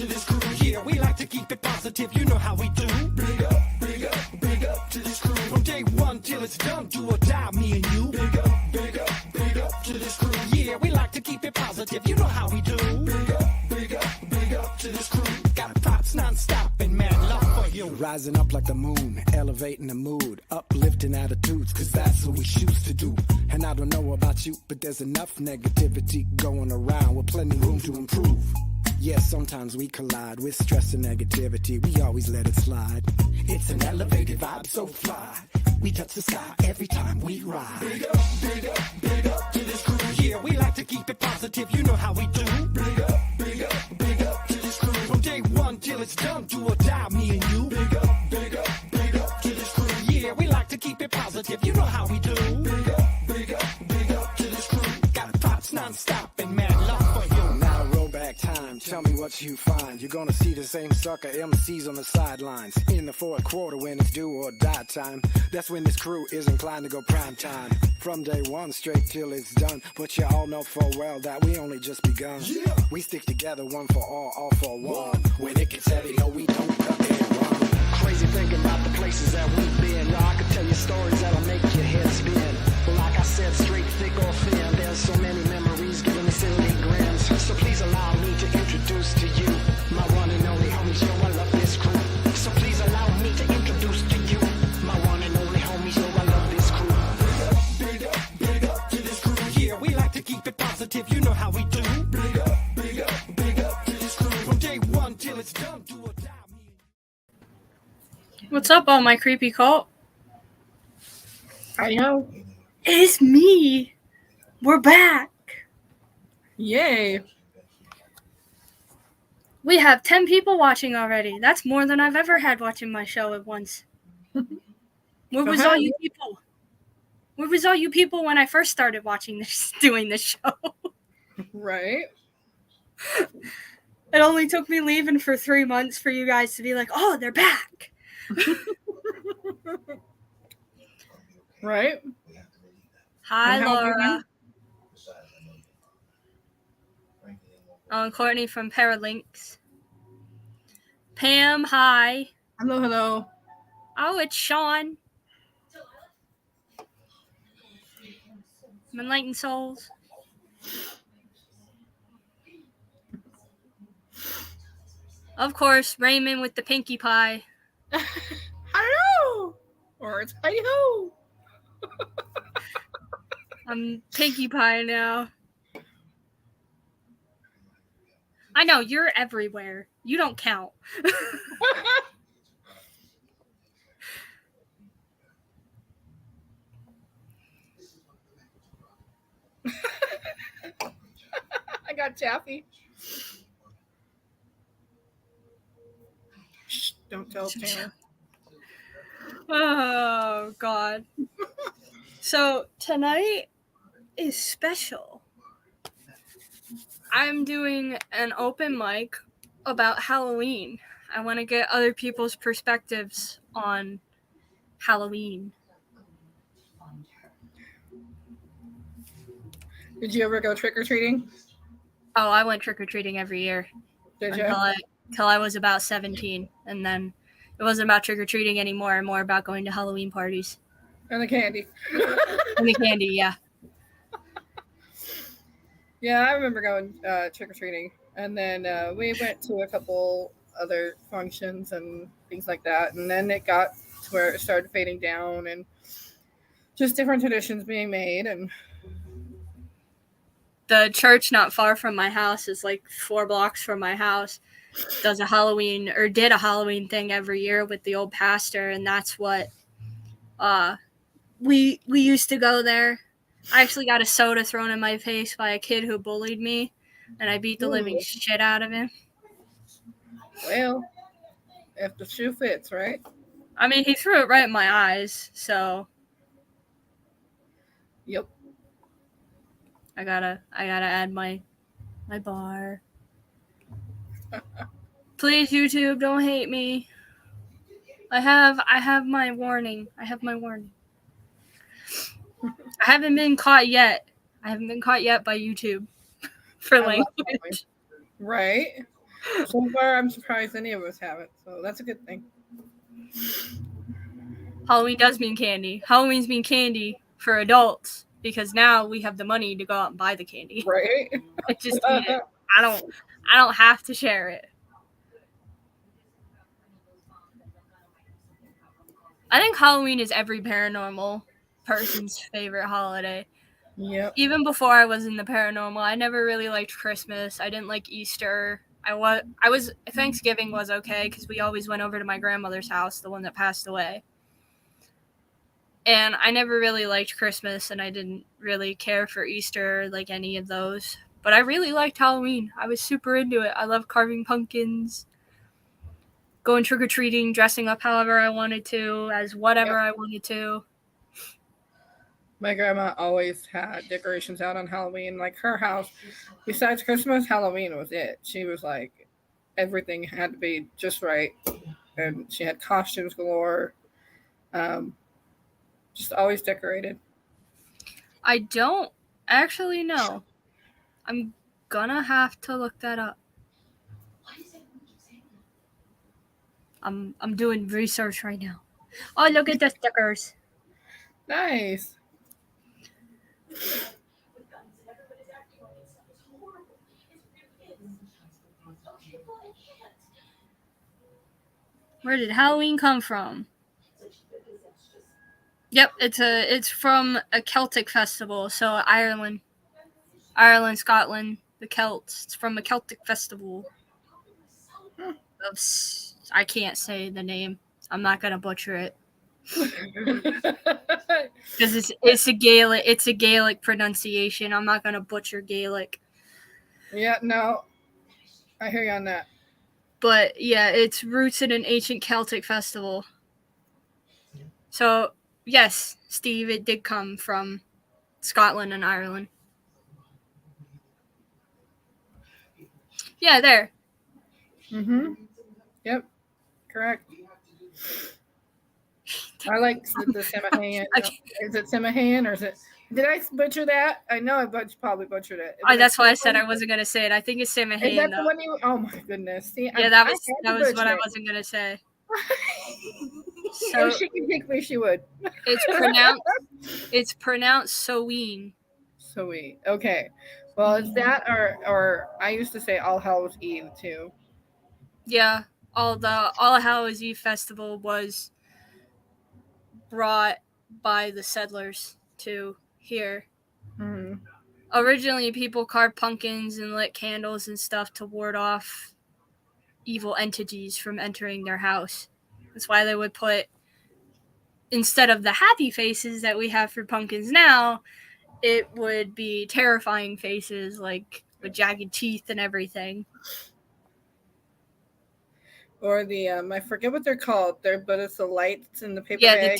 to this crew. Yeah, we like to keep it positive, you know how we do. Big up, big up, big up to this crew. From day one till it's done, do or die, me and you. Big up, big up, big up to this crew. Yeah, we like to keep it positive, you know how we do. Big up, big up, big up to this crew. Got props non-stop and mad love for you. Rising up like the moon, elevating the mood, uplifting attitudes, cause that's what we choose to do. And I don't know about you, but there's enough negativity going around with plenty room to improve. Yes, sometimes we collide with stress and negativity. We always let it slide. It's an elevated vibe, so fly. We touch the sky every time we ride. Big up, big up, big up to this crew. Yeah, we like to keep it positive, you know how we do. Big up, big up, big up to this crew. From day one till it's done, do or die, me and you. Big up, big up, big up to this crew. Yeah, we like to keep it positive, you know how we do. Big up, big up, big up to this crew. Got props non-stop and mad love for you. Now roll back time, tell me what you find. You're gonna see the same sucker MCs on the sidelines. In the fourth quarter when it's do or die time. That's when this crew is inclined to go prime time. From day one straight till it's done. But you all know full well that we only just begun. Yeah. We stick together, one for all for one. When it gets heavy, no, we don't cut and run. Crazy thinking about the places that we've been. Yo, I could tell you stories that'll make your head spin. But like I said, straight, thick, or thin, there's so many memories giving me silly grins. So please allow me to introduce to you my one and only homies. Yo, I love this crew. So please allow me to introduce to you my one and only homies. Yo, I love this crew. Big up, big up to this crew. Yeah, we like to keep it positive, you know how we do. Big up, big up, big up to this crew. From day one till it's done, do or die. What's up, all my creepy cult? I know. It's me. We're back. Yay. We have 10 people watching already. That's more than I've ever had watching my show at once. Where was all you people? Where was all you people when I first started watching this, doing this show? Right. It only took me leaving for 3 months for you guys to be like, oh, they're back. Right? Hi, And how's it Laura. going? I'm Courtney from Paralinks. Pam, hi. Hello, hello. Oh, it's Sean. I'm Enlightened Souls. Of course, Raymond with the Pinkie Pie. Hello! Or it's hi ho! I'm Pinkie Pie now. I know, you're everywhere. You don't count. I got Chaffee. Shh, don't tell Tanner. Oh, God. So, tonight is special. I'm doing an open mic about Halloween. I want to get other people's perspectives on Halloween. Did you ever go trick or treating? Oh, I went trick-or-treating every year Did until you? until I was about 17. And then it wasn't about trick-or-treating anymore and more about going to Halloween parties. And the candy. And the candy, yeah. Yeah, I remember going trick or treating, and then we went to a couple other functions and things like that, and then it got to where it started fading down, and just different traditions being made, and The church not far from my house is like 4 blocks from my house. Did a Halloween thing every year with the old pastor, and that's what we used to go there. I actually got a soda thrown in my face by a kid who bullied me, and I beat the living ooh, shit out of him. well, if the shoe fits, right? I mean, he threw it right in my eyes, so Yep. I gotta add my bar. Please, YouTube, don't hate me. I have my warning. I haven't been caught yet. I haven't been caught yet by YouTube for I love Halloween. language. Right. So far, I'm surprised any of us haven't, so that's a good thing. Halloween does mean candy. Halloween's mean candy for adults because now we have the money to go out and buy the candy. Right. I just eat it. I don't have to share it. I think Halloween is every paranormal person's favorite holiday. Yep. Even before I was in the paranormal, I never really liked Christmas. I didn't like Easter. I was Thanksgiving was okay because we always went over to my grandmother's house, the one that passed away. And I never really liked Christmas, and I didn't really care for Easter, like any of those. But I really liked Halloween. I was super into it. I love carving pumpkins, going trick-or-treating, dressing up however I wanted to, as whatever I wanted to. My grandma always had decorations out on Halloween. Like her house, besides Christmas, Halloween was it. She was like, everything had to be just right. And she had costumes galore. Just always decorated. I don't actually know. I'm gonna have to look that up. I'm doing research right now. Oh, look at the stickers. Nice. Where did Halloween come from? Yep, it's from a Celtic festival. So Ireland, Scotland, the Celts. It's from a Celtic festival. I can't say the name. I'm not gonna butcher it because it's a Gaelic pronunciation. I'm not gonna butcher Gaelic. Yeah, no. I hear you on that. But yeah, it's roots in an ancient Celtic festival. So yes, Steve, it did come from Scotland and Ireland. Yeah, there. Mm-hmm. Yep. Correct. I like the Samahan. Okay. Is it Samahan or is it? Did I butcher that? I know I probably butchered it. That's why I said I wasn't gonna say it. I think it's Is Samhain that though. the one you? Oh my goodness! See, Yeah, I that had was to what I butcher wasn't gonna say. it. So If she could pick me, she would. it's pronounced Soween. Sweet. Okay. Well, it's that or I used to say All Hallows Eve too. Yeah, All Hallows Eve festival was brought by the settlers to here. Hmm. Originally, people carved pumpkins and lit candles and stuff to ward off evil entities from entering their house. That's why they would put, instead of the happy faces that we have for pumpkins now, it would be terrifying faces, like with jagged teeth and everything. Or the I forget what they're called. But it's the lights in the paper Yeah, bag.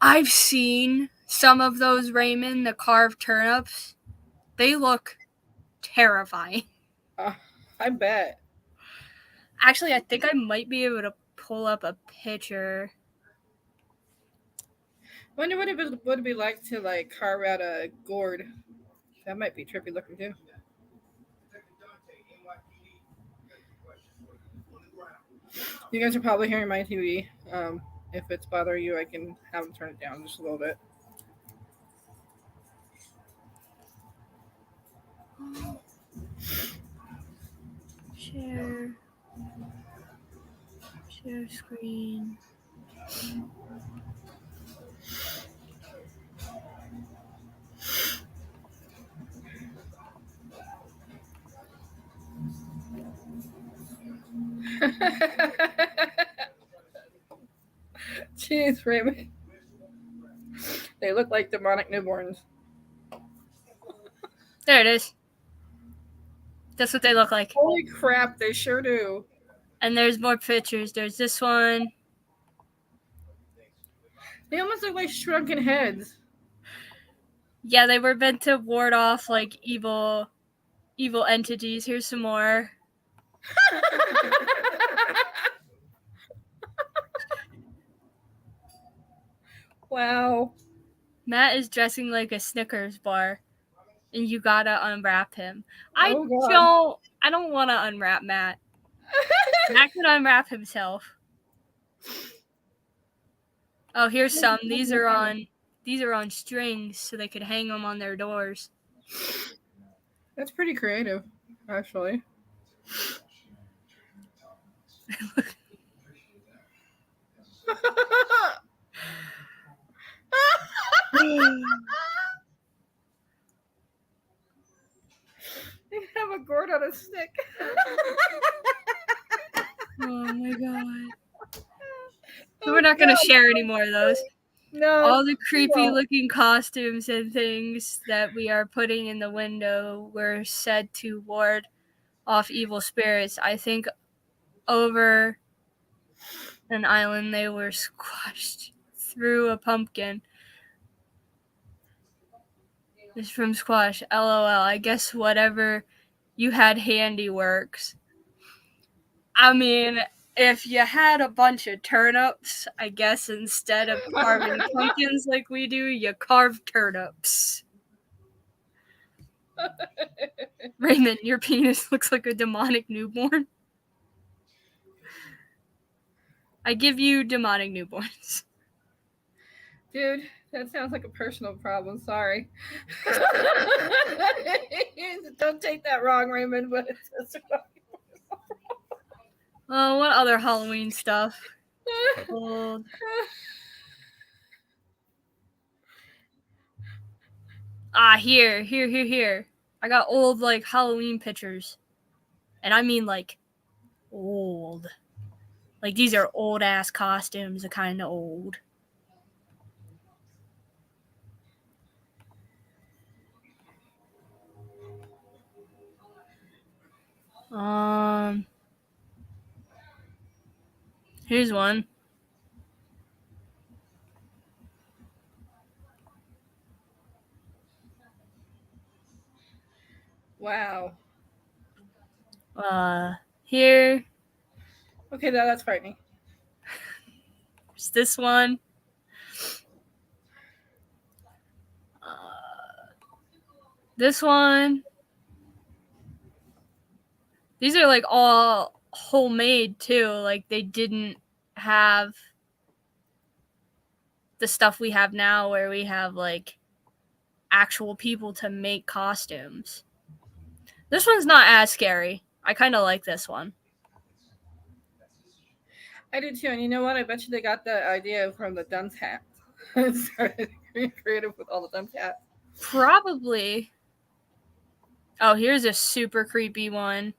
I've seen some of those, Raymond, the carved turnips. They look terrifying. I bet. Actually, I think I might be able to pull up a picture. Wonder what it would be like to like carve out a gourd. That might be trippy looking too. You guys are probably hearing my TV. If it's bothering you, I can have them turn it down just a little bit. Share screen. Jeez, Raymond. They look like demonic newborns. There it is. That's what they look like. Holy crap, they sure do. And there's more pictures. There's this one. They almost look like shrunken heads. Yeah, they were meant to ward off like evil entities. Here's some more. Wow. Matt is dressing like a Snickers bar, and you gotta unwrap him. I Oh, God. don't want to unwrap Matt. Matt can unwrap himself. Oh, here's some. These are on strings, so they could hang them on their doors. That's pretty creative, actually. They have a gourd on a stick. Oh my god. We're not going to share any more of those. No. All the creepy looking costumes and things that we are putting in the window were said to ward off evil spirits. I think over an island they were squashed through a pumpkin. It's from Squash. LOL. I guess whatever you had handy works. I mean, if you had a bunch of turnips, I guess instead of carving pumpkins like we do, you carve turnips. Raymond, your penis looks like a demonic newborn. I give you demonic newborns. Dude, that sounds like a personal problem. Sorry. Don't take that wrong, Raymond, but it's Oh, what other Halloween stuff? Old. Here. I got old, like, Halloween pictures. And I mean, like, old. Like, these are old-ass costumes, are kind of old. Here's one. Wow. Here. Okay, that's frightening. There's this one. This one. These are like all homemade too. Like they didn't have the stuff we have now where we have like actual people to make costumes. This one's not as scary. I kind of like this one. I do too, and you know what? I bet you they got the idea from the dunce hat. Started being creative with all the dunce hats. Probably. Oh, here's a super creepy one.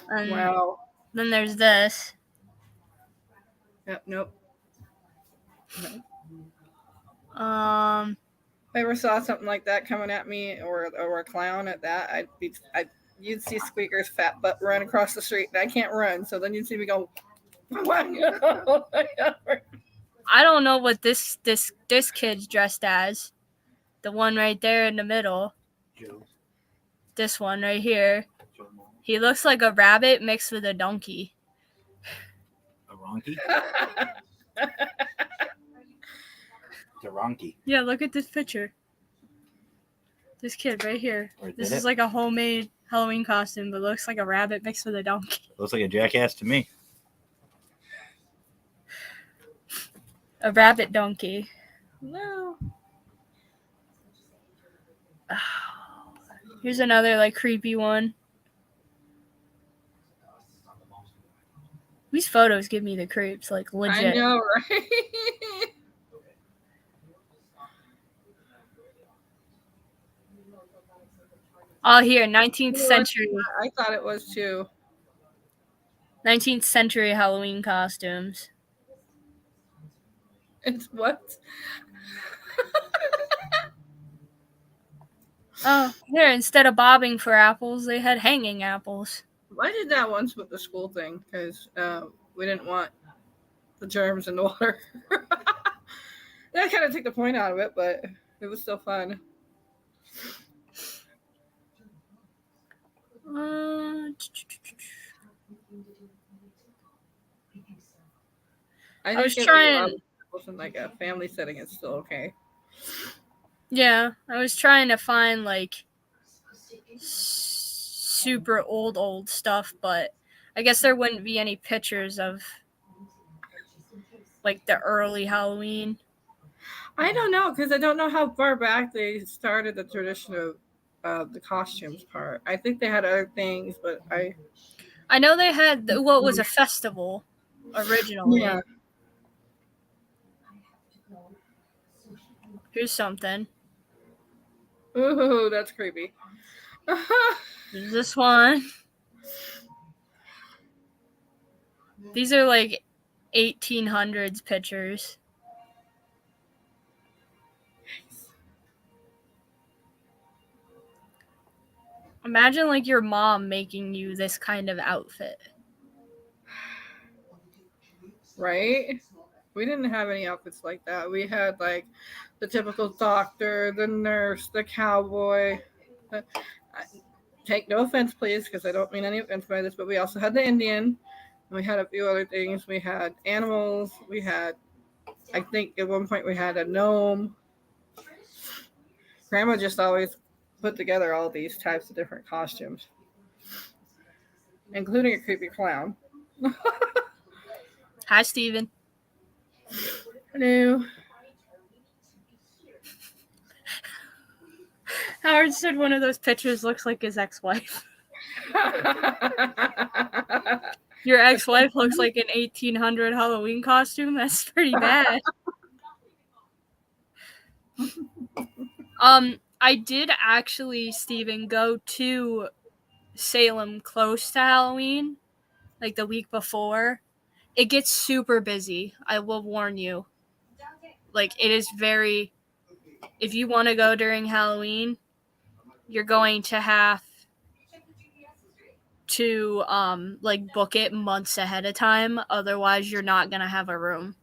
And Wow. then there's this. Yep, nope. No. If I ever saw something like that coming at me, or a clown at that, you'd see Squeaker's fat butt run across the street, and I can't run, so then you'd see me go. I don't know what this kid's dressed as. The one right there in the middle. This one right here. He looks like a rabbit mixed with a donkey. A ronky? It's a ronky. Yeah, look at this picture. This kid right here. Or This did is it? like a homemade Halloween costume, but looks like a rabbit mixed with a donkey. Looks like a jackass to me. A rabbit donkey. No. Here's another like creepy one. These photos give me the creeps, like legit. I know, right? Oh, here, 19th century. I thought it was too. 19th century Halloween costumes. It's what? Oh, here, instead of bobbing for apples, they had hanging apples. I did that once with the school thing because we didn't want the germs in the water. That kind of took the point out of it, but it was still fun. I was think trying. in like a family setting, it's still okay. Yeah, I was trying to find like super old stuff, but I guess there wouldn't be any pictures of like the early Halloween. I don't know because I don't know how far back they started the tradition of the costumes part. I think they had other things, but I know they had what was a festival originally. Yeah. Here's something. Ooh, that's creepy. There's this one. These are like 1800s pictures. Imagine like your mom making you this kind of outfit. Right? We didn't have any outfits like that. We had like the typical doctor, the nurse, the cowboy. Take no offense, please, because I don't mean any offense by this, but we also had the Indian. And we had a few other things. We had animals. We had, I think at one point we had a gnome. Grandma just always put together all these types of different costumes, including a creepy clown. Hi, Steven. Hello. Howard said one of those pictures looks like his ex-wife. Your ex-wife looks like an 1800 Halloween costume? That's pretty bad. I did actually, Steven, go to Salem close to Halloween, like the week before. It gets super busy, I will warn you. Like, it is very... If you want to go during Halloween, you're going to have to, like, book it months ahead of time. Otherwise, you're not going to have a room.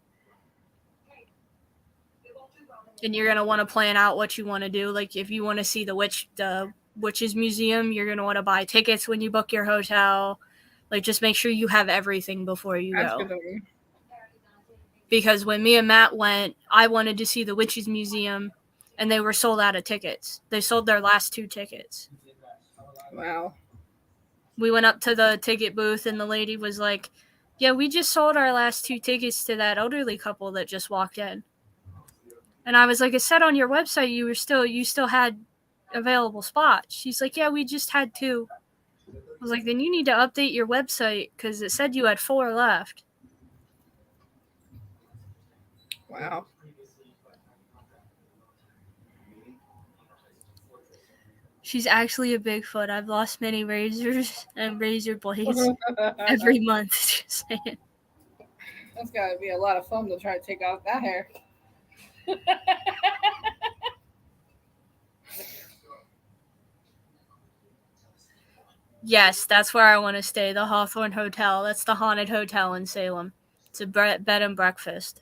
And you're going to want to plan out what you want to do. Like, if you want to see the Witches Museum, you're going to want to buy tickets when you book your hotel. Like, just make sure you have everything before you That's go. good. because when me and Matt went, I wanted to see the Witches Museum, and they were sold out of tickets. They sold their last 2 tickets. Wow. We went up to the ticket booth, and the lady was like, yeah, we just sold our last 2 tickets to that elderly couple that just walked in. And I was like, it said on your website you still had available spots. She's like, yeah, we just had 2. I was like, then you need to update your website because it said you had 4 left. Wow. She's actually a Bigfoot. I've lost many razors and razor blades every month. Just saying. That's got to be a lot of fun to try to take out that hair. Yes, that's where I want to stay. The Hawthorne Hotel. That's the haunted hotel in Salem. It's a bed and breakfast.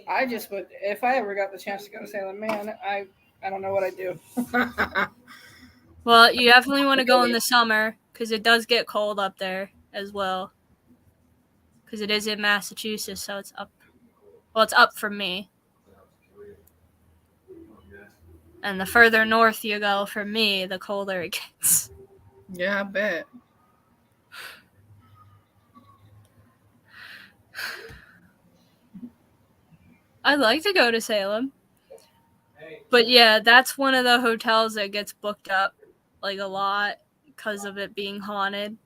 I just would, if I ever got the chance to go to Salem, man, I don't know what I'd do. Well, you definitely want to go in the summer because it does get cold up there as well. Because it is in Massachusetts, so it's up. Well, it's up from me. And the further north you go from me, the colder it gets. Yeah, I bet. I'd like to go to Salem. But yeah, that's one of the hotels that gets booked up like a lot because of it being haunted.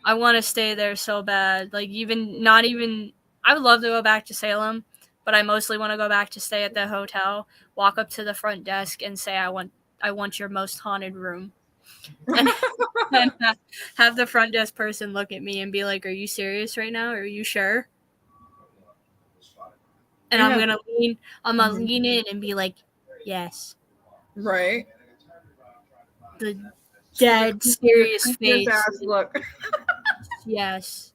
I want to stay there so bad. Like I would love to go back to Salem, but I mostly want to go back to stay at the hotel, walk up to the front desk and say I want your most haunted room. And have the front desk person look at me and be like, "Are you serious right now? Are you sure?" And I'm gonna lean in and be like, "Yes." Right. The dead serious face. Look. Yes.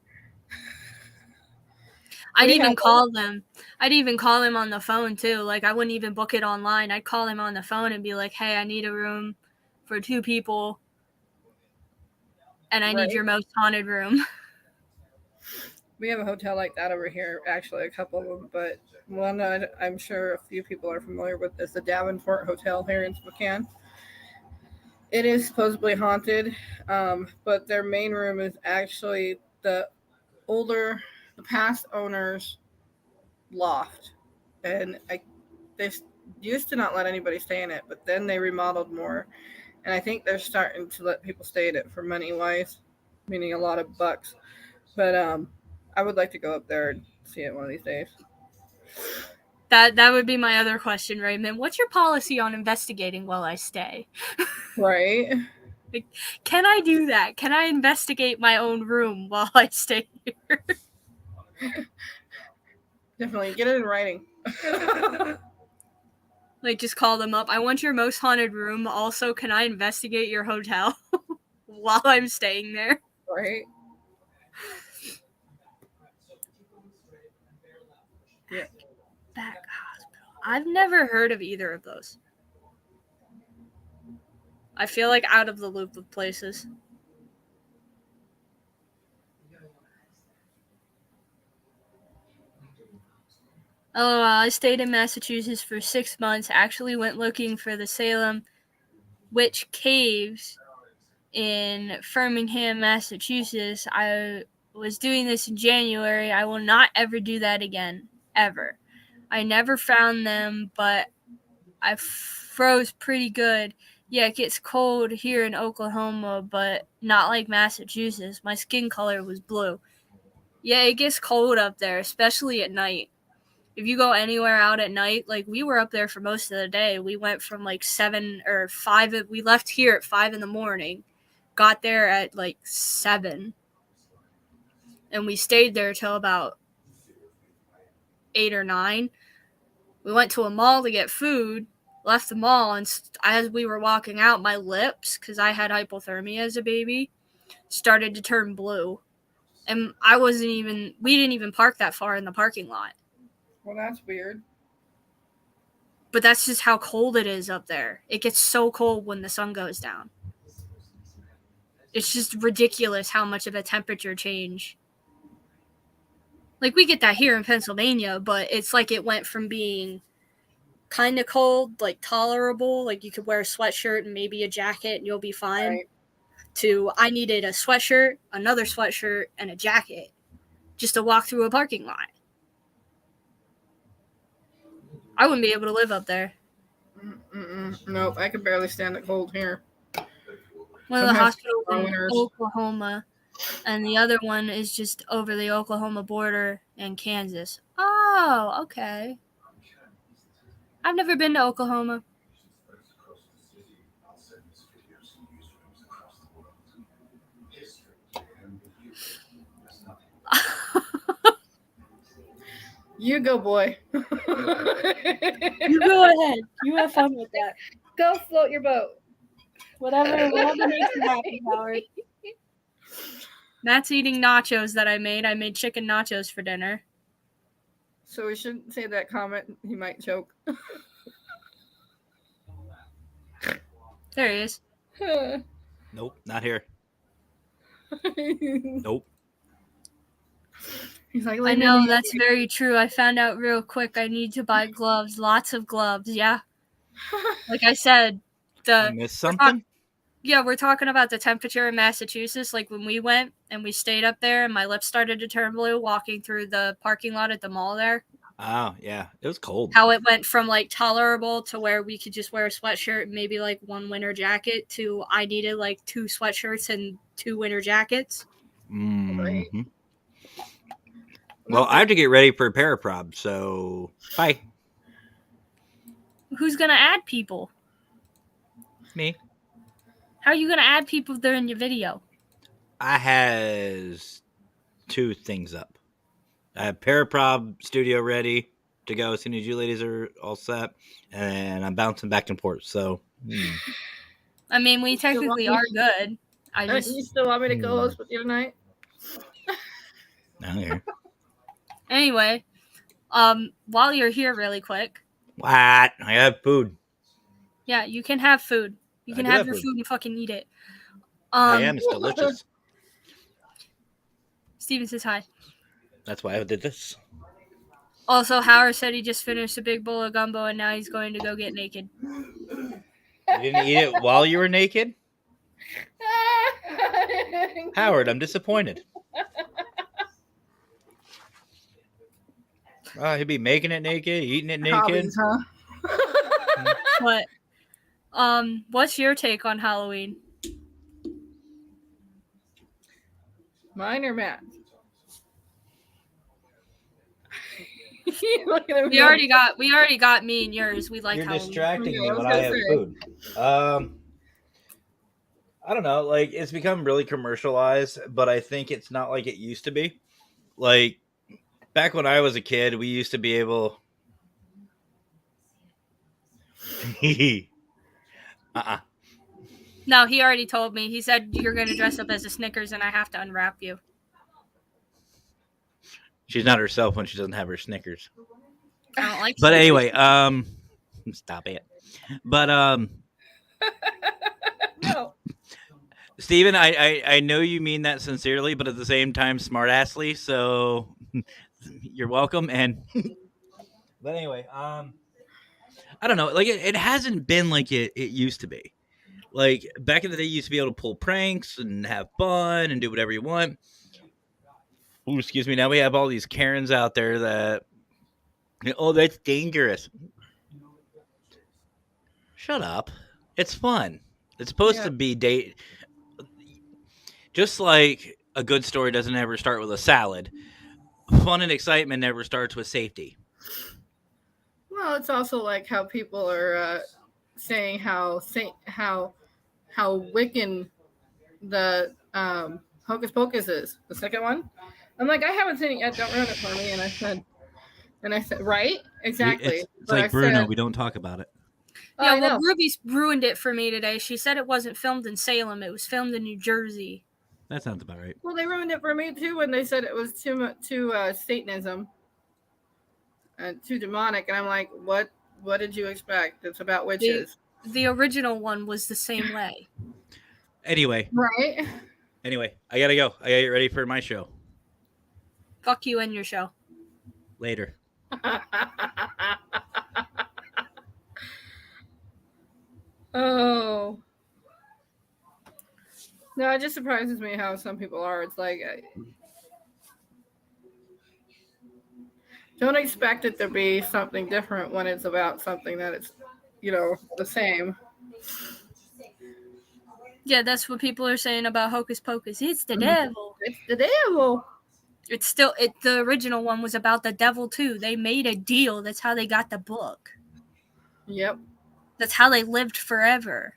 I'd even call them on the phone too. Like I wouldn't even book it online. I'd call him on the phone and be like, "Hey, I need a room for 2 people, and I need your most haunted room." We have a hotel like that over here, actually, a couple of them, but one I'm sure a few people are familiar with is the Davenport Hotel here in Spokane. It is supposedly haunted, but their main room is actually the past owner's loft, and they used to not let anybody stay in it, but then they remodeled more, and I think they're starting to let people stay in it for money wise, meaning a lot of bucks. But I would like to go up there and see it one of these days. That would be my other question, Raymond. What's your policy on investigating while I stay? Right. Like, can I do that? Can I investigate my own room while I stay here? Definitely get it in writing. Like, just call them up. I want your most haunted room. Also, can I investigate your hotel while I'm staying there? Right. Yeah. Back hospital. I've never heard of either of those. I feel like out of the loop of places. LOL, I stayed in Massachusetts for 6 months. Actually went looking for the Salem Witch Caves in Framingham, Massachusetts. I was doing this in January. I will not ever do that again. Ever. I never found them, but I froze pretty good. Yeah, it gets cold here in Oklahoma, but not like Massachusetts. My skin color was blue. Yeah, it gets cold up there, especially at night. If you go anywhere out at night, like we were up there for most of the day. We went from like 7 or 5. We left here at 5 in the morning, got there at like 7, and we stayed there till about 8 or 9. We went to a mall to get food, left the mall, and as we were walking out, my lips, because I had hypothermia as a baby, started to turn blue. And we didn't even park that far in the parking lot. Well, that's weird. But that's just how cold it is up there. It gets so cold when the sun goes down. It's just ridiculous how much of a temperature change. Like, we get that here in Pennsylvania, but it's like it went from being kind of cold, like tolerable, like you could wear a sweatshirt and maybe a jacket and you'll be fine, Right. to I needed a sweatshirt, another sweatshirt, and a jacket just to walk through a parking lot. I wouldn't be able to live up there. Nope, I can barely stand the cold here. One of the Sometimes hospitals in winters. Oklahoma, and the other one is just over the Oklahoma border in Kansas. Oh, okay. I've never been to Oklahoma. You go, boy. You go ahead. You have fun with that. Go float your boat. Whatever makes you happy, Howard. Matt's eating nachos that I made. I made chicken nachos for dinner. So we shouldn't say that comment. He might choke. There he is. Nope, not here. Nope. He's like, I know, that's very true. I found out real quick I need to buy gloves. Lots of gloves, yeah. Like I said, I missed something? we're talking about the temperature in Massachusetts. Like when we went and we stayed up there and my lips started to turn blue walking through the parking lot at the mall there. Oh, yeah. It was cold. How it went from like tolerable to where we could just wear a sweatshirt and maybe like one winter jacket to I needed like 2 sweatshirts and 2 winter jackets. Mm-hmm. Well, I have to get ready for a paraprob, so bye. Who's going to add people? Me. How are you going to add people there in your video? I has 2 things up. I have paraprob studio ready to go as soon as you ladies are all set, and I'm bouncing back and forth. So, I mean, we technically are good. You still want me to co-host with you tonight? Not here. Anyway, while you're here, really quick. What? I have food. Yeah, you can have food. You can I do have have your food. food and fucking eat it. I am. It's delicious. Steven says hi. That's why I did this. Also, Howard said he just finished a big bowl of gumbo and now he's going to go get naked. You didn't eat it while you were naked? Howard, I'm disappointed. He'd be making it naked, eating it naked. Hobbies, huh? But, what's your take on Halloween? Mine or Matt? We already got me and yours. We like You're Halloween. distracting me I was when I gonna have say. food. I don't know. Like, it's become really commercialized, but I think it's not like it used to be. Like, back when I was a kid, we used to be able. No, he already told me. He said you're going to dress up as a Snickers and I have to unwrap you. She's not herself when she doesn't have her Snickers. I don't like But Snickers. anyway, stop it. But No. Steven, I know you mean that sincerely, but at the same time, smartassly. So you're welcome. And but anyway, I don't know. Like it hasn't been like it used to be. Like back in the day, you used to be able to pull pranks and have fun and do whatever you want. Ooh, excuse me. Now we have all these Karens out there that, oh, that's dangerous. Shut up. It's fun. It's supposed to be date. Just like a good story doesn't ever start with a salad, fun and excitement never starts with safety. Well, it's also like how people are saying how Wiccan the Hocus Pocus is. The second one. I'm like, I haven't seen it yet. Don't ruin it for me. And I said, right? Exactly. It's But like I Bruno. said, We don't talk about it. oh, Yeah, I well, know. Ruby's ruined it for me today. She said it wasn't filmed in Salem. It was filmed in New Jersey. That sounds about right. Well, they ruined it for me too when they said it was too Satanism and too demonic. And I'm like, what? What did you expect? It's about witches, The original one was the same way. Anyway, right? I gotta go. I gotta get ready for my show. Fuck you and your show. Later. Oh. No, it just surprises me how some people are. It's like, don't expect it to be something different when it's about something that it's, the same. Yeah, that's what people are saying about Hocus Pocus. It's the devil. It's the devil. It's still the original one was about the devil too. They made a deal. That's how they got the book. Yep. That's how they lived forever.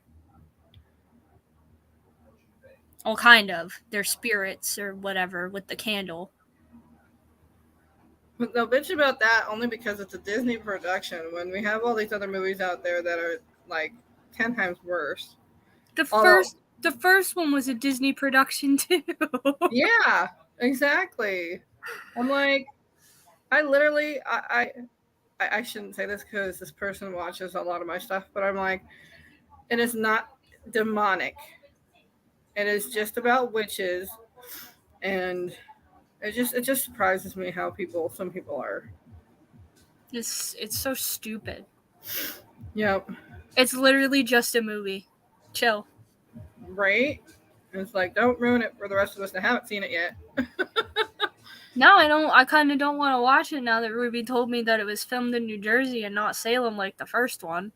Well, kind of. Their spirits or whatever with the candle. But they'll bitch about that only because it's a Disney production when we have all these other movies out there that are like 10 times worse. The first one was a Disney production too. Yeah, exactly. I'm like, I literally, I shouldn't say this because this person watches a lot of my stuff, but I'm like, it is not demonic. It is just about witches, and it just surprises me how some people are. It's so stupid. Yep. It's literally just a movie. Chill. Right? And it's like, don't ruin it for the rest of us that haven't seen it yet. No, I don't. I kind of don't want to watch it now that Ruby told me that it was filmed in New Jersey and not Salem like the first one.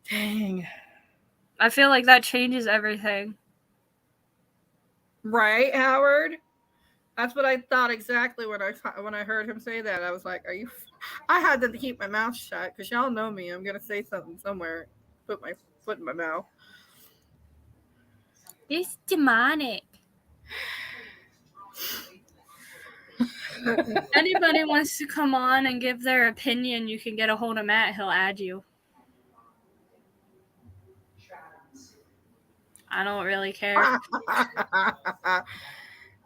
Dang. I feel like that changes everything. Right, Howard? That's what I thought exactly when I heard him say that. I was like, "Are you?" I had to keep my mouth shut because y'all know me. I'm gonna say something somewhere. Put my foot in my mouth. It's demonic. If anybody wants to come on and give their opinion, you can get a hold of Matt. He'll add you. I don't really care.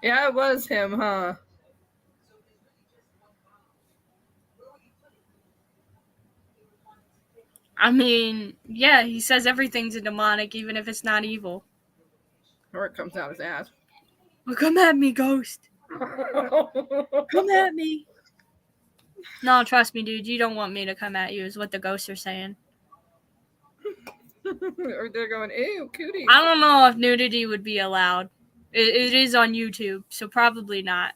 Yeah, it was him, huh? I mean, yeah, he says everything's a demonic, even if it's not evil. Or it comes out his ass. Well, come at me, ghost. Come at me. No, trust me, dude. You don't want me to come at you, is what the ghosts are saying. Or they're going, ew, cootie. I don't know if nudity would be allowed. It is on YouTube, so probably not.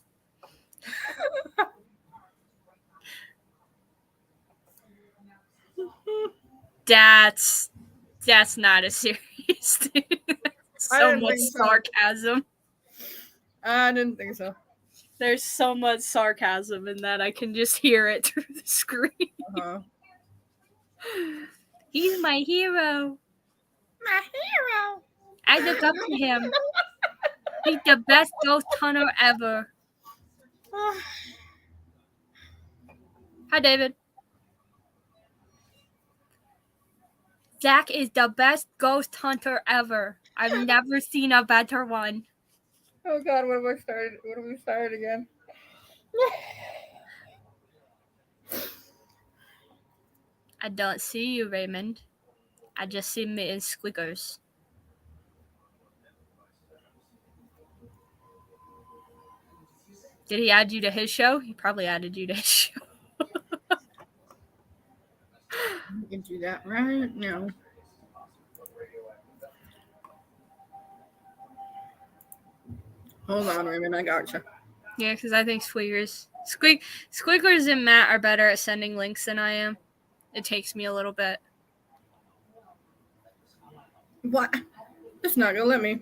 That's not a serious thing. So much sarcasm. I didn't think so. There's so much sarcasm in that. I can just hear it through the screen. Uh-huh. He's my hero. My hero. I look up to him. He's the best ghost hunter ever. Hi, David. Zach is the best ghost hunter ever. I've never seen a better one. Oh God, what have we started again? I don't see you, Raymond. I just see me in squeakers. Did he add you to his show? He probably added you to his show. You can do that right now. Hold on, Raymond, I gotcha. Yeah, because I think Squeakers and Matt are better at sending links than I am. It takes me a little bit. What? It's not gonna let me.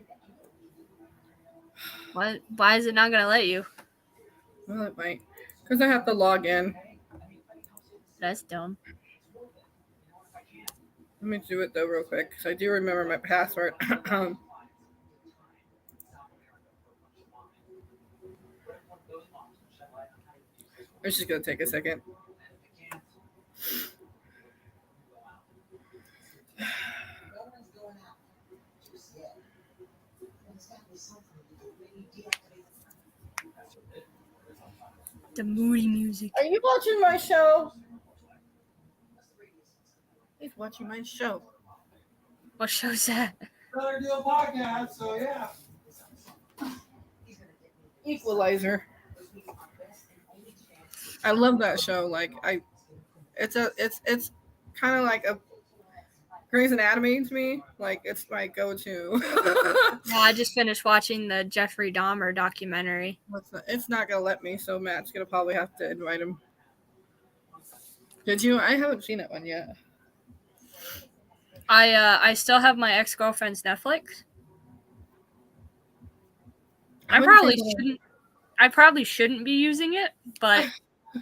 What? Why is it not gonna let you? Well, it might. Because I have to log in. That's dumb. Let me do it though real quick because I do remember my password. It's just gonna take a second. The moody music. Are you watching my show? He's watching my show. What show's that? Better do a podcast, so yeah. Equalizer. I love that show. Like it's kind of like a Grey's Anatomy to me. Like it's my go-to. Yeah, I just finished watching the Jeffrey Dahmer documentary. It's not gonna let me, so Matt's gonna probably have to invite him. Did you? I haven't seen that one yet. I still have my ex-girlfriend's Netflix. I probably shouldn't be using it, but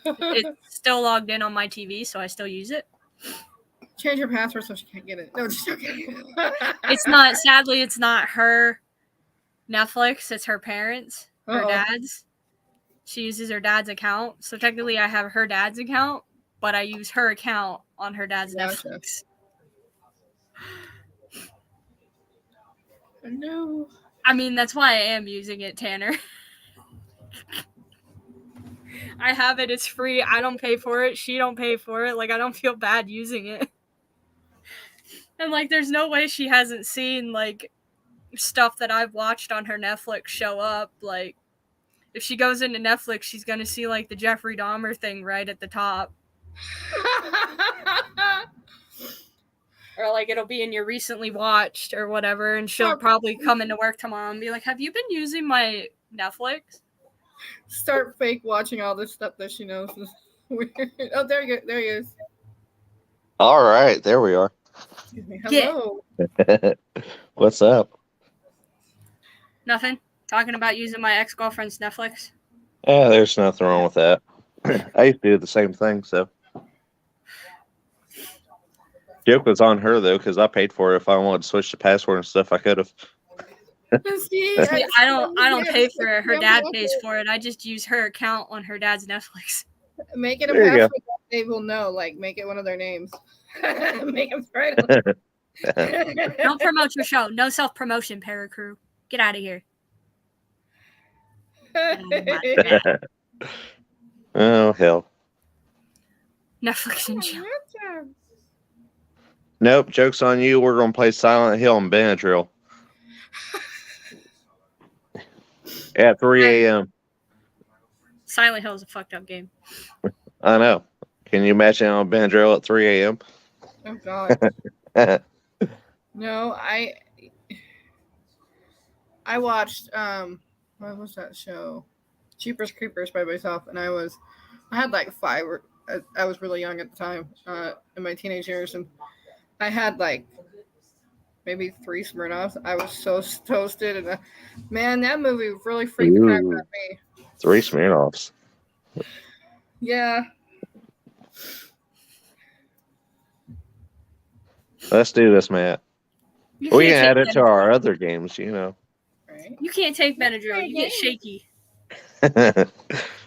it's still logged in on my TV, so I still use it. Change your password so she can't get it. No, just okay. Sadly, it's not her Netflix, it's her parents, her dad's. She uses her dad's account. So technically I have her dad's account, but I use her account on her dad's Netflix. No. I mean, that's why I am using it, Tanner. I have it, it's free. I don't pay for it. She don't pay for it. Like, I don't feel bad using it. And, like, there's no way she hasn't seen, like, stuff that I've watched on her Netflix show up. Like, if she goes into Netflix, she's gonna see, like, the Jeffrey Dahmer thing right at the top. Or, like, it'll be in your recently watched or whatever, and she'll probably come into work tomorrow and be like, have you been using my Netflix? Start fake watching all this stuff that she knows is weird. Oh, there he is. All right, there we are. Excuse me. Hello. What's up? Nothing. Talking about using my ex-girlfriend's Netflix. Yeah, there's nothing wrong with that. I used to do the same thing, so. Joke was on her, though, because I paid for it. If I wanted to switch the password and stuff, I could have. See, I don't pay for it. Her dad pays for it. I just use her account on her dad's Netflix. Make it a password that they will know. Like, make it one of their names. Make them right. Don't promote your show. No self-promotion, Paracrew. Get out of here. Oh, hell. Netflix and chill. Nope, joke's on you. We're going to play Silent Hill and Benadryl. At 3 a.m. Silent Hill is a fucked up game. I know. Can you imagine on Benadryl at 3 a.m.? Oh, God. No, I watched, what was that show? Jeepers Creepers by myself, and I had like 5, I was really young at the time, in my teenage years, and I had like maybe 3 Smirnoffs. I was so toasted, and man, that movie really freaked the crap out of me. 3 Smirnoffs. Yeah. Let's do this, Matt. We can add it to our other games, you know. Right. You can't take Benadryl. You get shaky.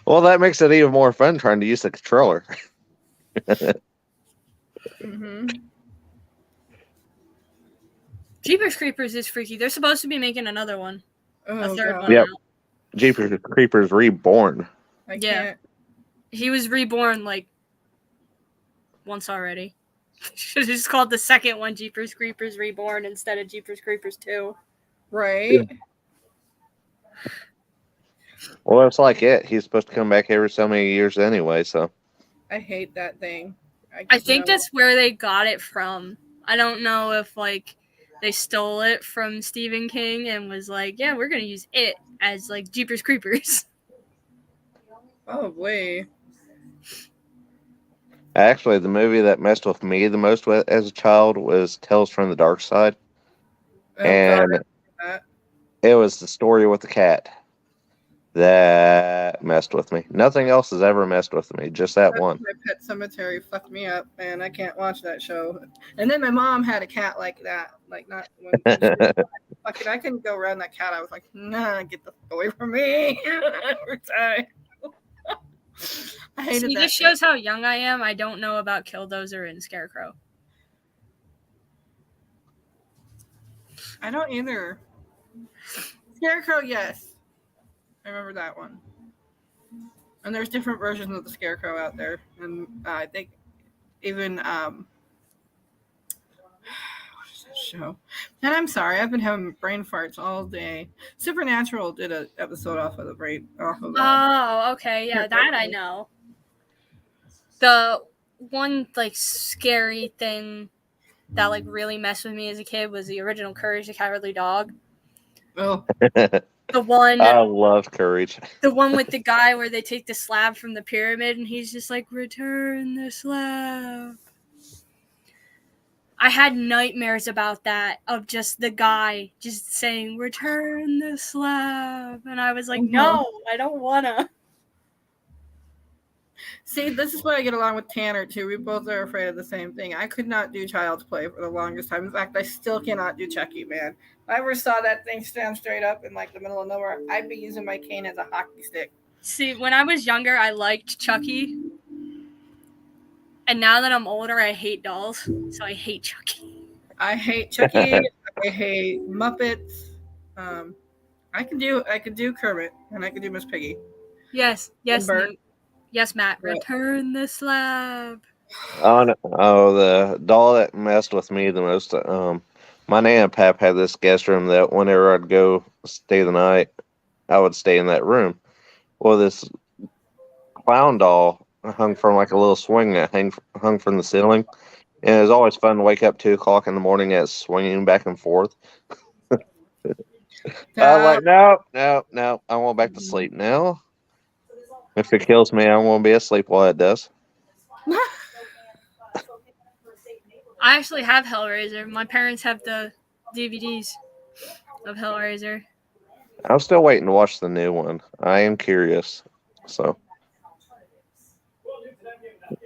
Well, that makes it even more fun trying to use the controller. Mm-hmm. Jeepers Creepers is freaky. They're supposed to be making another one. Oh, a third God. one. Yep. Out. Jeepers Creepers Reborn. I Yeah. can't. He was reborn like once already. Should have just called the second one Jeepers Creepers Reborn instead of Jeepers Creepers 2. Right. Well, it's like it. He's supposed to come back every so many years anyway, so. I hate that thing. I think that's where they got it from. I don't know if like they stole it from Stephen King and was like, yeah, we're gonna use it as like Jeepers Creepers. Probably. Actually, the movie that messed with me the most as a child was Tales from the Dark Side. Oh, And God. it was the story with the cat that messed with me. Nothing else has ever messed with me, just that one. My Pet Cemetery fucked me up, man. I can't watch that show. And then my mom had a cat like that. Like, not when fucking, I couldn't go around that cat. I was like, nah, get the fuck away from me. Every time. I hated See, that. this shows how young I am. I don't know about Killdozer and Scarecrow. I don't either. Scarecrow, yes. I remember that one. And there's different versions of the Scarecrow out there. And I think even, what is that show. And I'm sorry, I've been having brain farts all day. Supernatural did an episode off of Oh, okay, yeah, that I know. The one like scary thing that like really messed with me as a kid was the original Courage the Cowardly Dog. Oh, The one I love Courage. the one with the guy where they take the slab from the pyramid and he's just like, return the slab. I had nightmares about that, of just the guy just saying, return the slab. And I was like, no, I don't wanna. see, this is what I get along with Tanner too. We both are afraid of the same thing. I could not do Child's Play for the longest time. In fact, I still cannot do Chucky, man. If I ever saw that thing stand straight up in like the middle of nowhere, I'd be using my cane as a hockey stick. See, when I was younger, I liked Chucky. And now that I'm older, I hate dolls. So I hate Chucky. I hate Chucky. I hate Muppets. I could do Kermit and I could do Miss Piggy. Yes, Bert. Newt. Yes, Matt. Right. Return the slab. Oh, no. Oh, the doll that messed with me the most. My Nan and Pap had this guest room that whenever I'd go stay the night, I would stay in that room. Well, this clown doll hung from like a little swing that hung from the ceiling, and it was always fun to wake up 2 o'clock in the morning as swinging back and forth. I was like, no, I want back to sleep now. If it kills me, I won't be asleep while it does. I actually have Hellraiser. My parents have the DVDs of Hellraiser. I'm still waiting to watch the new one. I am curious. So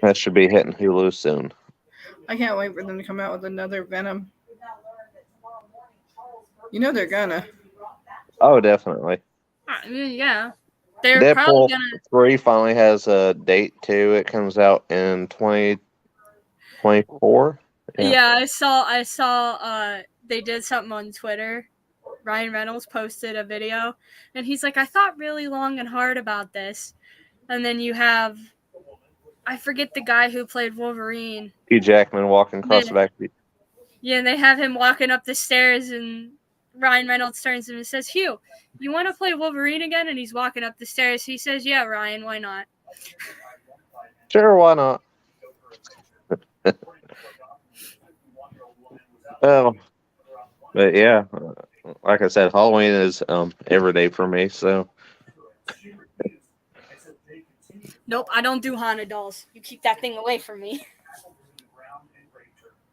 that should be hitting Hulu soon. I can't wait for them to come out with another Venom. You know they're gonna. Oh, definitely. I mean, yeah. They're probably Deadpool gonna. 3 finally has a date too. It comes out in 2024. Yeah, I saw they did something on Twitter. Ryan Reynolds posted a video and he's like, I thought really long and hard about this. And then you have, I forget the guy who played Wolverine. Hugh Jackman walking across the back. Yeah, and they have him walking up the stairs and Ryan Reynolds turns to him and says, Hugh, you want to play Wolverine again? And he's walking up the stairs. He says, yeah, Ryan, why not? Sure, why not? But yeah, like I said, Halloween is every day for me. So Nope, I don't do haunted dolls. You keep that thing away from me.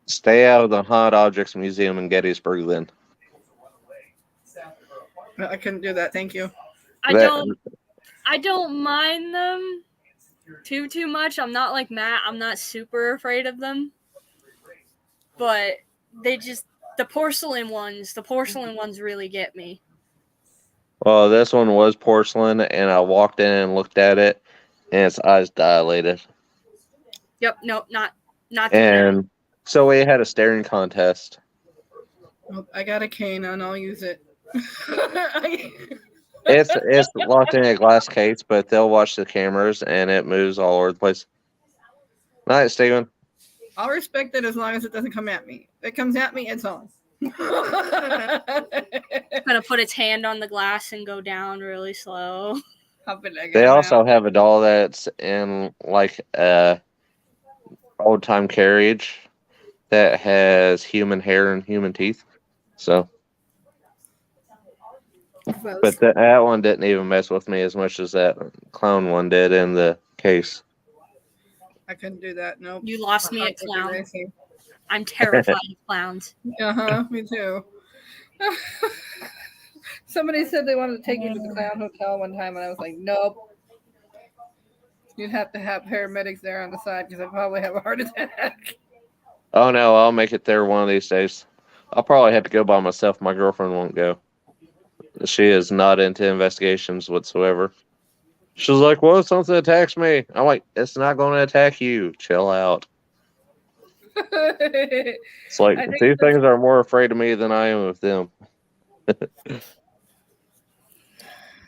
stay out of the Haunted Objects Museum in Gettysburg then. I couldn't do that. Thank you. I don't mind them too much. I'm not like Matt. I'm not super afraid of them. But the porcelain ones really get me. Well, this one was porcelain, and I walked in and looked at it, and its eyes dilated. Yep, nope, not And so we had a staring contest. Oh, I got a cane and I'll use it. It's locked in a glass case, but they'll watch the cameras, and it moves all over the place. Night, Steven. I'll respect it as long as it doesn't come at me. If it comes at me, it's on. It's gonna put its hand on the glass and go down really slow. They also have a doll that's in like a old time carriage that has human hair and human teeth. So, but that one didn't even mess with me as much as that clown one did in the case. I couldn't do that. Nope. You lost me at clown. I'm terrified of clowns. Me too. Somebody said they wanted to take you to the clown hotel one time, and I was like, nope. You'd have to have paramedics there on the side because I'd probably have a heart attack. Oh no, I'll make it there one of these days. I'll probably have to go by myself. My girlfriend won't go. She is not into investigations whatsoever. She's like, well, if something attacks me. I'm like, it's not going to attack you. Chill out. It's like, these things are more afraid of me than I am of them.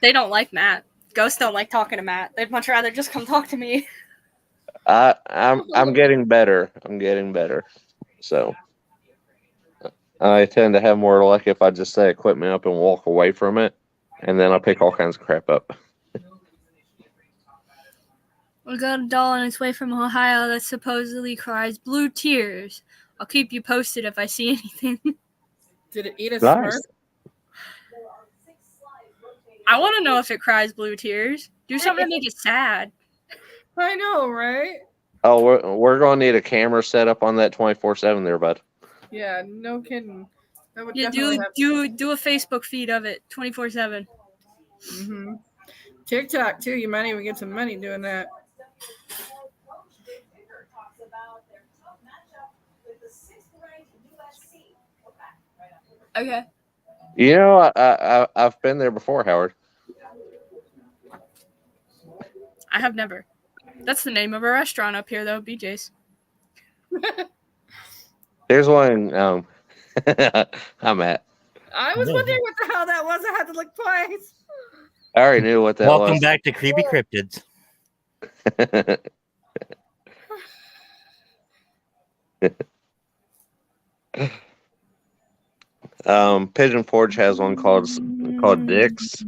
They don't like Matt. Ghosts don't like talking to Matt. They'd much rather just come talk to me. I'm getting better. I'm getting better. So I tend to have more luck if I just set equipment up and walk away from it, and then I pick all kinds of crap up. We got a doll on its way from Ohio that supposedly cries blue tears. I'll keep you posted if I see anything. Did it eat a Nice. Smurf? I want to know if it cries blue tears. Do something to make it sad. I know, right? Oh, we're going to need a camera set up on that 24/7 there, bud. Yeah, no kidding. That would Yeah, definitely do a Facebook feed of it 24/7. Mm-hmm. TikTok too. You might even get some money doing that. Okay. You know, I've been there before, Howard. I have never. That's the name of a restaurant up here, though, BJ's. There's one. I'm at. I was wondering what the hell that was. I had to look twice. I already knew what that Welcome was. back to Creepy Cryptids. Pigeon Forge has one called Dick's,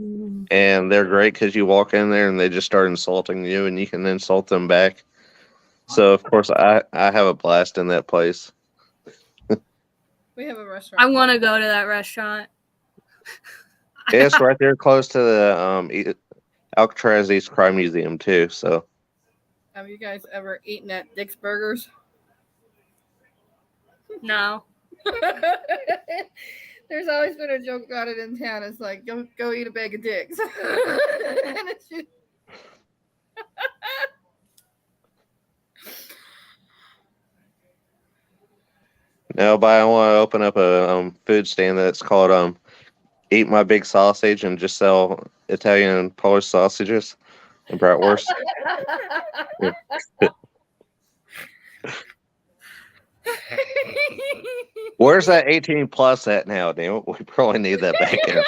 and they're great because you walk in there and they just start insulting you, and you can insult them back. So of course I have a blast in that place. We have a restaurant. I want to go to that restaurant. It's right there close to the Alcatraz East Crime Museum too. So Have you guys ever eaten at Dick's Burgers? No. There's always been a joke about it in town. It's like, go eat a bag of dicks. And it's just... no, but I want to open up a food stand that's called Eat My Big Sausage and just sell Italian and Polish sausages and bratwurst. Where's that 18 plus at now, damn it? We probably need that back in.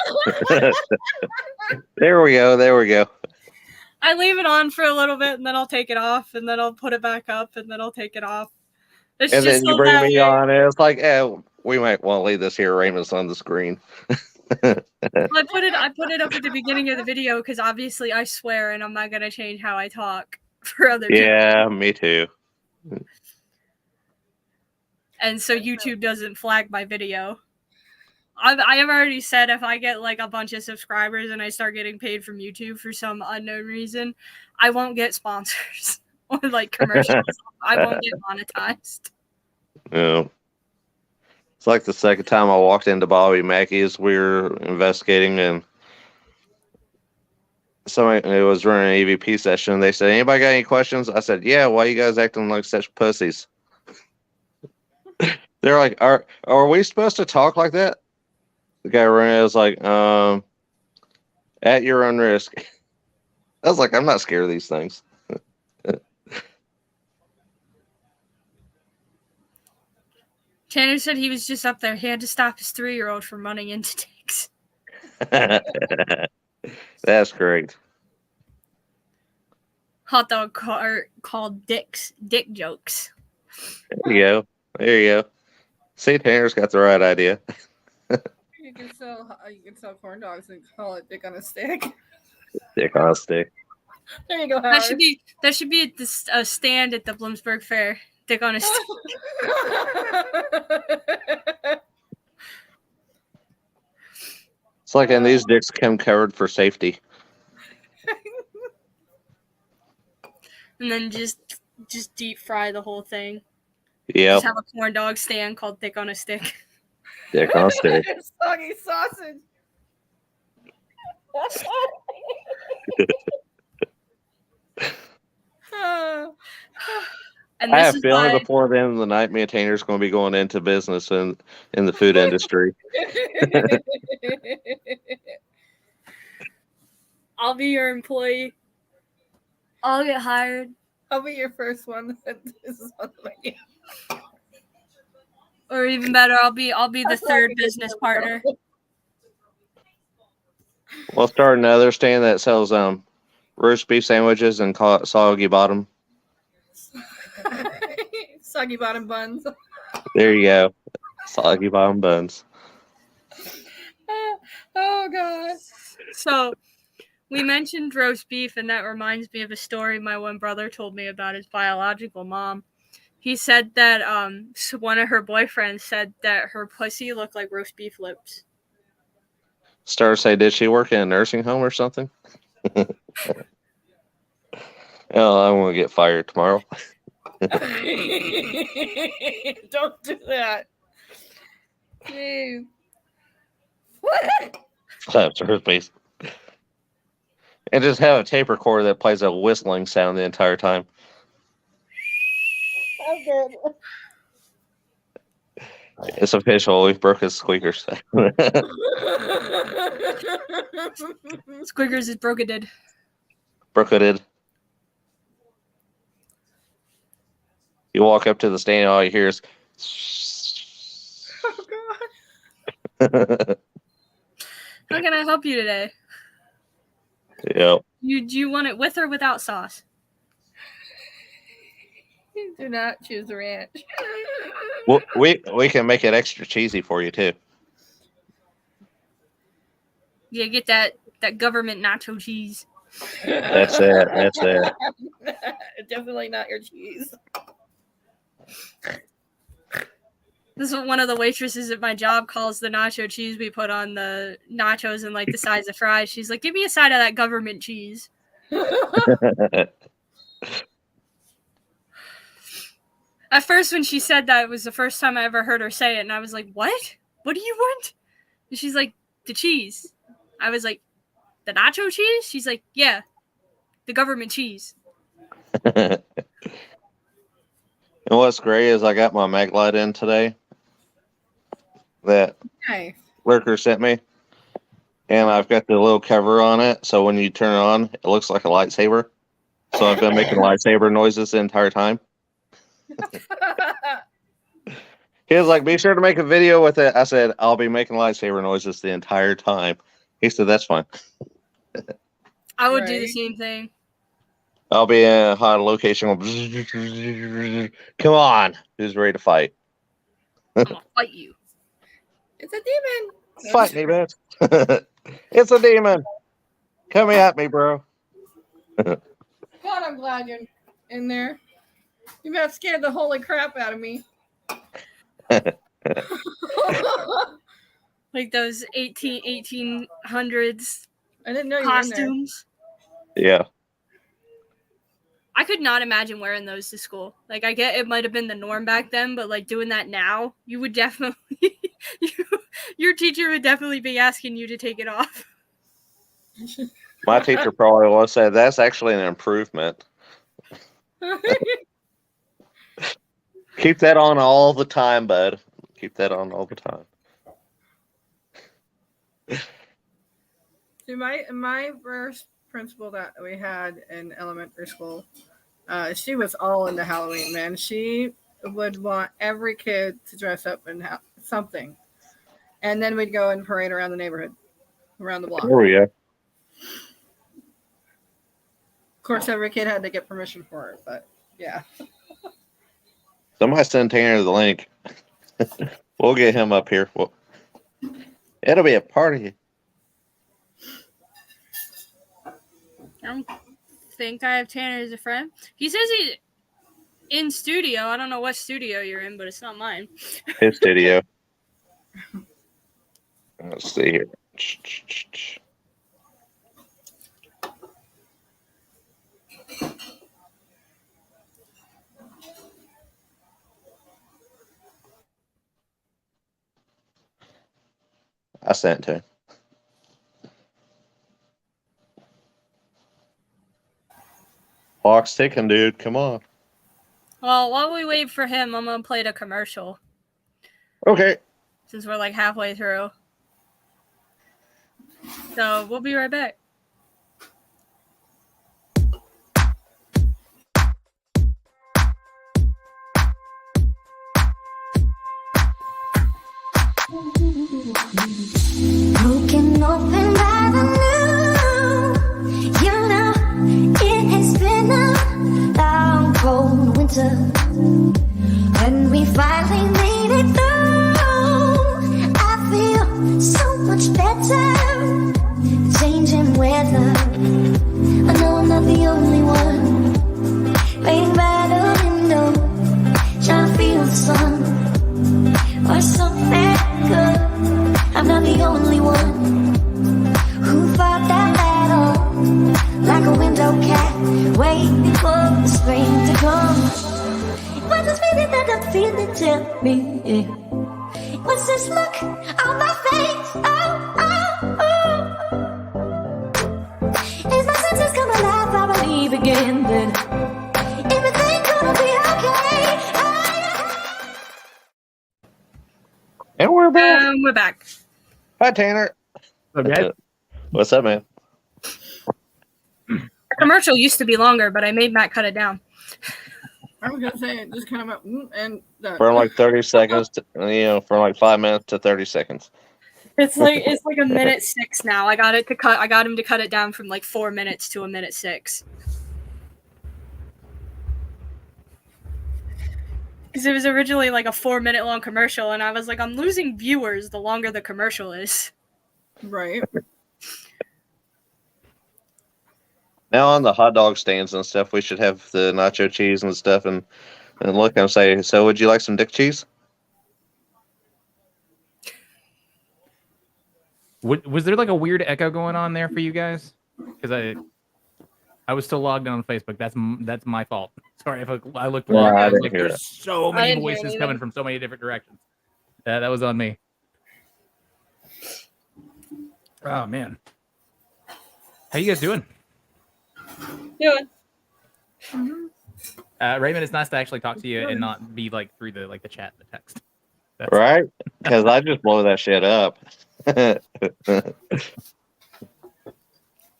There we go. I leave it on for a little bit, and then I'll take it off, and then I'll put it back up, and then I'll take it off. It's And just then you so bring that me way. on, and it's like, we might want to leave this here, Raymond's on the screen. I put it up at the beginning of the video because obviously I swear, and I'm not gonna change how I talk for other people. Yeah, me too. And so YouTube doesn't flag my video. I have already said if I get like a bunch of subscribers and I start getting paid from YouTube for some unknown reason, I won't get sponsors or like commercials. I won't get monetized. Yeah. It's like the second time I walked into Bobby Mackey's, we were investigating, and somebody it was running an EVP session. They said, "Anybody got any questions?" I said, "Yeah. Why you guys acting like such pussies?" They're like, "Are we supposed to talk like that?" The guy running it was like, "At your own risk." I was like, "I'm not scared of these things." Tanner said he was just up there. He had to stop his 3-year-old from running into Dick's. That's great. Hot dog cart called Dick's Dick Jokes. There you go. See, Tanner's got the right idea. You can sell corn dogs and call it dick on a stick. Dick on a stick. There you go, Howard. That should be at the stand at the Bloomsburg Fair. Dick on a stick. It's like, and these dicks come covered for safety. And then just deep fry the whole thing. Yep. Just have a corn dog stand called Dick on a Stick. Dick on a stick. Soggy sausage. And I this have a is feeling why before the end of the night, me and Tanner's going to be going into business in the food industry. I'll be your employee. I'll get hired. I'll be your first one. This is on the menu. Or even better, I'll be the third business partner. We'll start another stand that sells roast beef sandwiches and call it Soggy Bottom. Soggy bottom buns. There you go. Soggy bottom buns. Oh god. So we mentioned roast beef, and that reminds me of a story my one brother told me about his biological mom. He said that one of her boyfriends said that her pussy looked like roast beef lips. Star say, did she work in a nursing home or something? Oh, I'm gonna get fired tomorrow. Don't do that. Jeez. What? Slaps her face. And just have a tape recorder that plays a whistling sound the entire time. I'm good. It's official. We've broke his squeakers. Squiggers is broken did. Brooke did. You walk up to the stand, all you hear is. Oh god. How can I help you today? Yep. Do you want it with or without sauce? Do not choose the ranch. Well, we can make it extra cheesy for you too. Yeah, get that government nacho cheese. That's it. That's it. Definitely not your cheese. This is what one of the waitresses at my job calls the nacho cheese we put on the nachos and like the size of fries. She's like, give me a side of that government cheese. At first, when she said that, it was the first time I ever heard her say it, and I was like, what? What do you want? And she's like, the cheese. I was like, the nacho cheese? She's like, yeah, the government cheese. And what's great is I got my mag light in today that Nice. Lurker sent me. And I've got the little cover on it, so when you turn it on, it looks like a lightsaber. So I've been making lightsaber noises the entire time. He was like, be sure to make a video with it. I said, I'll be making lightsaber noises the entire time. He said, that's fine. I would do the Right. same thing. I'll be in a hot location. Come on. Who's ready to fight? I'm gonna fight you. It's a demon. Fight me, bitch. It's a demon. Come at me, bro. God, I'm glad you're in there. You may have scared the holy crap out of me. Like those 1800s I didn't know you were in there. costumes. Yeah. I could not imagine wearing those to school. Like, I get it might have been the norm back then, but like doing that now, you would definitely, your teacher would definitely be asking you to take it off. My teacher probably will say that's actually an improvement. Keep that on all the time, bud. Keep that on all the time. See, my first principal that we had in elementary school, she was all into Halloween, man. She would want every kid to dress up in something. And then we'd go and parade around the neighborhood, around the block. Oh, yeah. Of course, every kid had to get permission for it, but yeah. Somebody send Tanner the link. We'll get him up here. It'll be a party. I don't think I have Tanner as a friend. He says he's in studio. I don't know what studio you're in, but it's not mine. His studio. Let's see here. I sent it to him. Clock's ticking, dude. Come on. Well, while we wait for him, I'm going to play the commercial Okay. since we're like halfway through. So we'll be right back. Broken open by the new. You know, it has been a long, cold winter. And we finally made it through. feel it, tell me. What's this look on my face? Is my senses come alive? I believe again that everything's gonna be okay. And we're back. We're back. Hi, Tanner. Okay. What's up, man? The commercial used to be longer, but I made Matt cut it down. I was gonna say it just kind of went and done. From like 30 seconds to, from like 5 minutes to 30 seconds. It's like a minute 6 now. I got him to cut it down from like 4 minutes to a minute 6. Because it was originally like a 4-minute long commercial, and I was like, I'm losing viewers the longer the commercial is. Right. Now on the hot dog stands and stuff, we should have the nacho cheese and stuff, and look and say, so would you like some dick cheese? Was there like a weird echo going on there for you guys? Because I was still logged in on Facebook. That's my fault. Sorry if I looked Well, wrong. I I was didn't like, hear there's it. so I many didn't hear voices anything. coming from so many different directions. That was on me. Oh man, how you guys doing? Doing. Raymond, it's nice to actually talk to you and not be like through the chat and the text. That's, Right? Because I just blow that shit up.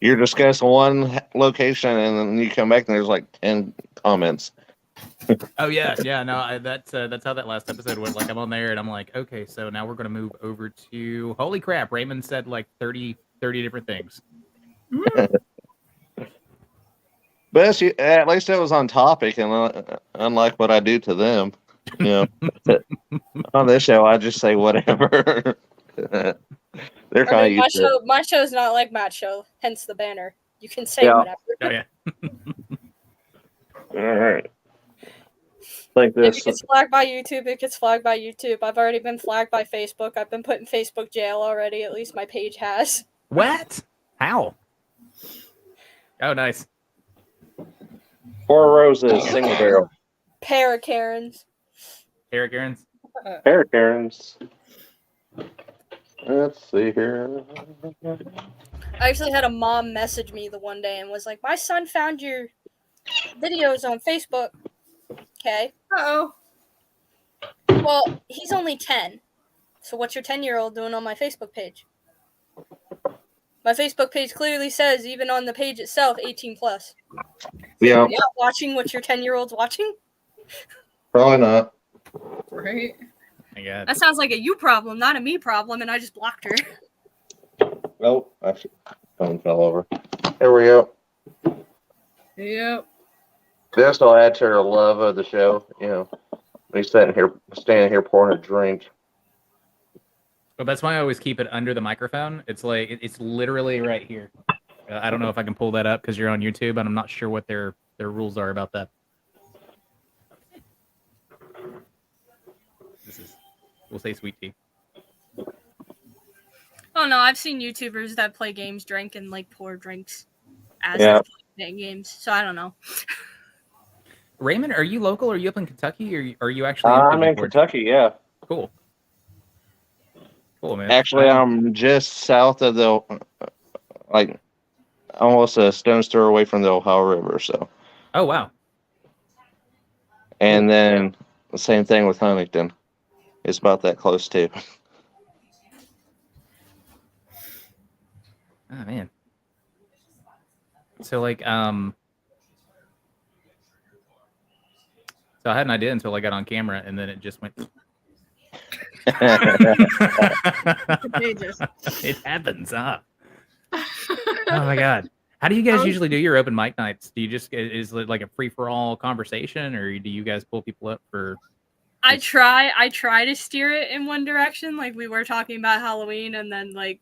You're discussing one location, and then you come back and there's like 10 comments. Oh yeah, no, that's how that last episode went. Like I'm on there and I'm like, okay, so now we're gonna move over to holy crap. Raymond said like 30 different things. But at least it was on topic, and unlike what I do to them, on this show I just say whatever. They're kind of used to it. My show's not like Matt's show, hence the banner. You can say Yeah. whatever. Oh yeah. All right. Like If this. it gets flagged by YouTube, it gets flagged by YouTube. I've already been flagged by Facebook. I've been put in Facebook jail already. At least my page has. What? How? Oh nice. 4 roses, single barrel. Pair of Karens. Eric Aaron's. Pair of Karens. Let's see here. I actually had a mom message me the one day and was like, "My son found your videos on Facebook." Okay. Uh-oh. Well, he's only 10. So what's your 10-year-old doing on my Facebook page? My Facebook page clearly says, even on the page itself, 18 plus. Yeah, You're not watching what your 10-year-old's watching? probably not. Right. My God. That sounds like a you problem, not a me problem, and I just blocked her. Nope. Actually, phone fell over. There we go. Yep. This will add to her love of the show. He's standing here pouring a drink. Well, that's why I always keep it under the microphone. It's like it's literally right here. I don't know if I can pull that up because you're on YouTube, and I'm not sure what their rules are about that. We'll say sweet tea. Oh no, I've seen YouTubers that play games, drink, and like pour drinks as Yeah. they're playing games. So I don't know. Raymond, are you local? Are you up in Kentucky? Or are you actually? I'm in Pigeon Forge? Kentucky, yeah. Cool. Cool, man. Actually, I'm just south of the, almost a stone's throw away from the Ohio River. So, Oh wow. and then the same thing with Huntington. It's about that close too. Oh man. So like so I had an idea until I got on camera and then it just went Contagious. it happens, huh? Oh my God. How do you guys usually do your open mic nights? Do you just is it like a free for all conversation or do you guys pull people up for I try to steer it in one direction, like we were talking about Halloween, and then like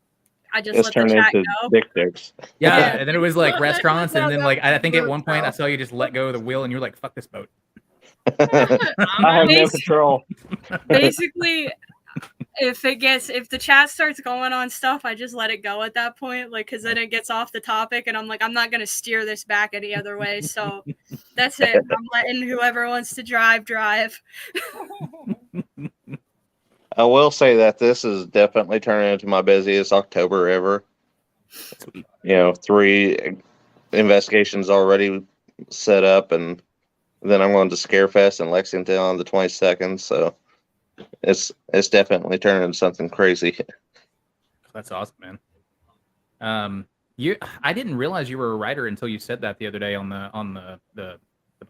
I just It's let the turned chat into go. dick pics. Yeah, Yeah. and then it was like Well, restaurants and then that- like I think at that one point I works saw you just let go of the wheel and you're like, fuck this boat. I have no Basi- control. Basically, if the chat starts going on stuff, I just let it go at that point, like, because then it gets off the topic, and I'm like, I'm not gonna steer this back any other way. So that's it. I'm letting whoever wants to drive. I will say that this is definitely turning into my busiest October ever. Sweet. 3 investigations already set up, and then I'm going to Scarefest in Lexington on the 22nd. So it's definitely turning into something crazy. That's awesome, man. I didn't realize you were a writer until you said that the other day on the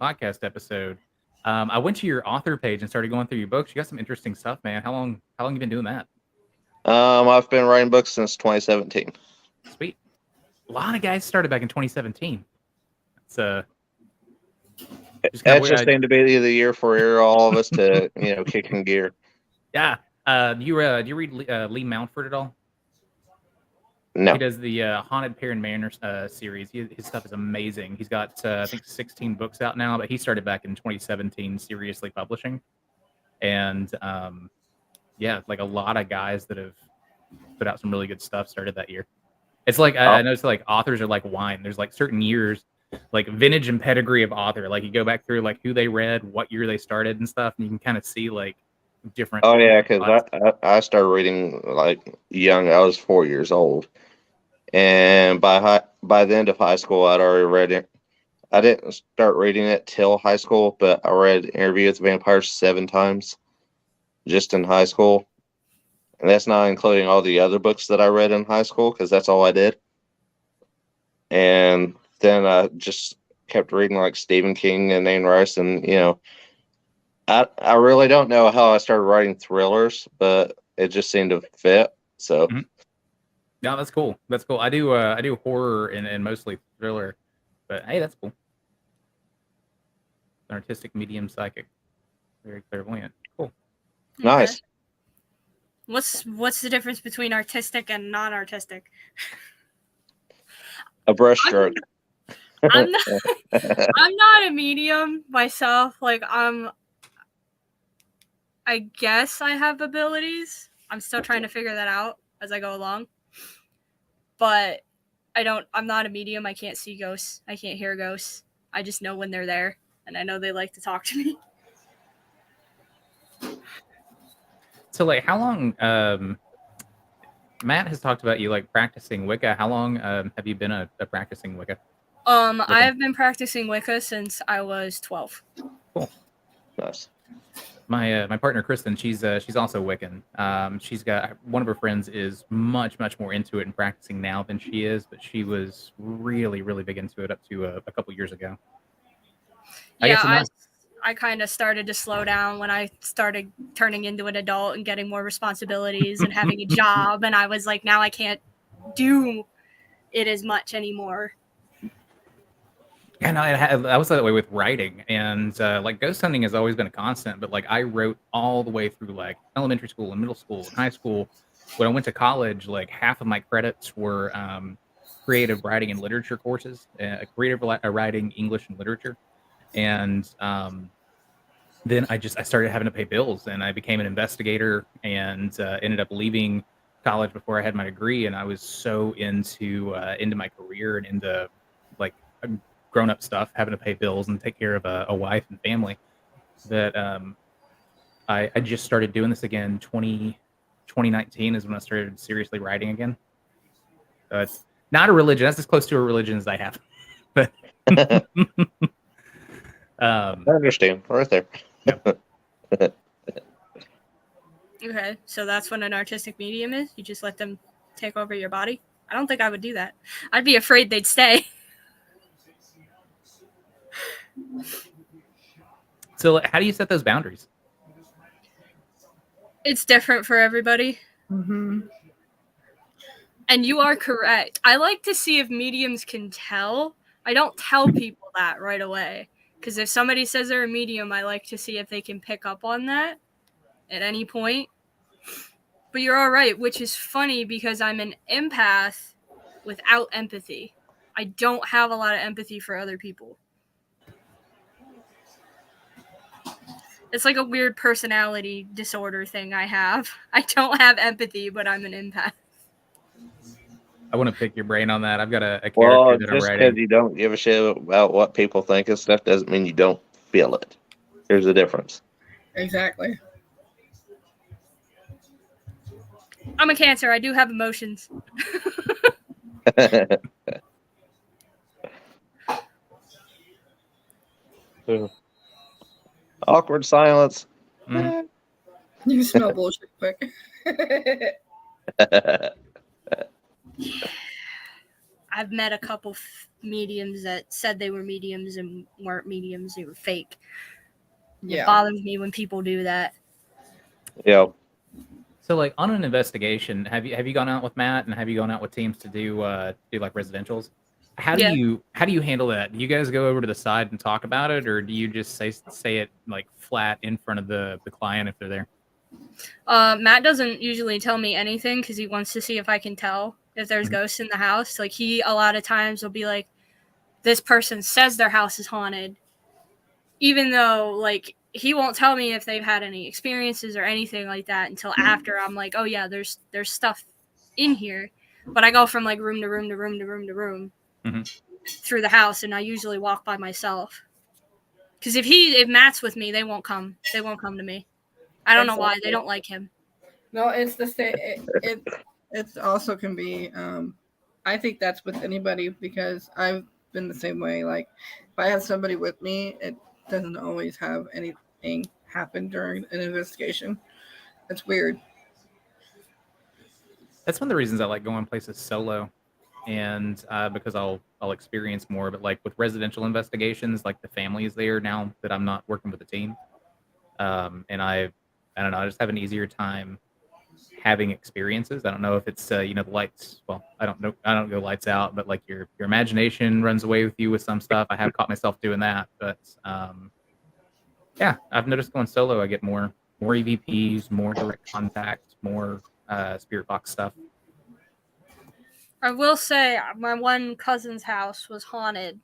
podcast episode. I went to your author page and started going through your books. You got some interesting stuff, man. How long you been doing that? I've been writing books since 2017. Sweet. A lot of guys started back in 2017. It's That just seemed to be the year for all of us to kick in gear. Yeah. Do you read Lee Mountford at all? No. He does the Haunted Perrin Manor series. His stuff is amazing. He's got I think 16 books out now, but he started back in 2017 seriously publishing. And yeah, like a lot of guys that have put out some really good stuff started that year. It's like I noticed like authors are like wine. There's like certain years, like vintage and pedigree of author. Like you go back through like who they read, what year they started and stuff, and you can kind of see like different. Oh yeah, because I started reading like young. I was 4 years old, and by the end of high school, I'd already read it. I didn't start reading it till high school, but I read Interview with the Vampire 7 times, just in high school, and that's not including all the other books that I read in high school because that's all I did. And then I just kept reading like Stephen King and Anne Rice, and I really don't know how I started writing thrillers, but it just seemed to fit. So, No, that's cool. That's cool. I do horror and mostly thriller, but hey, that's cool. An artistic medium psychic, very clairvoyant. Cool. Nice. What's the difference between artistic and non-artistic? A brushstroke. I'm not a medium myself. Like I guess I have abilities. I'm still trying to figure that out as I go along. But I'm not a medium. I can't see ghosts. I can't hear ghosts. I just know when they're there, and I know they like to talk to me. So like how long Matt has talked about you like practicing Wicca. How long have you been a practicing Wicca? I have been practicing Wicca since I was 12. Cool. Nice. My partner Kristen, she's also Wiccan. She's got one of her friends is much more into it and practicing now than she is, but she was really big into it up to a couple years ago. I kind of started to slow down when I started turning into an adult and getting more responsibilities and having a job, and I was like, now I can't do it as much anymore. Yeah, no, I was that way with writing, and like ghost hunting has always been a constant. But like I wrote all the way through like elementary school and middle school and high school. When I went to college, like half of my credits were creative writing and literature courses, creative writing, English and literature, and then I started having to pay bills, and I became an investigator, and ended up leaving college before I had my degree, and I was so into my career and into like grown-up stuff, having to pay bills and take care of a wife and family, that I just started doing this again. 2019 is when I started seriously writing again. So it's not a religion. That's as close to a religion as I have. But I understand. Right there. Okay, so that's what an artistic medium is? You just let them take over your body? I don't think I would do that. I'd be afraid they'd stay. So how do you set those boundaries? It's different for everybody. Mm-hmm. And you are correct. I like to see if mediums can tell. I don't tell people that right away. Because if somebody says they're a medium, I like to see if they can pick up on that at any point. But you're all right, which is funny because I'm an empath without empathy. I don't have a lot of empathy for other people. It's like a weird personality disorder thing I have. I don't have empathy, but I'm an empath. I want to pick your brain on that. I've got a character Well, that I'm just because writing. you don't give a shit about what people think and stuff doesn't mean you don't feel it. There's a difference. Exactly. I'm a Cancer. I do have emotions. Awkward silence. Mhm. You smell bullshit quick. I've met a couple mediums that said they were mediums and weren't mediums. They were fake. It Yeah. bothers me when people do that. Yeah. So, like on an investigation, have you gone out with Matt and have you gone out with teams to do like residentials? How do Yeah. you handle that? Do you guys go over to the side and talk about it, or do you just say it like flat in front of the client if they're there? Matt doesn't usually tell me anything because he wants to see if I can tell if there's ghosts in the house. Like he a lot of times will be like, this person says their house is haunted, even though like he won't tell me if they've had any experiences or anything like that until after I'm like, oh yeah, there's stuff in here. But I go from like room to room to room to room to room through the house, and I usually walk by myself. Because if Matt's with me, they won't come. They won't come to me. I don't know why. They don't like him. No, it's the same. It also can be. I think that's with anybody because I've been the same way. Like if I have somebody with me, it doesn't always have anything happen during an investigation. It's weird. That's one of the reasons I like going places solo, and because I'll experience more. But like with residential investigations, like the family is there now that I'm not working with a team, and I don't know. I just have an easier time having experiences. I don't know if it's the lights. Well, I don't know. I don't go lights out, but like your imagination runs away with you with some stuff. I have caught myself doing that, but yeah, I've noticed going solo, I get more EVPs, more direct contact, more spirit box stuff. I will say my one cousin's house was haunted,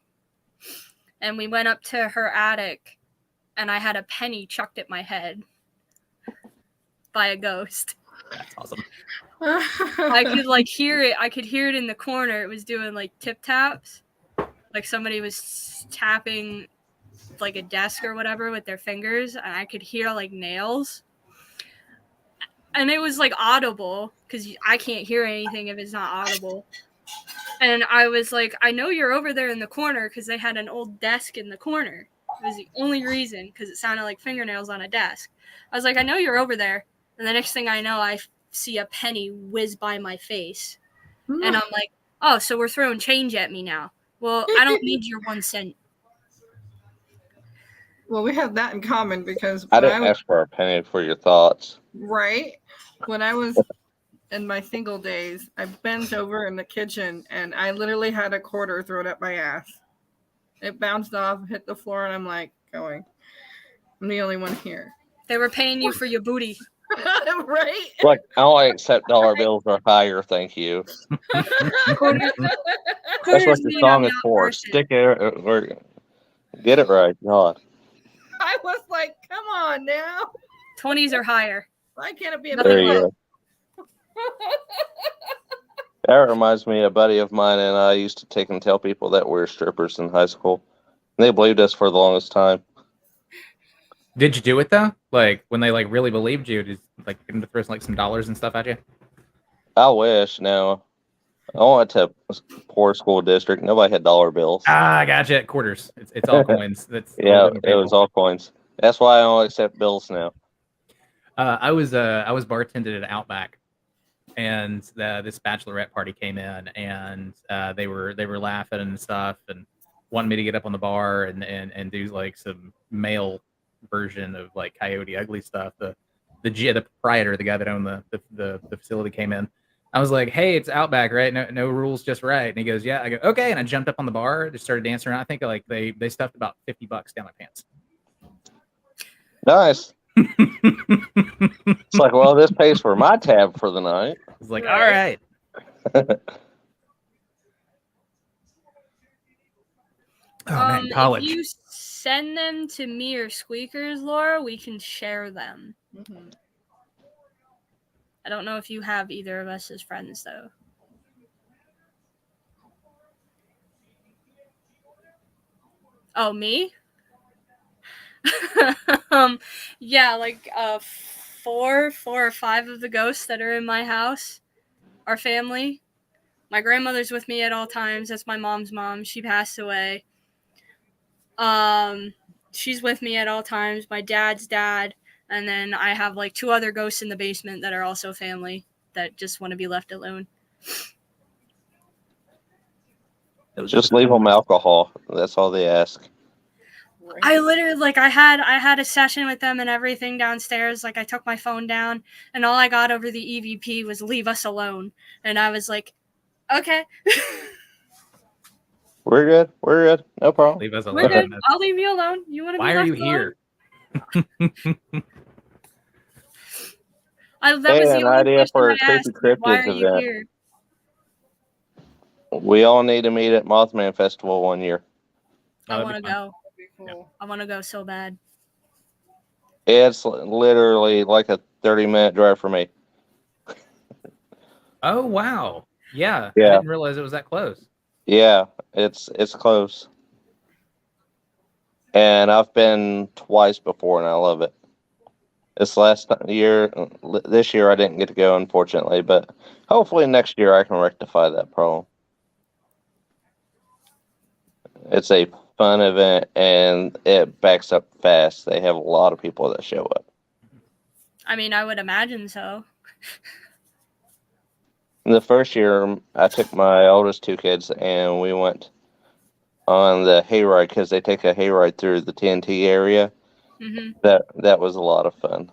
and we went up to her attic, and I had a penny chucked at my head by a ghost. That's awesome. I could like hear it. I could hear it in the corner. It was doing like tip taps, like somebody was tapping like a desk or whatever with their fingers, and I could hear like nails. And it was like audible because I can't hear anything if it's not audible. And I was like, I know you're over there in the corner because they had an old desk in the corner. It was the only reason because it sounded like fingernails on a desk. I was like, I know you're over there. And the next thing I know, I see a penny whiz by my face. And I'm like, oh, so we're throwing change at me now. Well, I don't need your 1 cent. Well, we have that in common because I when didn't ask for a penny for your thoughts. right when I was in my single days, I bent over in the kitchen and I literally had a quarter thrown at my ass. It bounced off, hit the floor, and I'm like, going, I'm the only one here. They were paying you for your booty. Right? Like, I only accept dollar bills or higher, thank you. That's what Quarters the mean song I'm is not for. worth it. Stick it or get it right. God. I was like, come on now. 20s or higher. Why can't it be a Nothing There you wrong. go. That reminds me, a buddy of mine and I used to take and tell people that we're strippers in high school. And they believed us for the longest time. Did you do it though? Like when they like really believed you, did like get them to throw like some dollars and stuff at you? I wish. Now, I went to a poor school district. Nobody had dollar bills. Ah, I gotcha. Quarters. It's all coins. That's Yeah, all it was all coins. That's why I only accept bills now. I was bartended at Outback, and this bachelorette party came in, and they were laughing and stuff, and wanted me to get up on the bar and do like some male version of like Coyote Ugly stuff. The proprietor, the guy that owned the facility, came in. I was like, "Hey, it's Outback, right? No rules, just right." And he goes, "Yeah." I go, "Okay." And I jumped up on the bar, just started dancing around. I think like they stuffed about $50 down my pants. Nice. It's like, well, this pays for my tab for the night. It's like, all right. Oh man, college. If you send them to me or Squeakers, Laura, we can share them. Mhm. I don't know if you have either of us as friends, though. Oh, me? Yeah, like 4 or 5 of the ghosts that are in my house are family. My grandmother's with me at all times. That's my mom's mom. She passed away. She's with me at all times. My dad's dad, and then I have like 2 other ghosts in the basement that are also family that just want to be left alone. Those are Just the leave fun them ones. alcohol. That's all they ask. Right. I literally like I had a session with them and everything downstairs. Like I took my phone down and all I got over the EVP was leave us alone. And I was like, okay. We're good. We're good. No problem. Leave us We're alone. good. I'll leave you alone. You want to be Why are left you alone? here? That Hey, was the an only idea question for I a Creepy asked. Why Cryptids are you event. here? We all need to meet at Mothman Festival one year. Oh, I that'd want be to fun. go. That'd be cool. I want to go so bad. It's literally like a 30-minute drive for me. Oh wow. Yeah. I Yeah. didn't realize it was that close. Yeah, it's close. And I've been twice before, and I love it. This year I didn't get to go, unfortunately, but hopefully next year I can rectify that problem. It's a fun event, and it backs up fast. They have a lot of people that show up. I mean, I would imagine so. The first year, I took my oldest 2 kids, and we went on the hayride because they take a hayride through the TNT area. Hmm. That was a lot of fun.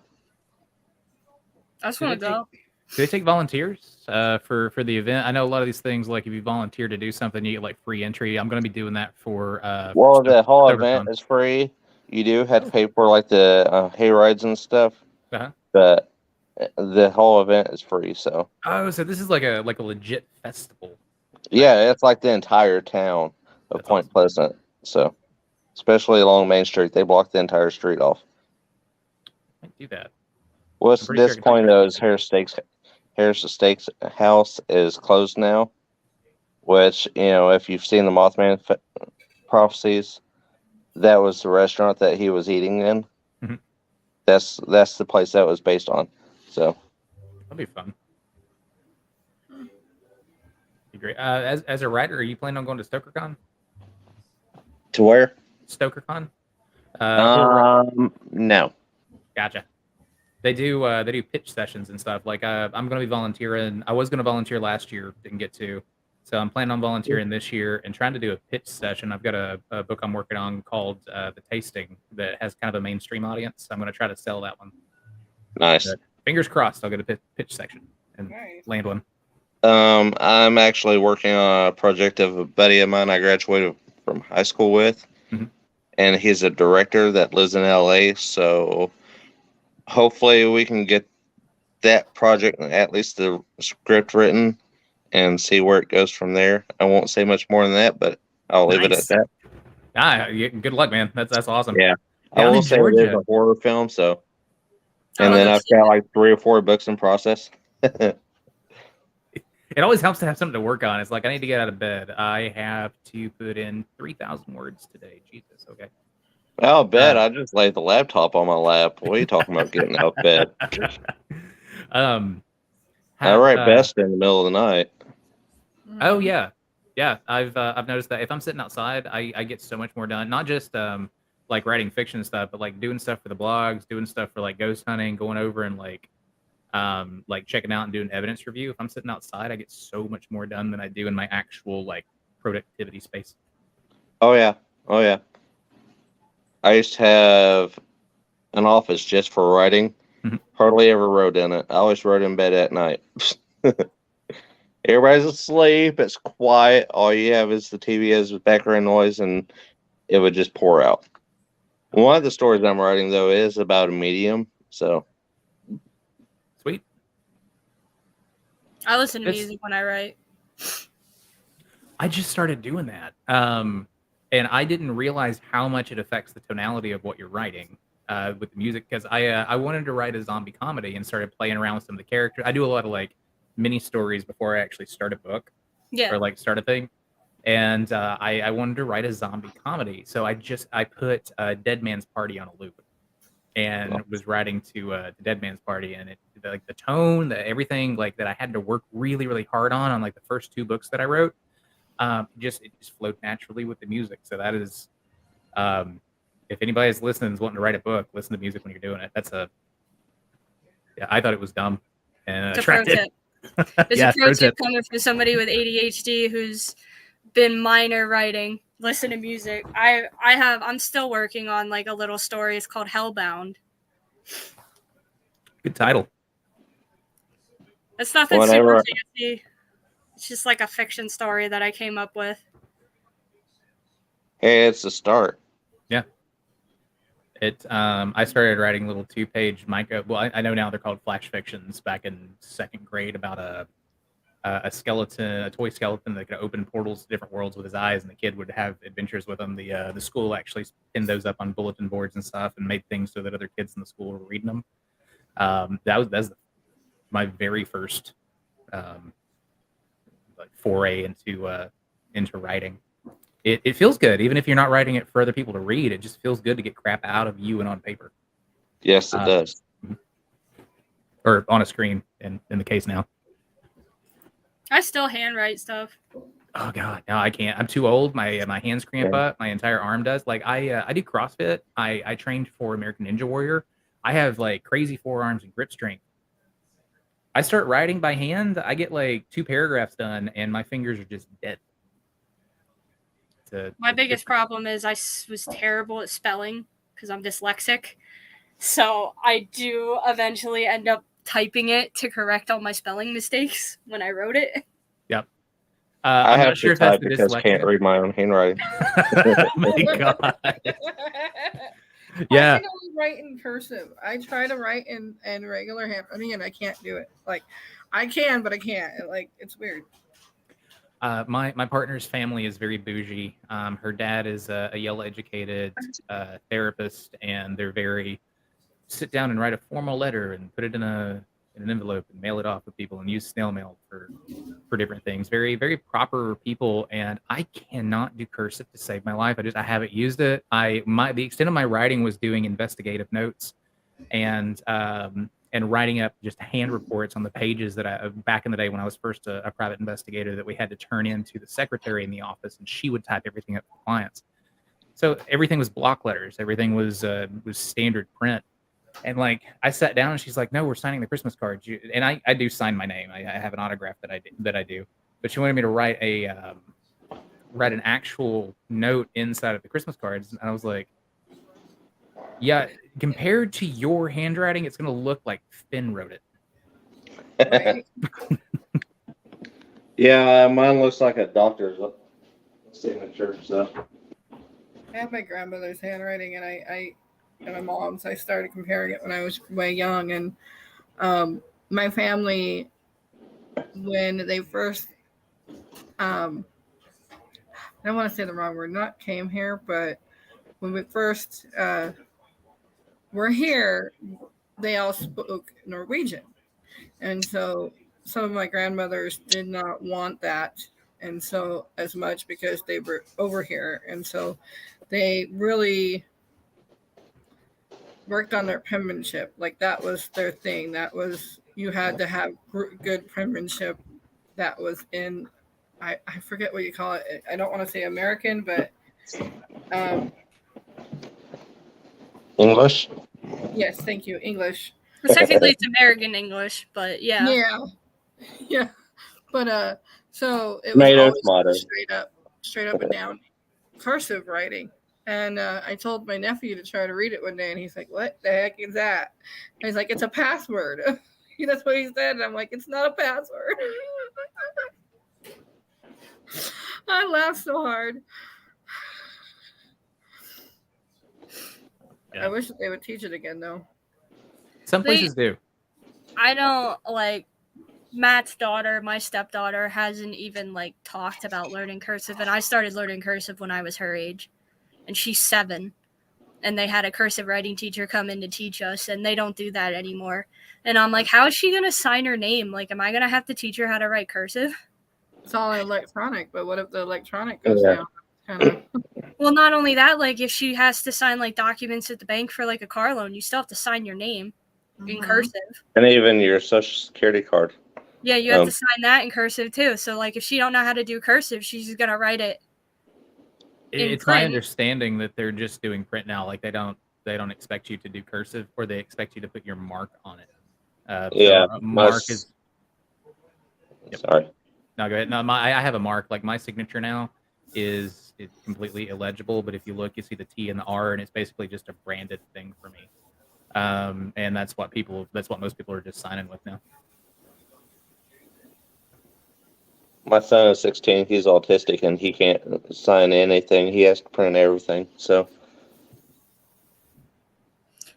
I just Do want they to go. Do they take volunteers for the event? I know a lot of these things, like if you volunteer to do something, you get like free entry. I'm going to be doing that for. Well, the whole StokerCon. event is free. You do have to pay for like the hayrides and stuff, Uh-huh. but the whole event is free. So Oh, so this is like a legit festival. yeah, it's like the entire town of That's Point awesome. Pleasant. So especially along Main Street, they block the entire street off. I might do that. What's I'm pretty sure I can talk disappointing about though is Harris Steaks House is closed now. Which, if you've seen the Mothman prophecies, that was the restaurant that he was eating in. Mhm. That's the place that was based on. So That'll be fun. Be great. As a writer, are you planning on going to StokerCon? to where? StokerCon. Horror- No. Gotcha. They do pitch sessions and stuff. Like I'm going to be volunteering. I was going to volunteer last year, didn't get to. So I'm planning on volunteering this year and trying to do a pitch session. I've got a book I'm working on called The Tasting that has kind of a mainstream audience. I'm going to try to sell that one. Nice. But fingers crossed, I'll get a pitch section and Nice. land one. I'm actually working on a project of a buddy of mine I graduated from high school with, Mhm. and he's a director that lives in LA. So hopefully we can get that project, at least the script written, and see where it goes from there. I won't say much more than that, but I'll leave it at Nice. that. Good luck, man. That's awesome. Yeah. I Down will in say it is Georgia. a horror film, so. And Oh, then I've that's got like 3 or 4 books in process. It always helps to have something to work on. It's like I need to get out of bed. I have to put in 3,000 words today. Jesus. Okay. I'll bet. I just laid the laptop on my lap. What are you talking about getting out of bed? I write best in the middle of the night. Oh yeah, yeah. I've noticed that if I'm sitting outside, I get so much more done. Not just like writing fiction stuff, but like doing stuff for the blogs, doing stuff for like ghost hunting, going over and like checking out and doing evidence review. If I'm sitting outside, I get so much more done than I do in my actual like productivity space. Oh yeah. Oh yeah. I used to have an office just for writing. Mhm. Hardly ever wrote in it. I always wrote in bed at night. Everybody's asleep. It's quiet. All you have is the TV as background noise, and it would just pour out. One of the stories I'm writing, though, is about a medium. So, Sweet. I listen to It's- music when I write. I just started doing that. And I didn't realize how much it affects the tonality of what you're writing with the music, because I wanted to write a zombie comedy and started playing around with some of the characters. I do a lot of like mini stories before I actually start a book Yeah. or like start a thing. And I wanted to write a zombie comedy, so I put Dead Man's Party on a loop and was writing to the Dead Man's Party, and it like the tone, everything like that I had to work really really hard on like the first 2 books that I wrote. It just flowed naturally with the music. So that is, if anybody's listening is wanting to write a book, listen to music when you're doing it. Yeah, I thought it was dumb and It's a pro attractive. tip. It's Yeah, a pro pro tip tip. coming from somebody with ADHD who's been minor writing. Listen to music. I'm still working on like a little story. It's called Hellbound. Good title. It's nothing Whenever- super fancy. It's just like a fiction story that I came up with. Hey, it's a start. I started writing little 2-page micro. Well, I know now they're called flash fictions. Back in 2nd grade, about a skeleton, a toy skeleton that could open portals to different worlds with his eyes, and the kid would have adventures with him. The school actually pinned those up on bulletin boards and stuff, and made things so that other kids in the school were reading them. That's my very first like foray into writing. It feels good, even if you're not writing it for other people to read. It just feels good to get crap out of you and on paper. Yes, it does. Or on a screen, in the case now. I still handwrite stuff. Oh God, no, I can't. I'm too old. My hands cramp up. My entire arm does. Like I do CrossFit. I trained for American Ninja Warrior. I have like crazy forearms and grip strength. I start writing by hand. I get like 2 paragraphs done, and my fingers are just dead. My biggest problem is I was terrible at spelling because I'm dyslexic. So I do eventually end up typing it to correct all my spelling mistakes when I wrote it. Yep. I I'm have not sure to if that's type the because I can't dyslexia. read my own handwriting. My God. I Yeah. can only write in cursive. I try to write in regular handwriting and I can't do it. Like I can, but I can't. It's weird. My partner's family is very bougie. Her dad is a Yale educated therapist, and they're very sit down and write a formal letter and put it in an envelope and mail it off to people and use snail mail for different things. Very very proper people, and I cannot do cursive to save my life. I haven't used it. The extent of my writing was doing investigative notes and writing up just hand reports on the pages that I back in the day when I was first a private investigator that we had to turn into the secretary in the office, and she would type everything up for clients. So everything was block letters. Everything was standard print. And like I sat down and she's like, "No, we're signing the Christmas cards." And I do sign my name. I have an autograph that I do. But she wanted me to write write an actual note inside of the Christmas cards, and I was like, yeah, compared to your handwriting, it's going to look like Finn wrote it. Right? Yeah, mine looks like a doctor's signature. So I have my grandmother's handwriting, and I and my mom's. I started comparing it when I was way young, and my family, when they first, I don't want to say the wrong word, not came here, but when we first were here, they all spoke Norwegian, and so some of my grandmothers did not want that, and so as much because they were over here, and so they really worked on their penmanship. Like that was their thing. That was you had to have good penmanship. That was in I forget what you call it. I don't want to say American, but English. yes, thank you, English. Technically, it's American English, but yeah. Yeah. But so it was Tomato, always tomato. straight up and down cursive writing. And I told my nephew to try to read it one day, and he's like, "What the heck is that?" And he's like, "It's a password." That's what he said. And I'm like, "It's not a password." I laughed so hard. Yeah. I wish that they would teach it again, though. Some places do. I don't like Matt's daughter, my stepdaughter, hasn't even like talked about learning cursive, and I started learning cursive when I was her age, and she's 7. And they had a cursive writing teacher come in to teach us, and they don't do that anymore. And I'm like, how is she gonna sign her name? Like, am I gonna have to teach her how to write cursive? It's all electronic, but what if the electronic goes Yeah. down? Kind of. Well, not only that, like if she has to sign like documents at the bank for like a car loan, you still have to sign your name in cursive. And even your social security card. Yeah, you have to sign that in cursive too. So like if she don't know how to do cursive, she's gonna write it. It's my understanding that they're just doing print now. Like they don't expect you to do cursive, or they expect you to put your mark on it. Yeah, so mark is. Yep. Sorry. No, go ahead. No, I have a mark. Like my signature now is it's completely illegible, but if you look, you see the T and the R, and it's basically just a branded thing for me. And that's what most people are just signing with now. My son is 16. He's autistic, and he can't sign anything. He has to print everything. So.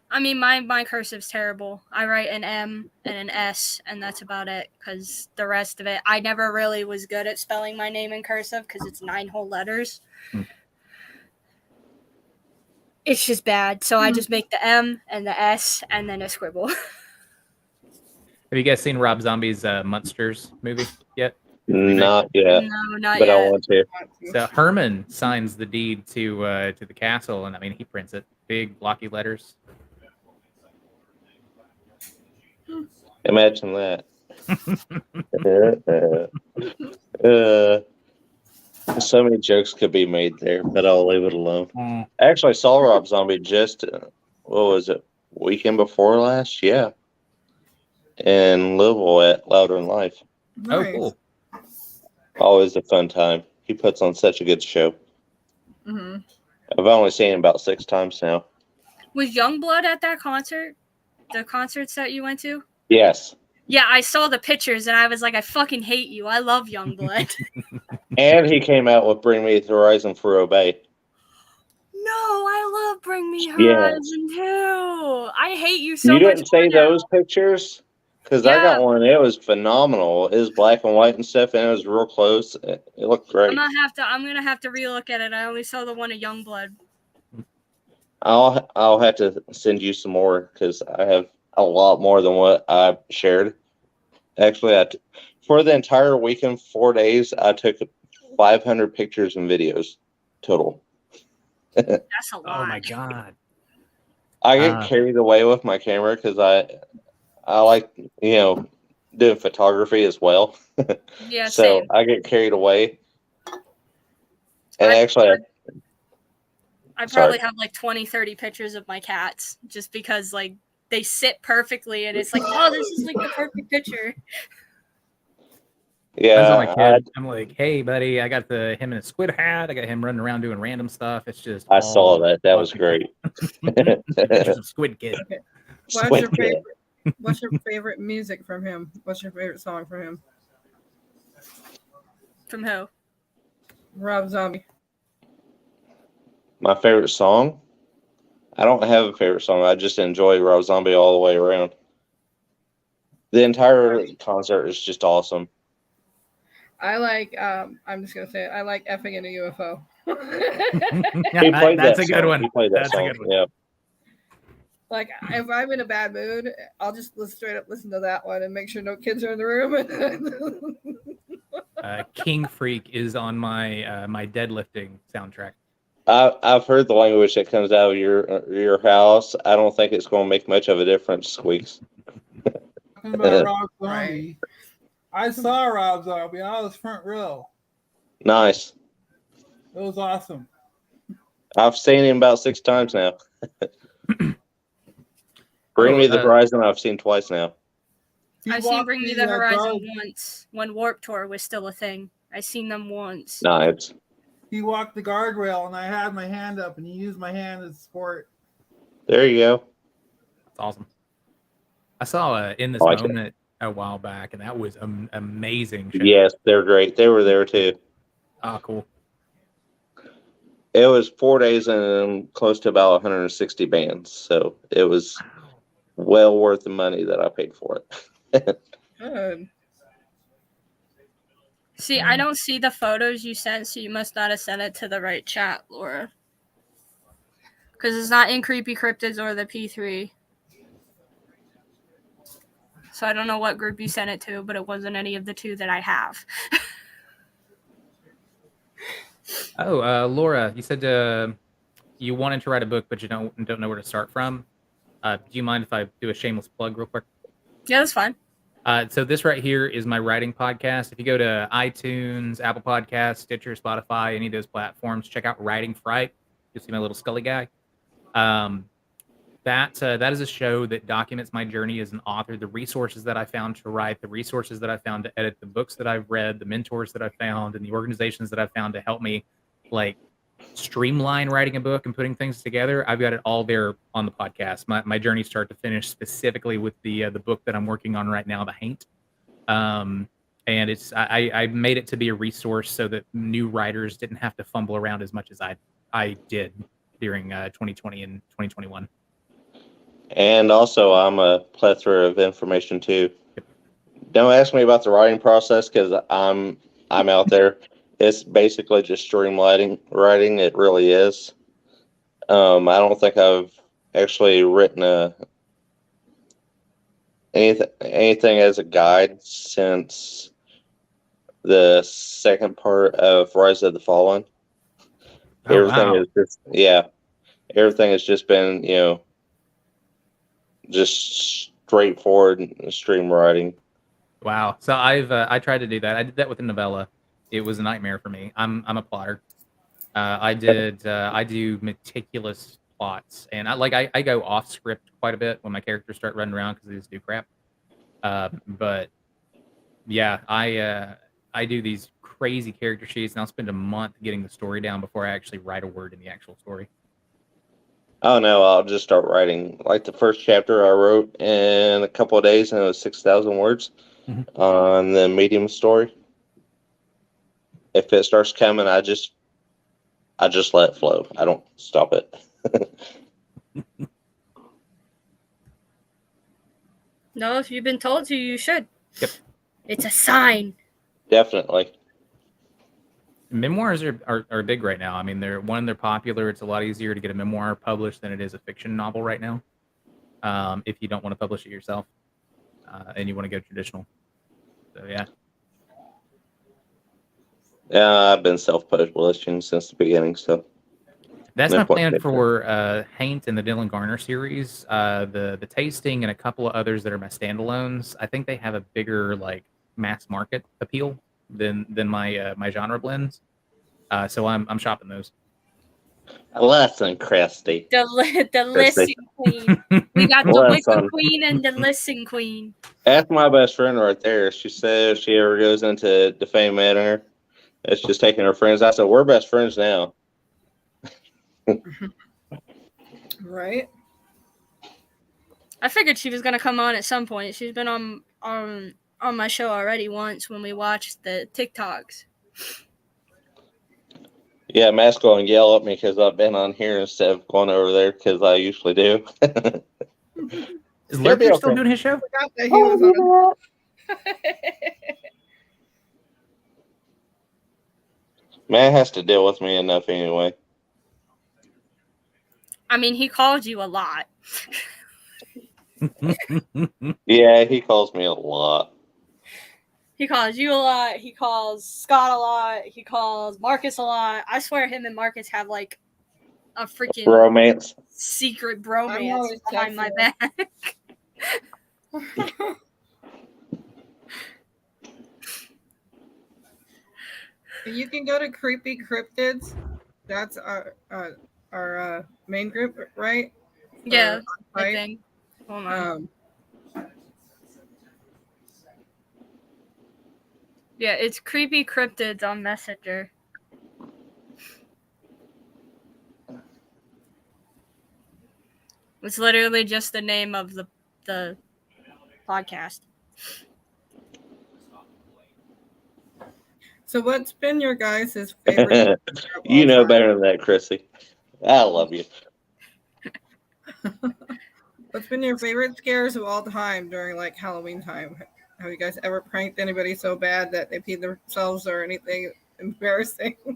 I mean, my cursive's terrible. I write an M and an S, and that's about it. Because the rest of it, I never really was good at spelling my name in cursive because it's 9 whole letters. It's just bad. So I just make the M and the S and then a scribble. Have you guys seen Rob Zombie's Monsters movie yet? Not yet. No, not but yet. I want to. So Herman signs the deed to the castle, and I mean he prints it big blocky letters. Imagine that. So many jokes could be made there, but I'll leave it alone. I actually saw Rob Zombie just, what was it, weekend before last? Yeah. In Louisville at Louder in Life. Oh, cool. Always a fun time. He puts on such a good show. Mm-hmm. I've only seen him about 6 times now. Was Youngblood at that concert? The concerts that you went to? Yes. Yeah, I saw the pictures and I was like, I fucking hate you. I love Youngblood. And he came out with Bring Me the Horizon for Obey. No, I love Bring Me Horizon too. I hate you so You much. didn't see those pictures? Because I got one. It was phenomenal. It was black and white and stuff, and it was real close. It looked great. I'm gonna have to relook at it. I only saw the one of Youngblood. I'll have to send you some more because I have a lot more than what I shared. Actually, for the entire weekend, 4 days, I took 500 pictures and videos total. That's a lot. Oh my god! I get carried away with my camera because I like doing photography as well. Yeah, so same. I get carried away. And I probably have like 20, 30 pictures of my cats just because like they sit perfectly and it's like, oh, this is like the perfect picture. Yeah, my kid. I'm like, hey, buddy, I got him in a squid hat. I got him running around doing random stuff. It's just I saw that. That was great. Just a squid kid. Okay. Squid What's your favorite music from him? What's your favorite song from him? From who? Rob Zombie. My favorite song? I don't have a favorite song. I just enjoy Rob Zombie all the way around. The entire concert is just awesome. I like, I'm just going to say it. I like Effing in a UFO. He played That's that a good song. one. He played that That's song. a good one. Yeah. Like, if I'm in a bad mood, I'll just straight up listen to that one and make sure no kids are in the room. King Freak is on my my deadlifting soundtrack. I've heard the language that comes out of your house. I don't think it's going to make much of a difference, Squeaks. Talking about Rob Zombie. I saw Rob Zombie. I was front row. Nice. It was awesome. I've seen him about 6 times now. Bring Me the Horizon I've seen twice now. I've seen Bring Me the Horizon once when Warped Tour was still a thing. I seen them once. Nice. He walked the guardrail and I had my hand up and he used my hand as support. There you go. That's awesome. I saw In This Moment a while back, and that was an amazing show. Yes, they're great. They were there too. Oh, cool. It was 4 days and close to about 160 bands, so it was well worth the money that I paid for it. Good. See, I don't see the photos you sent, so you must not have sent it to the right chat, Laura. Because it's not in Creepy Cryptids or the P3. So I don't know what group you sent it to, but it wasn't any of the two that I have. Oh, Laura, you said you wanted to write a book, but you don't know where to start from. Do you mind if I do a shameless plug real quick? Yeah, that's fine. So this right here is my writing podcast. If you go to iTunes, Apple Podcasts, Stitcher, Spotify, any of those platforms, check out Writing Fright. You'll see my little Scully guy. That is a show that documents my journey as an author, the resources that I found to write, the resources that I found to edit, the books that I've read, the mentors that I found, and the organizations that I found to help me like streamline writing a book and putting things together. I've got it all there on the podcast. My journey start to finish, specifically with the book that I'm working on right now, The Haint. And it's I made it to be a resource so that new writers didn't have to fumble around as much as I did during 2020 and 2021. And also, I'm a plethora of information too. Don't ask me about the writing process because I'm out there. It's basically just streamlining writing. It really is. I don't think I've actually written anything as a guide since the second part of Rise of the Fallen. Everything is just everything has just been just straightforward stream writing. Wow. So I tried to do that. I did that with a novella. It was a nightmare for me. I'm a plotter. I do meticulous plots, and I go off script quite a bit when my characters start running around because they just do crap. But yeah, I do these crazy character sheets, and I'll spend a month getting the story down before I actually write a word in the actual story. Oh no, I'll just start writing. Like the first chapter I wrote in a couple of days, and it was 6,000 words on the medium story. If it starts coming, I just let it flow. I don't stop it. No, if you've been told to, you should. Yep. It's a sign. Definitely. Memoirs are big right now. I mean, they're popular. It's a lot easier to get a memoir published than it is a fiction novel right now. If you don't want to publish it yourself, and you want to go traditional. So yeah. Yeah, I've been self-publishing since the beginning, so that's my plan for Haint and the Dylan Garner series. The Tasting and a couple of others that are my standalones. I think they have a bigger like mass market appeal than my my genre blends. So I'm shopping those. Listen, Christy. The listen queen. We got the Wicked Queen and the listen queen. That's my best friend right there. She says if she ever goes into defaming her, it's just taking her friends. I said, we're best friends now. Right? I figured she was gonna come on at some point. She's been on my show already once when we watched the TikToks. Yeah, Matt's going to yell at me because I've been on here instead of going over there because I usually do. Is Lurky still doing his show? I forgot that he was on. Matt has to deal with me enough anyway. I mean, he called you a lot. Yeah, he calls me a lot. He calls you a lot. He calls Scott a lot. He calls Marcus a lot. I swear him and Marcus have like a freaking romance, secret bromance behind my back. You can go to Creepy Cryptids. That's our main group, right? Yeah, I think. Hold on. Yeah, it's Creepy Cryptids on Messenger. It's literally just the name of the podcast. So what's been your guys' favorite? You know better than that, Chrissy. I love you. What's been your favorite scares of all time during like Halloween time? Have you guys ever pranked anybody so bad that they peed themselves or anything embarrassing? Oh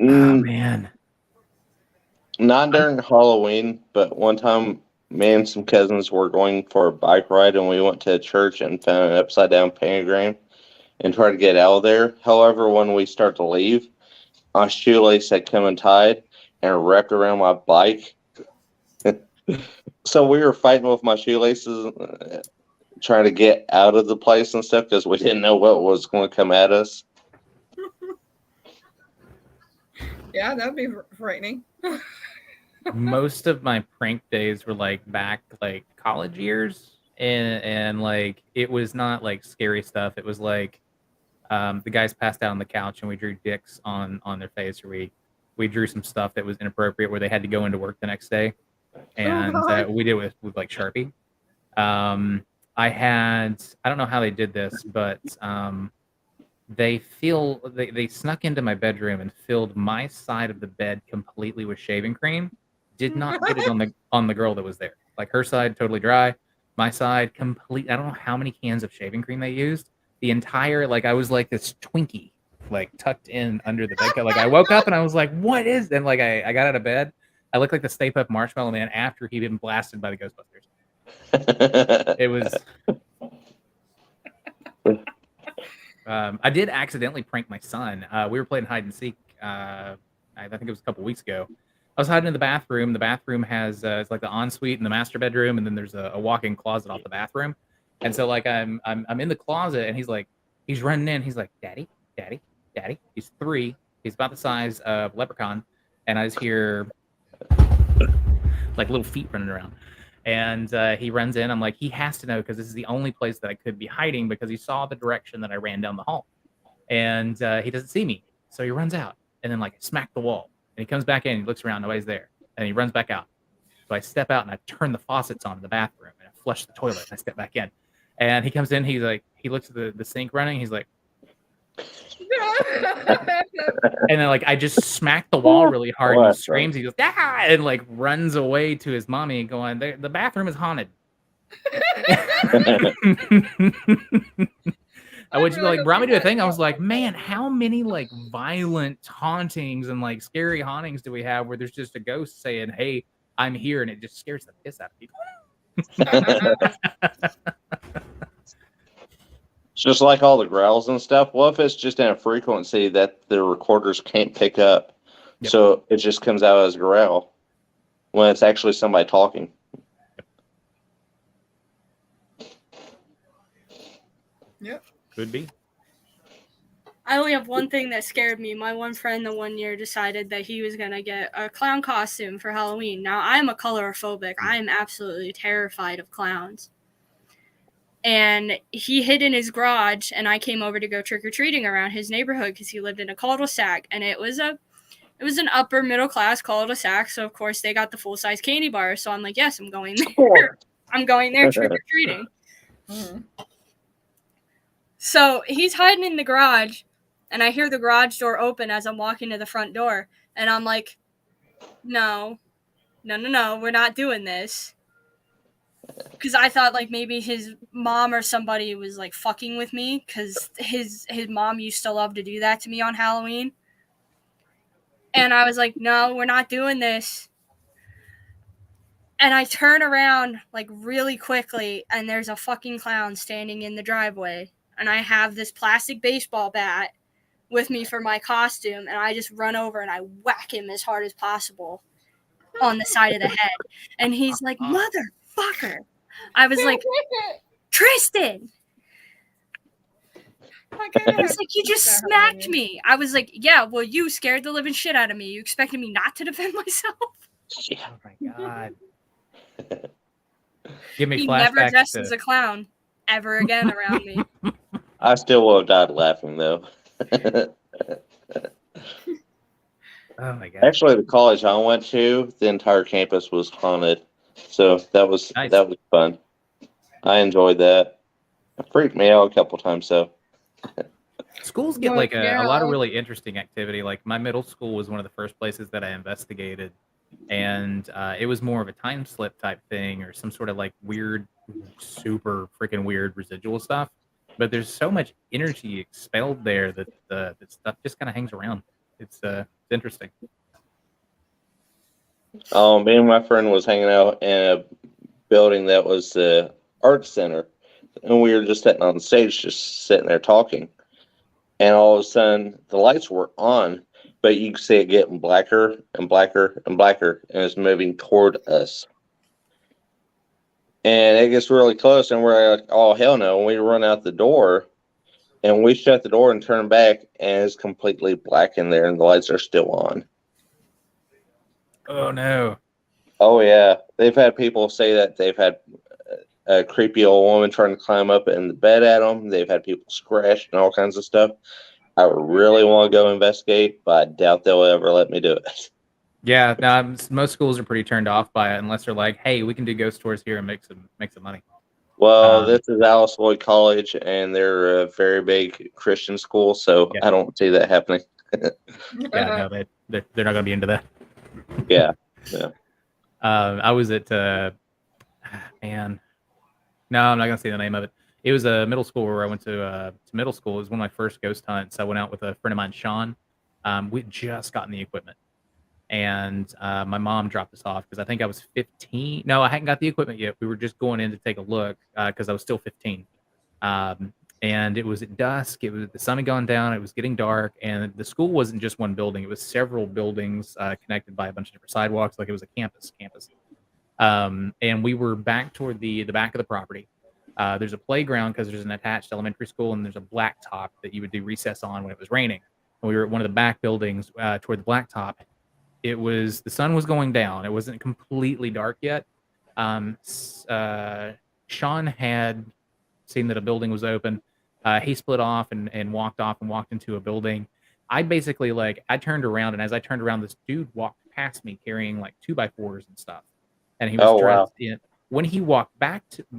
Mm, man. not during Halloween, but one time me and some cousins were going for a bike ride and we went to a church and found an upside down pentagram and tried to get out of there. However, when we start to leave, my shoelace had come untied and wrapped around my bike. So we were fighting with my shoelaces, trying to get out of the place and stuff because we didn't know what was going to come at us. Yeah, that'd be frightening. Most of my prank days were like back like college years, and like it was not like scary stuff. It was like the guys passed out on the couch and we drew dicks on their face, or we drew some stuff that was inappropriate where they had to go into work the next day, and God. we did it with like Sharpie. I don't know how they did this, but they snuck into my bedroom and filled my side of the bed completely with shaving cream. Did not put it on the girl that was there. Like her side totally dry, my side complete. I don't know how many cans of shaving cream they used. The entire, like I was like this Twinkie, like tucked in under the bed. Like I woke up and I was like, "What is?" And like I got out of bed. I looked like the Stay Puft Marshmallow Man after he'd been blasted by the Ghostbusters. It was. I did accidentally prank my son. We were playing hide and seek. I think it was a couple weeks ago. I was hiding in the bathroom. The bathroom has it's like the ensuite and the master bedroom, and then there's a walk-in closet off the bathroom. And so like I'm in the closet, and he's running in. He's like, "Daddy, Daddy, Daddy." He's 3. He's about the size of Leprechaun, and I just hear like little feet running around. And he runs in. I'm like, he has to know because this is the only place that I could be hiding because he saw the direction that I ran down the hall. And he doesn't see me. So he runs out and then like smack the wall. And he comes back in, he looks around, nobody's there. And he runs back out. So I step out and I turn the faucets on in the bathroom and I flush the toilet and I step back in. And he comes in, he looks at the sink running, he's like, and then like I just smack the wall really hard and he screams, he goes, "Ah!" and like runs away to his mommy going, the bathroom is haunted. When she like brought me to a thing, I was like, man, how many like violent hauntings and like scary hauntings do we have where there's just a ghost saying, "Hey, I'm here," and it just scares the piss out of people. It's just like all the growls and stuff. What if it's just in a frequency that the recorders can't pick up? Yep. So it just comes out as a growl when it's actually somebody talking. Yep. Could be. I only have one thing that scared me. My one friend the one year decided that he was going to get a clown costume for Halloween. Now, I'm a colorophobic. I am absolutely terrified of clowns. And he hid in his garage, and I came over to go trick-or-treating around his neighborhood because he lived in a cul-de-sac. And it was an upper middle class cul-de-sac, so of course they got the full-size candy bars. So I'm like, yes, I'm going there. I'm going there trick-or-treating. Mm-hmm. So he's hiding in the garage, and I hear the garage door open as I'm walking to the front door. And I'm like, no, we're not doing this. Because I thought like maybe his mom or somebody was like fucking with me because his mom used to love to do that to me on Halloween. And I was like, no, we're not doing this. And I turn around like really quickly, and there's a fucking clown standing in the driveway. And I have this plastic baseball bat with me for my costume, and I just run over and I whack him as hard as possible on the side of the head. And he's like, "Motherfucker." I was like, "Tristan." He's like, "You just smacked me." I was like, "Yeah, well, you scared the living shit out of me. You expected me not to defend myself?" Oh my god. Give me He flashbacks. never dressed as a clown ever again around me. I still would have died laughing though. Oh my god. Actually, the college I went to, the entire campus was haunted, so that was Nice. fun. I enjoyed that. It freaked me out a couple times, so. Schools get Well, like a yeah. lot of really interesting activity. Like my middle school was one of the first places that I investigated, and it was more of a time slip type thing or some sort of like weird super freaking weird residual stuff. But there's so much energy expelled there that that stuff just kind of hangs around. It's interesting. Me and my friend was hanging out in a building that was the art center, and we were just sitting on the stage, just sitting there talking. And all of a sudden, the lights were on, but you could see it getting blacker and blacker and blacker, and it's moving toward us. And it gets really close, and we're like, "Oh hell no!" And we run out the door, and we shut the door and turn back, and it's completely black in there, and the lights are still on. Oh no! Oh yeah, they've had people say that they've had a creepy old woman trying to climb up in the bed at them. They've had people scratch and all kinds of stuff. I really want to go investigate, but I doubt they'll ever let me do it. Yeah, no, most schools are pretty turned off by it unless they're like, "Hey, we can do ghost tours here and make some money." Well, this is Alice Lloyd College, and they're a very big Christian school, so Yeah. I don't see that happening. Yeah, no, they're not going to be into that. Yeah. I was at man, no, I'm not going to say the name of it. It was a middle school where I went to middle school. It was one of my first ghost hunts. I went out with a friend of mine, Sean. We had just gotten the equipment, and my mom dropped us off because I think I was 15. No, I hadn't got the equipment yet. We were just going in to take a look because I was still 15. And it was at dusk. The sun had gone down. It was getting dark, and the school wasn't just one building. It was several buildings connected by a bunch of different sidewalks. Like it was a campus. And we were back toward the back of the property. There's a playground because there's an attached elementary school, and there's a blacktop that you would do recess on when it was raining. And we were at one of the back buildings toward the blacktop. The sun was going down. It wasn't completely dark yet. Sean had seen that a building was open. He split off and walked into a building. I basically I turned around, and as I turned around, this dude walked past me carrying like 2x4s and stuff. And he was dressed in. When he walked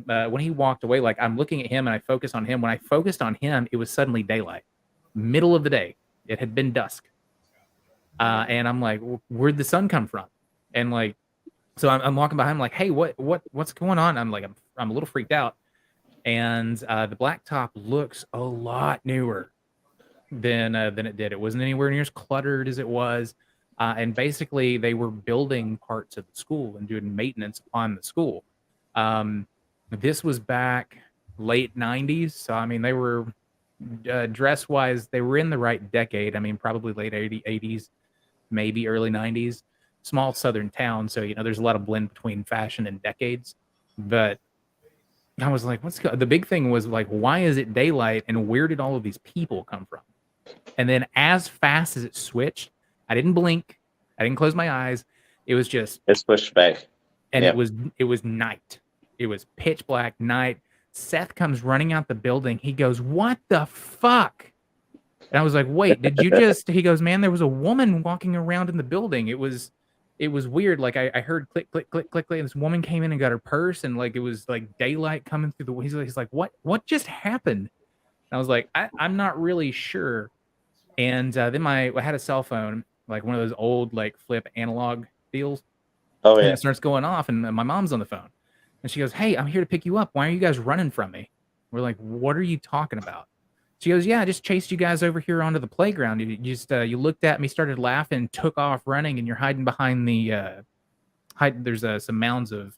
when he walked away, like I'm looking at him and I focus on him. When I focused on him, it was suddenly daylight, middle of the day. It had been dusk. And I'm like, where'd the sun come from? And so I'm walking behind him like, hey, what's going on? I'm a little freaked out. And the blacktop looks a lot newer than it did. It wasn't anywhere near as cluttered as it was. And basically, they were building parts of the school and doing maintenance on the school. This was back late 90s. So, I mean, they were dress-wise, they were in the right decade. I mean, probably late 80s, maybe early 90s. Small southern town. So, there's a lot of blend between fashion and decades. But I was like, the big thing was why is it daylight and where did all of these people come from? And then as fast as it switched, I didn't blink. I didn't close my eyes. It was just it switched back. And it was night. It was pitch black night. Seth comes running out the building. He goes, "What the fuck?" And I was like, "Wait, did you just?" He goes, "Man, there was a woman walking around in the building. It was weird. Like I heard click, click, click, click, click. And this woman came in and got her purse, and it was like daylight coming through the. He's like, "What just happened?" And I was like, "I'm not really sure." And then I had a cell phone, like one of those old flip analog deals. Oh yeah. And it starts going off, and my mom's on the phone, and she goes, "Hey, I'm here to pick you up. Why are you guys running from me?" We're like, "What are you talking about?" She goes, "Yeah, I just chased you guys over here onto the playground. You just you looked at me, started laughing, took off running, and you're hiding behind the there's some mounds of,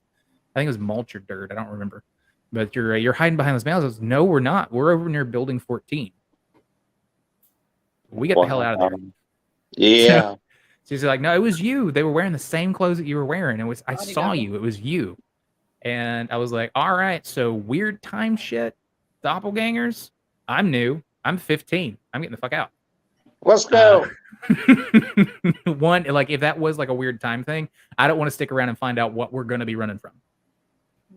I think it was mulch or dirt, I don't remember, but you're hiding behind those mounds." I was, "No, we're not. We're over near building 14. We get the hell out of there." Yeah. She's like, "No, it was you. They were wearing the same clothes that you were wearing. I saw you. It was you." And I was like, "All right, so weird time shit, doppelgangers. I'm new. I'm 15. I'm getting the fuck out. Let's go." One, if that was a weird time thing, I don't want to stick around and find out what we're going to be running from.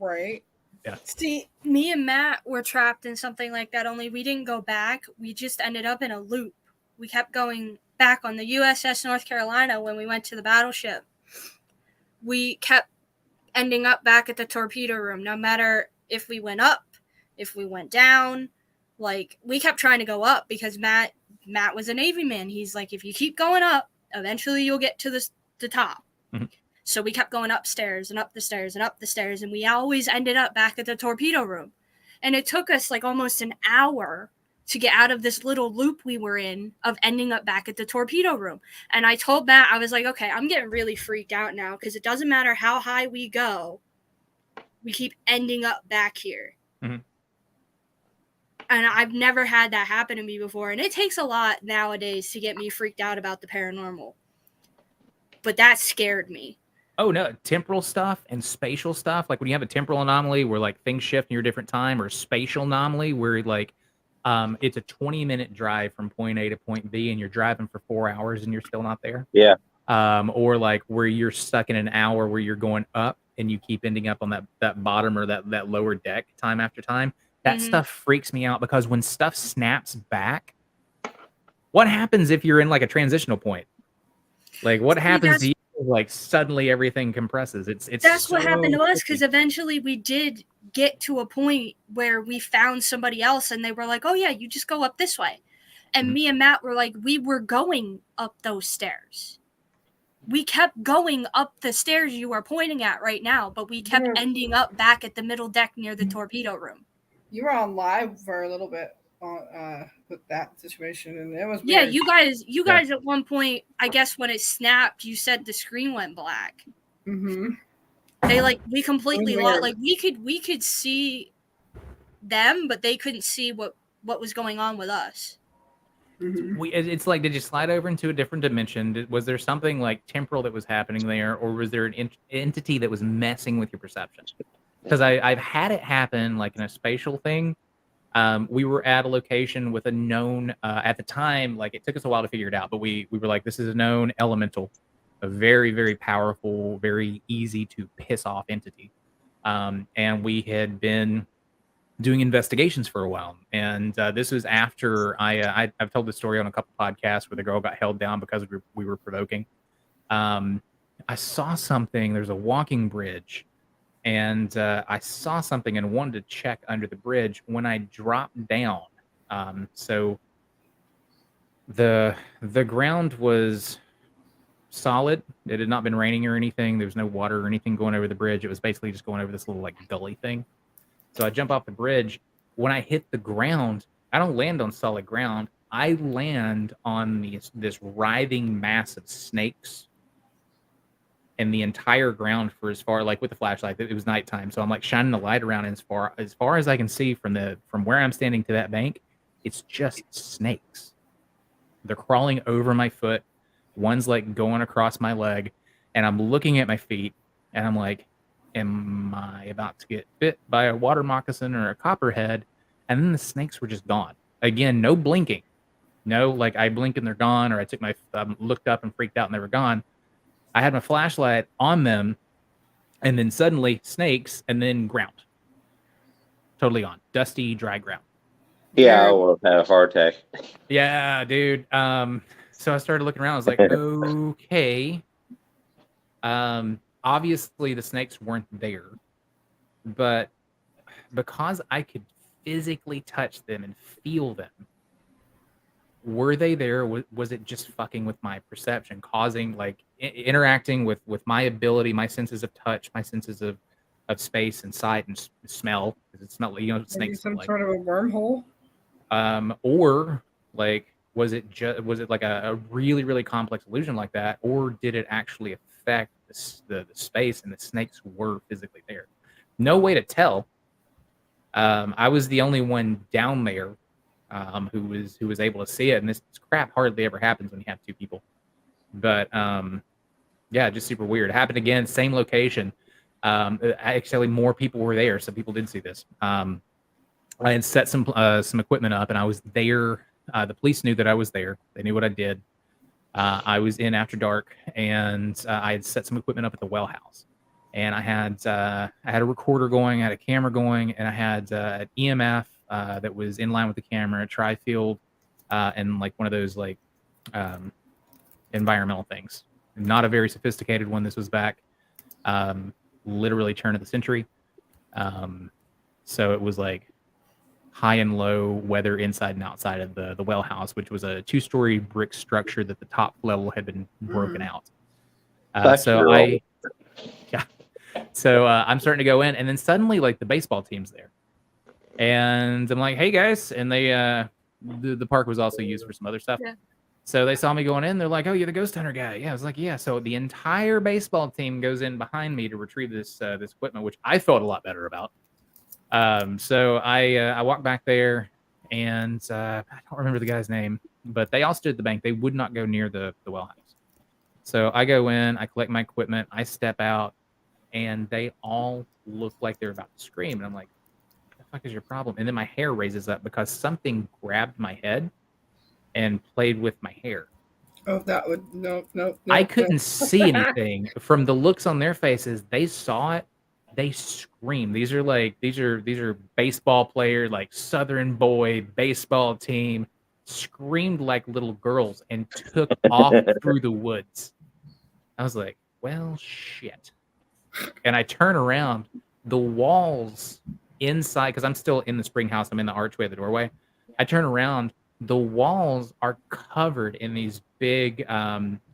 Right. Yeah. See, me and Matt were trapped in something like that, only we didn't go back. We just ended up in a loop. We kept going back on the USS North Carolina when we went to the battleship. We kept ending up back at the torpedo room, no matter if we went up, if we went down. We kept trying to go up because Matt was a Navy man. He's like, if you keep going up, eventually you'll get to the top. Mm-hmm. So we kept going upstairs and up the stairs and up the stairs, and we always ended up back at the torpedo room. And it took us like almost an hour to get out of this little loop we were in of ending up back at the torpedo room. And I told Matt, I was like, okay, I'm getting really freaked out now because it doesn't matter how high we go, we keep ending up back here. Mm-hmm. And I've never had that happen to me before. And it takes a lot nowadays to get me freaked out about the paranormal. But that scared me. Oh no, temporal stuff and spatial stuff. Like when you have a temporal anomaly where like things shift in your different time, or a spatial anomaly where like it's a 20-minute drive from point A to point B and you're driving for 4 hours and you're still not there. Yeah. Or like where you're stuck in an hour where you're going up and you keep ending up on that bottom or that lower deck time after time. That stuff freaks me out because when stuff snaps back, what happens if you're in like a transitional point? Like what happens to you? Like suddenly everything compresses. It's that's so what happened to us, tricky. because eventually we did get to a point where we found somebody else and they were like, oh yeah, you just go up this way. And me and Matt were like, we were going up those stairs. We kept going up the stairs you are pointing at right now, but we kept ending up back at the middle deck near the torpedo room. You were on live for a little bit with that situation, and it was Yeah, weird. you guys at one point, I guess when it snapped, you said the screen went black. Mm-hmm. They like we completely Weird. lost. Like we could see them, but they couldn't see what was going on with us. Mm-hmm. It's like, did you slide over into a different dimension? Was there something like temporal that was happening there, or was there an entity that was messing with your perception? Because I've had it happen like in a spatial thing. We were at a location with a known, at the time, like it took us a while to figure it out, but we were like, this is a known elemental, a very, very powerful, very easy to piss off entity. And we had been doing investigations for a while. And this was after I've told this story on a couple podcasts where the girl got held down because we were provoking. I saw something, there's a walking bridge. And I saw something and wanted to check under the bridge. When I dropped down, so the ground was solid. It had not been raining or anything. There was no water or anything going over the bridge. It was basically just going over this little like gully thing. So I jump off the bridge. When I hit the ground, I don't land on solid ground. I land on this writhing mass of snakes. And the entire ground for as far, like with the flashlight, it was nighttime, so I'm like shining the light around, and as far as I can see from where I'm standing to that bank, it's just snakes. They're crawling over my foot. One's like going across my leg, and I'm looking at my feet, and I'm like, am I about to get bit by a water moccasin or a copperhead? And then the snakes were just gone. Again, no blinking. No, like I blink and they're gone, or I took looked up and freaked out and they were gone. I had my flashlight on them, and then suddenly snakes, and then ground. Totally gone. Dusty, dry ground. Yeah, I would have had a heart attack. Yeah, dude. So I started looking around. I was like, okay. Obviously the snakes weren't there, but because I could physically touch them and feel them, were they there? Was it just fucking with my perception, causing like interacting with my ability, my senses of touch, my senses of space and sight and smell? Because it smelled, Maybe snakes some like, sort of a wormhole. or like was it like a really, really complex illusion like that, or did it actually affect the space and the snakes were physically there? No way to tell. I was the only one down there who was able to see it, and this crap hardly ever happens when you have two people. But yeah, just super weird. It happened again, same location. Actually, more people were there, so people did see this. I had set some equipment up, and I was there. The police knew that I was there. They knew what I did. I was in after dark, and I had set some equipment up at the well house. And I had a recorder going, I had a camera going, and I had an EMF that was in line with the camera, a tri-field, and like one of those like environmental things. Not a very sophisticated one. This was back literally turn of the century. So it was like high and low weather inside and outside of the well house, which was a 2-story brick structure that the top level had been broken out. So So I'm starting to go in, and then suddenly, like, the baseball team's there, and I'm like, "Hey guys!" And they the park was also used for some other stuff. Yeah. So they saw me going in. They're like, "Oh, you're the ghost hunter guy." Yeah, I was like, "Yeah." So the entire baseball team goes in behind me to retrieve this equipment, which I felt a lot better about. So I walked back there, and I don't remember the guy's name, but they all stood at the bank. They would not go near the well house. So I go in, I collect my equipment, I step out, and they all look like they're about to scream. And I'm like, "What the fuck is your problem?" And then my hair raises up because something grabbed my head and played with my hair. Oh, that would no. I couldn't see anything from the looks on their faces. They saw it. They screamed. These are baseball players, like Southern boy baseball team, screamed like little girls and took off through the woods. I was like, well, shit. And I turn around, the walls inside, because I'm still in the spring house, I'm in the archway of the doorway. I turn around, the walls are covered in these big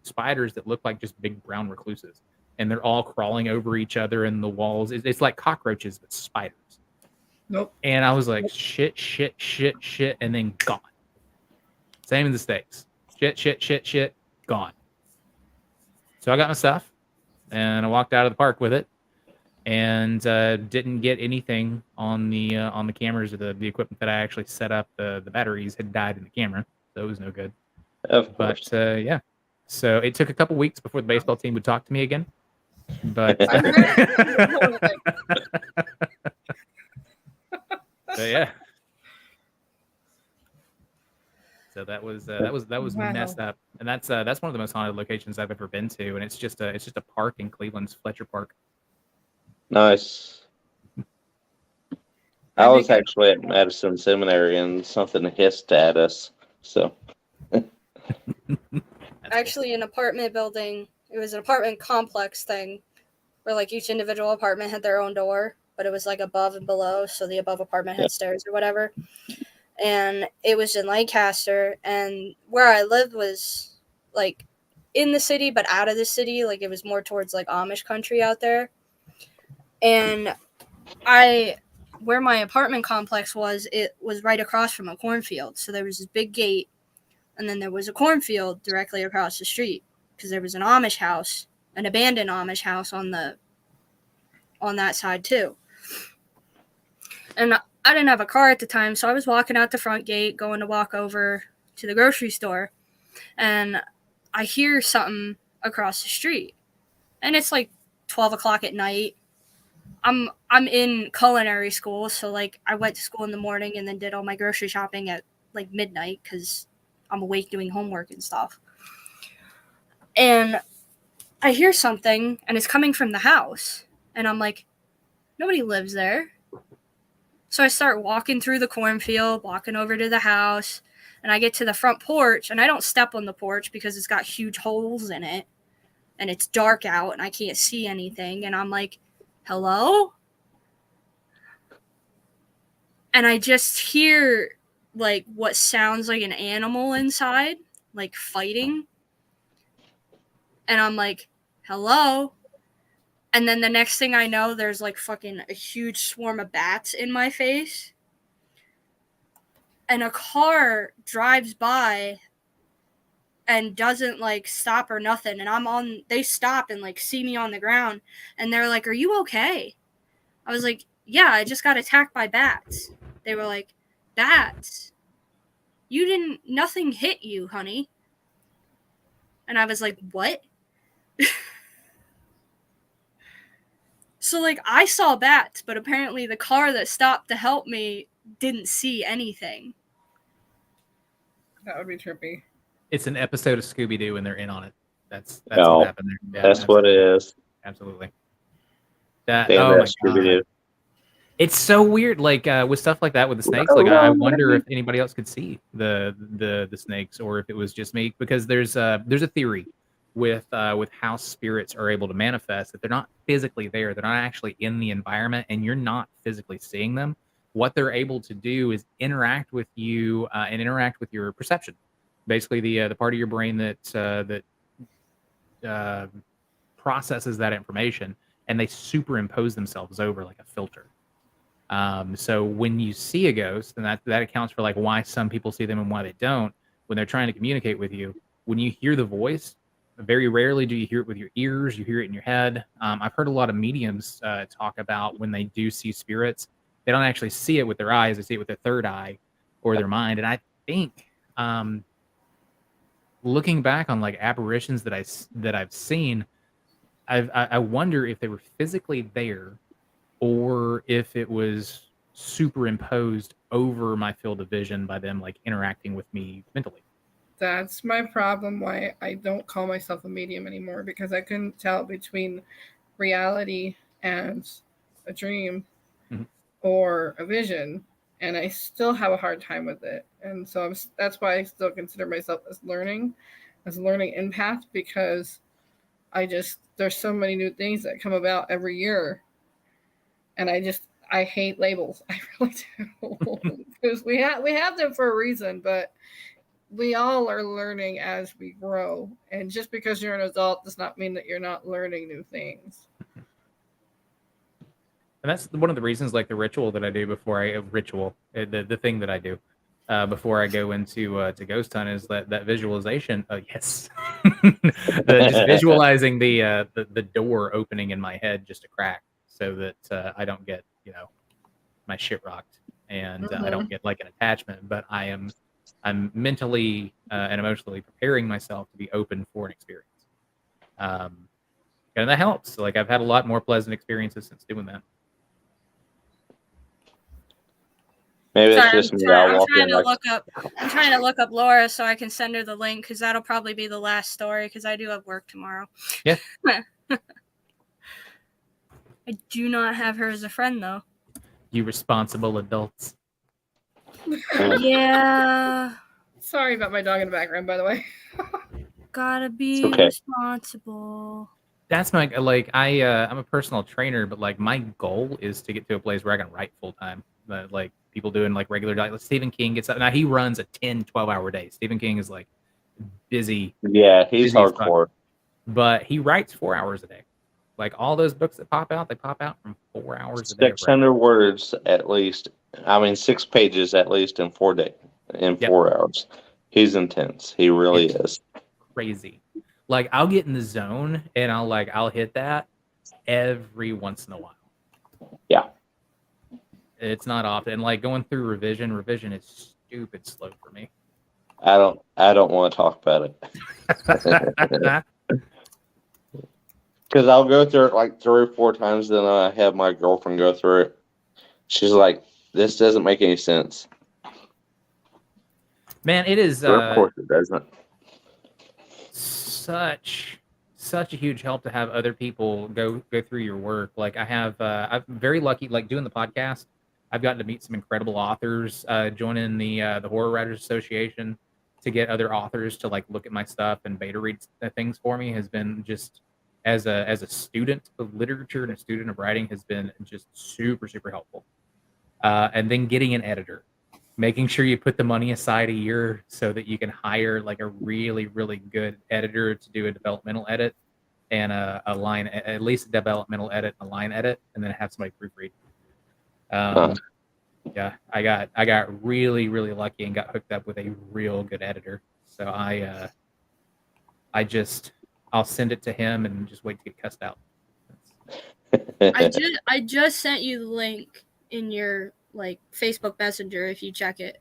spiders that look like just big brown recluses. And they're all crawling over each other in the walls. It's like cockroaches, but spiders. Nope. And I was like, shit, and then gone. Same in the States. Shit, gone. So I got my stuff, and I walked out of the park with it, and didn't get anything on the cameras or the equipment that I actually set up. The batteries had died in the camera, so it was no good. Of course. But yeah, so it took a couple weeks before the baseball team would talk to me again. But I heard. so yeah. So that was Wow. messed up, and that's one of the most haunted locations I've ever been to, and it's just a park in Cleveland's Fletcher Park. Nice. I was actually at Madison Seminary and something hissed at us. So Actually, an apartment building. It was an apartment complex thing, where like each individual apartment had their own door, but it was like above and below. So the above apartment had stairs or whatever. And it was in Lancaster, and where I lived was like in the city, but out of the city. Like it was more towards like Amish country out there. And where my apartment complex was, it was right across from a cornfield. So there was this big gate, and then there was a cornfield directly across the street, because there was an Amish house, an abandoned Amish house on that side too. And I didn't have a car at the time, so I was walking out the front gate, going to walk over to the grocery store, and I hear something across the street. And it's like 12 o'clock at night. I'm in culinary school, so like I went to school in the morning and then did all my grocery shopping at like midnight because I'm awake doing homework and stuff. And I hear something, and it's coming from the house, and I'm like, nobody lives there. So I start walking through the cornfield, walking over to the house, and I get to the front porch, and I don't step on the porch because it's got huge holes in it, and it's dark out, and I can't see anything, and I'm like, hello? And I just hear, like, what sounds like an animal inside, like, fighting. And I'm like, hello? And then the next thing I know, there's, like, fucking a huge swarm of bats in my face. And a car drives by and doesn't, like, stop or nothing. And they stop and, like, see me on the ground. And they're like, are you okay? I was like, yeah, I just got attacked by bats. They were like, bats? Nothing hit you, honey. And I was like, what? So, like, I saw bats, but apparently the car that stopped to help me didn't see anything. That would be trippy. It's an episode of Scooby-Doo, and they're in on it. That's No, what happened there. Yeah, that's what it is. Absolutely. That, Damn oh that my Scooby-Doo. God. It's so weird, like with stuff like that with the snakes. Like I wonder if anybody else could see the snakes, or if it was just me. Because there's a theory with how spirits are able to manifest, that they're not physically there, they're not actually in the environment, and you're not physically seeing them. What they're able to do is interact with you and interact with your perception. Basically, the part of your brain that processes that information and they superimpose themselves over like a filter. So when you see a ghost, and that accounts for like why some people see them and why they don't, when they're trying to communicate with you, when you hear the voice, very rarely do you hear it with your ears, you hear it in your head. I've heard a lot of mediums talk about when they do see spirits, they don't actually see it with their eyes, they see it with their third eye or their mind. And I think looking back on like apparitions that I've seen, I wonder if they were physically there or if it was superimposed over my field of vision by them like interacting with me mentally. That's my problem why I don't call myself a medium anymore, because I couldn't tell between reality and a dream Mhm. or a vision, and I still have a hard time with it. And so that's why I still consider myself as a learning empath, because there's so many new things that come about every year, and I hate labels. I really do. Because we have them for a reason, but we all are learning as we grow. And just because you're an adult does not mean that you're not learning new things. And that's one of the reasons, like the ritual that I do before the thing that I do before I go into to ghost hunt is that visualization. Yes, just visualizing the door opening in my head just a crack, so that I don't get my shit rocked, and I don't get like an attachment. But I'm mentally and emotionally preparing myself to be open for an experience, and that helps. Like I've had a lot more pleasant experiences since doing that. Maybe it's Sorry, just me. I'll I'm walk trying in to like, look up. I'm trying to look up Laura so I can send her the link, because that'll probably be the last story, because I do have work tomorrow. Yeah. I do not have her as a friend though. You responsible adults. Yeah, Sorry about my dog in the background, by the way. gotta be okay. responsible. That's my like I'm a personal trainer, but like my goal is to get to a place where I can write full time. Like people doing like regular like Stephen King gets up now, he runs a 10-12 hour day. Stephen King is like busy. Yeah, he's busy as fuck. hardcore. But he writes 4 hours a day. Like all those books that pop out, they pop out from 4 hours a day. 600 words at least. I mean, 6 pages at least in 4 days, in 4 hours. He's intense. He really is. Crazy. Like I'll get in the zone and I'll hit that every once in a while. Yeah. It's not often. Like going through revision is stupid slow for me. I don't want to talk about it. Because I'll go through it like 3 or 4 times, then I have my girlfriend go through it. She's like, "This doesn't make any sense." Man, it is Of course it doesn't. Such a huge help to have other people go through your work. Like I'm very lucky. Like doing the podcast, I've gotten to meet some incredible authors. Joining the Horror Writers Association to get other authors to like look at my stuff and beta read things for me has been just as a student of literature and a student of writing has been just super helpful. And then getting an editor, making sure you put the money aside a year so that you can hire like a really good editor to do a developmental edit and a line, at least a developmental edit and a line edit, and then have somebody proofread. Yeah, I got really lucky and got hooked up with a real good editor. So I'll send it to him and just wait to get cussed out. I just sent you the link in your like Facebook Messenger if you check it.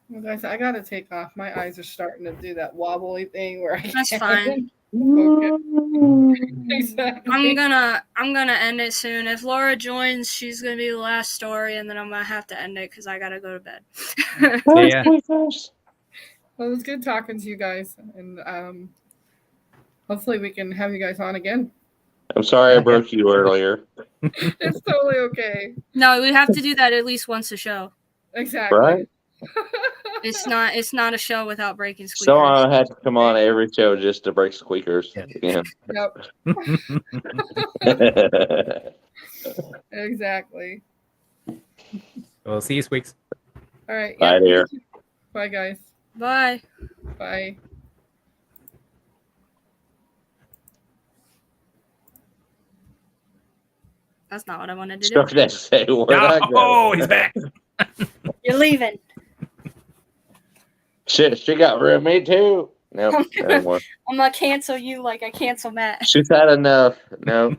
Well, guys, I gotta take off. My eyes are starting to do that wobbly thing where I That's can't. fine. Okay. Exactly. I'm gonna end it soon. If Laura joins, she's gonna be the last story, and then I'm gonna have to end it because I gotta go to bed. Yeah. Well, it was good talking to you guys, and hopefully we can have you guys on again. I'm sorry I broke you earlier. It's totally okay. No, we have to do that at least once a show. Exactly. Right? It's not a show without breaking squeakers. So I had to come on every show just to break squeakers. Yeah. Yep. Exactly. We'll see you, Squeaks. All right. Bye, Yep. dear. Bye, guys. Bye. Bye. That's not what I wanted to do. Started to say, where'd I go? Oh, he's back. You're leaving. Shit, she got rid of me too. Nope, no anymore. I'm gonna cancel you like I cancel Matt. She's had enough. No.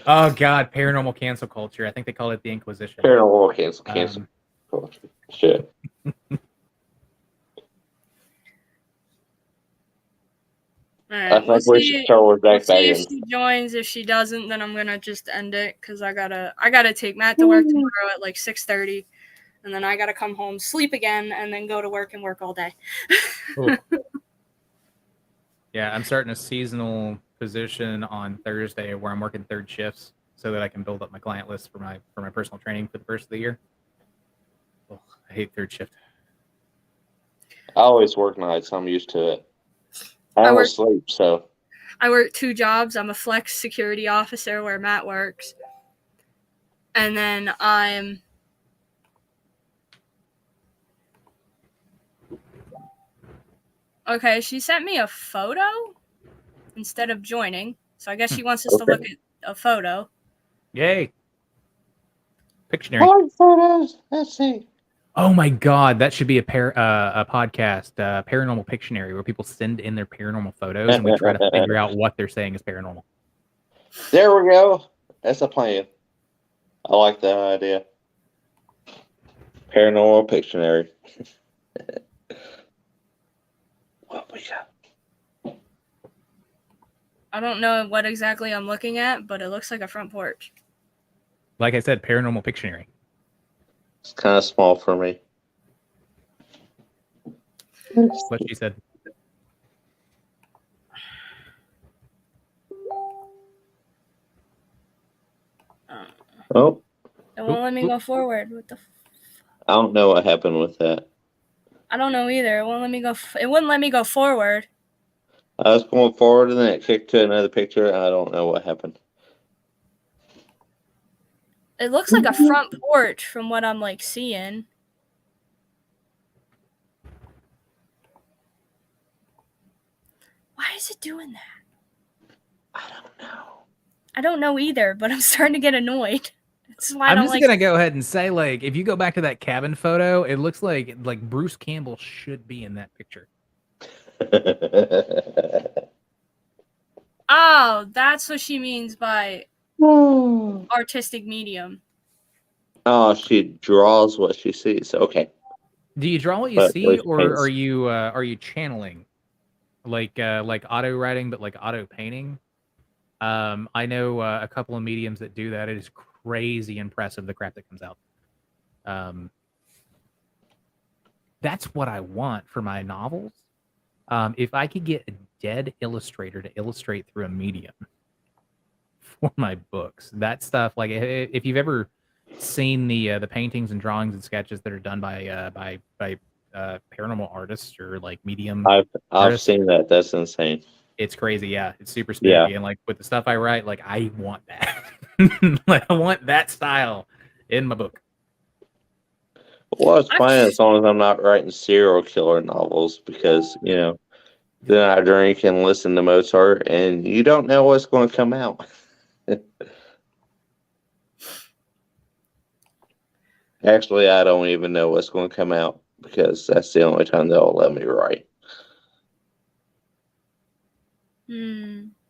Oh God, paranormal cancel culture. I think they call it the Inquisition. Paranormal cancel culture. Shit. I think we should start with We'll back see if in. she joins. If she doesn't, then I'm gonna just end it because I gotta take Matt to work tomorrow at like 6:30, and then I gotta come home, sleep again, and then go to work and work all day. Yeah, I'm starting a seasonal position on Thursday where I'm working third shifts so that I can build up my client list for my personal training for the first of the year. Oh, I hate third shift. I always work nights. I'm used to it. I I don't work- sleep, so I work 2 jobs. I'm a flex security officer where Matt works, and then I'm okay. She sent me a photo instead of joining, so I guess she wants us to look at a photo. Yay! Pictionary. more photos. Let's see. Oh my God, that should be a podcast, Paranormal Pictionary, where people send in their paranormal photos and we try to figure out what they're saying is paranormal. There we go. That's a plan. I like that idea. Paranormal Pictionary. What we got? I don't know what exactly I'm looking at, but it looks like a front porch. Like I said, Paranormal Pictionary. It's kind of small for me. What she said. Oh, It won't let me go forward. What the? I don't know what happened with that. I don't know either. It won't let me go. It wouldn't let me go forward. I was going forward and then it kicked to another picture. I don't know what happened. It looks like a front porch from what I'm like seeing. Why is it doing that? I don't know. I don't know either, but I'm starting to get annoyed. That's why I I'm don't just like. gonna go ahead and say, like, if you go back to that cabin photo, it looks like Bruce Campbell should be in that picture. Oh, that's what she means by artistic medium. Oh, she draws what she sees. Okay. Do you draw what you But see, with or paints. are you channeling, like auto writing, but like auto painting? I know a couple of mediums that do that. It is crazy impressive, the crap that comes out. That's what I want for my novels. If I could get a dead illustrator to illustrate through a medium for my books, that stuff, like if you've ever seen the paintings and drawings and sketches that are done by paranormal artists or like medium I've artists, seen that. That's insane. it's crazy. Yeah, it's super spooky. Yeah. And like with the stuff I write, like I want that. Like I want that style in my book. Well, it's fine as long as I'm not writing serial killer novels because, you know, then I drink and listen to Mozart and you don't know what's going to come out. Actually, I don't even know what's going to come out because that's the only time they'll let me write.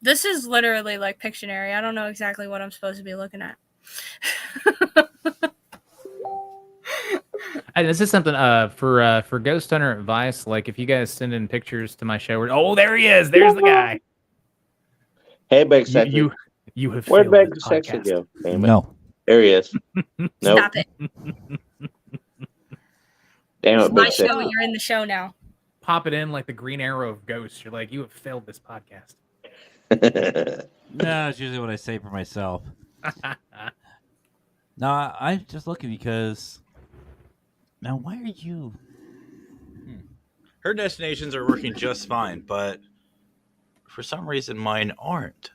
This is literally like Pictionary. I don't know exactly what I'm supposed to be looking at. And this is something for Ghost Hunter advice. Like if you guys send in pictures to my show, oh, there he is. There's the guy. Hey, Big Sexy. You have Where'd failed Big this Sexy podcast. go? Damn it. No. There he is. Nope. Stop it. Damn It's it, my Big show. Sexy. You're in the show now. Pop it in like the Green Arrow of Ghosts. You're like, you have failed this podcast. No, it's usually what I say for myself. No, I'm just looking because. Now, why are you? Her destinations are working just fine, but for some reason mine aren't.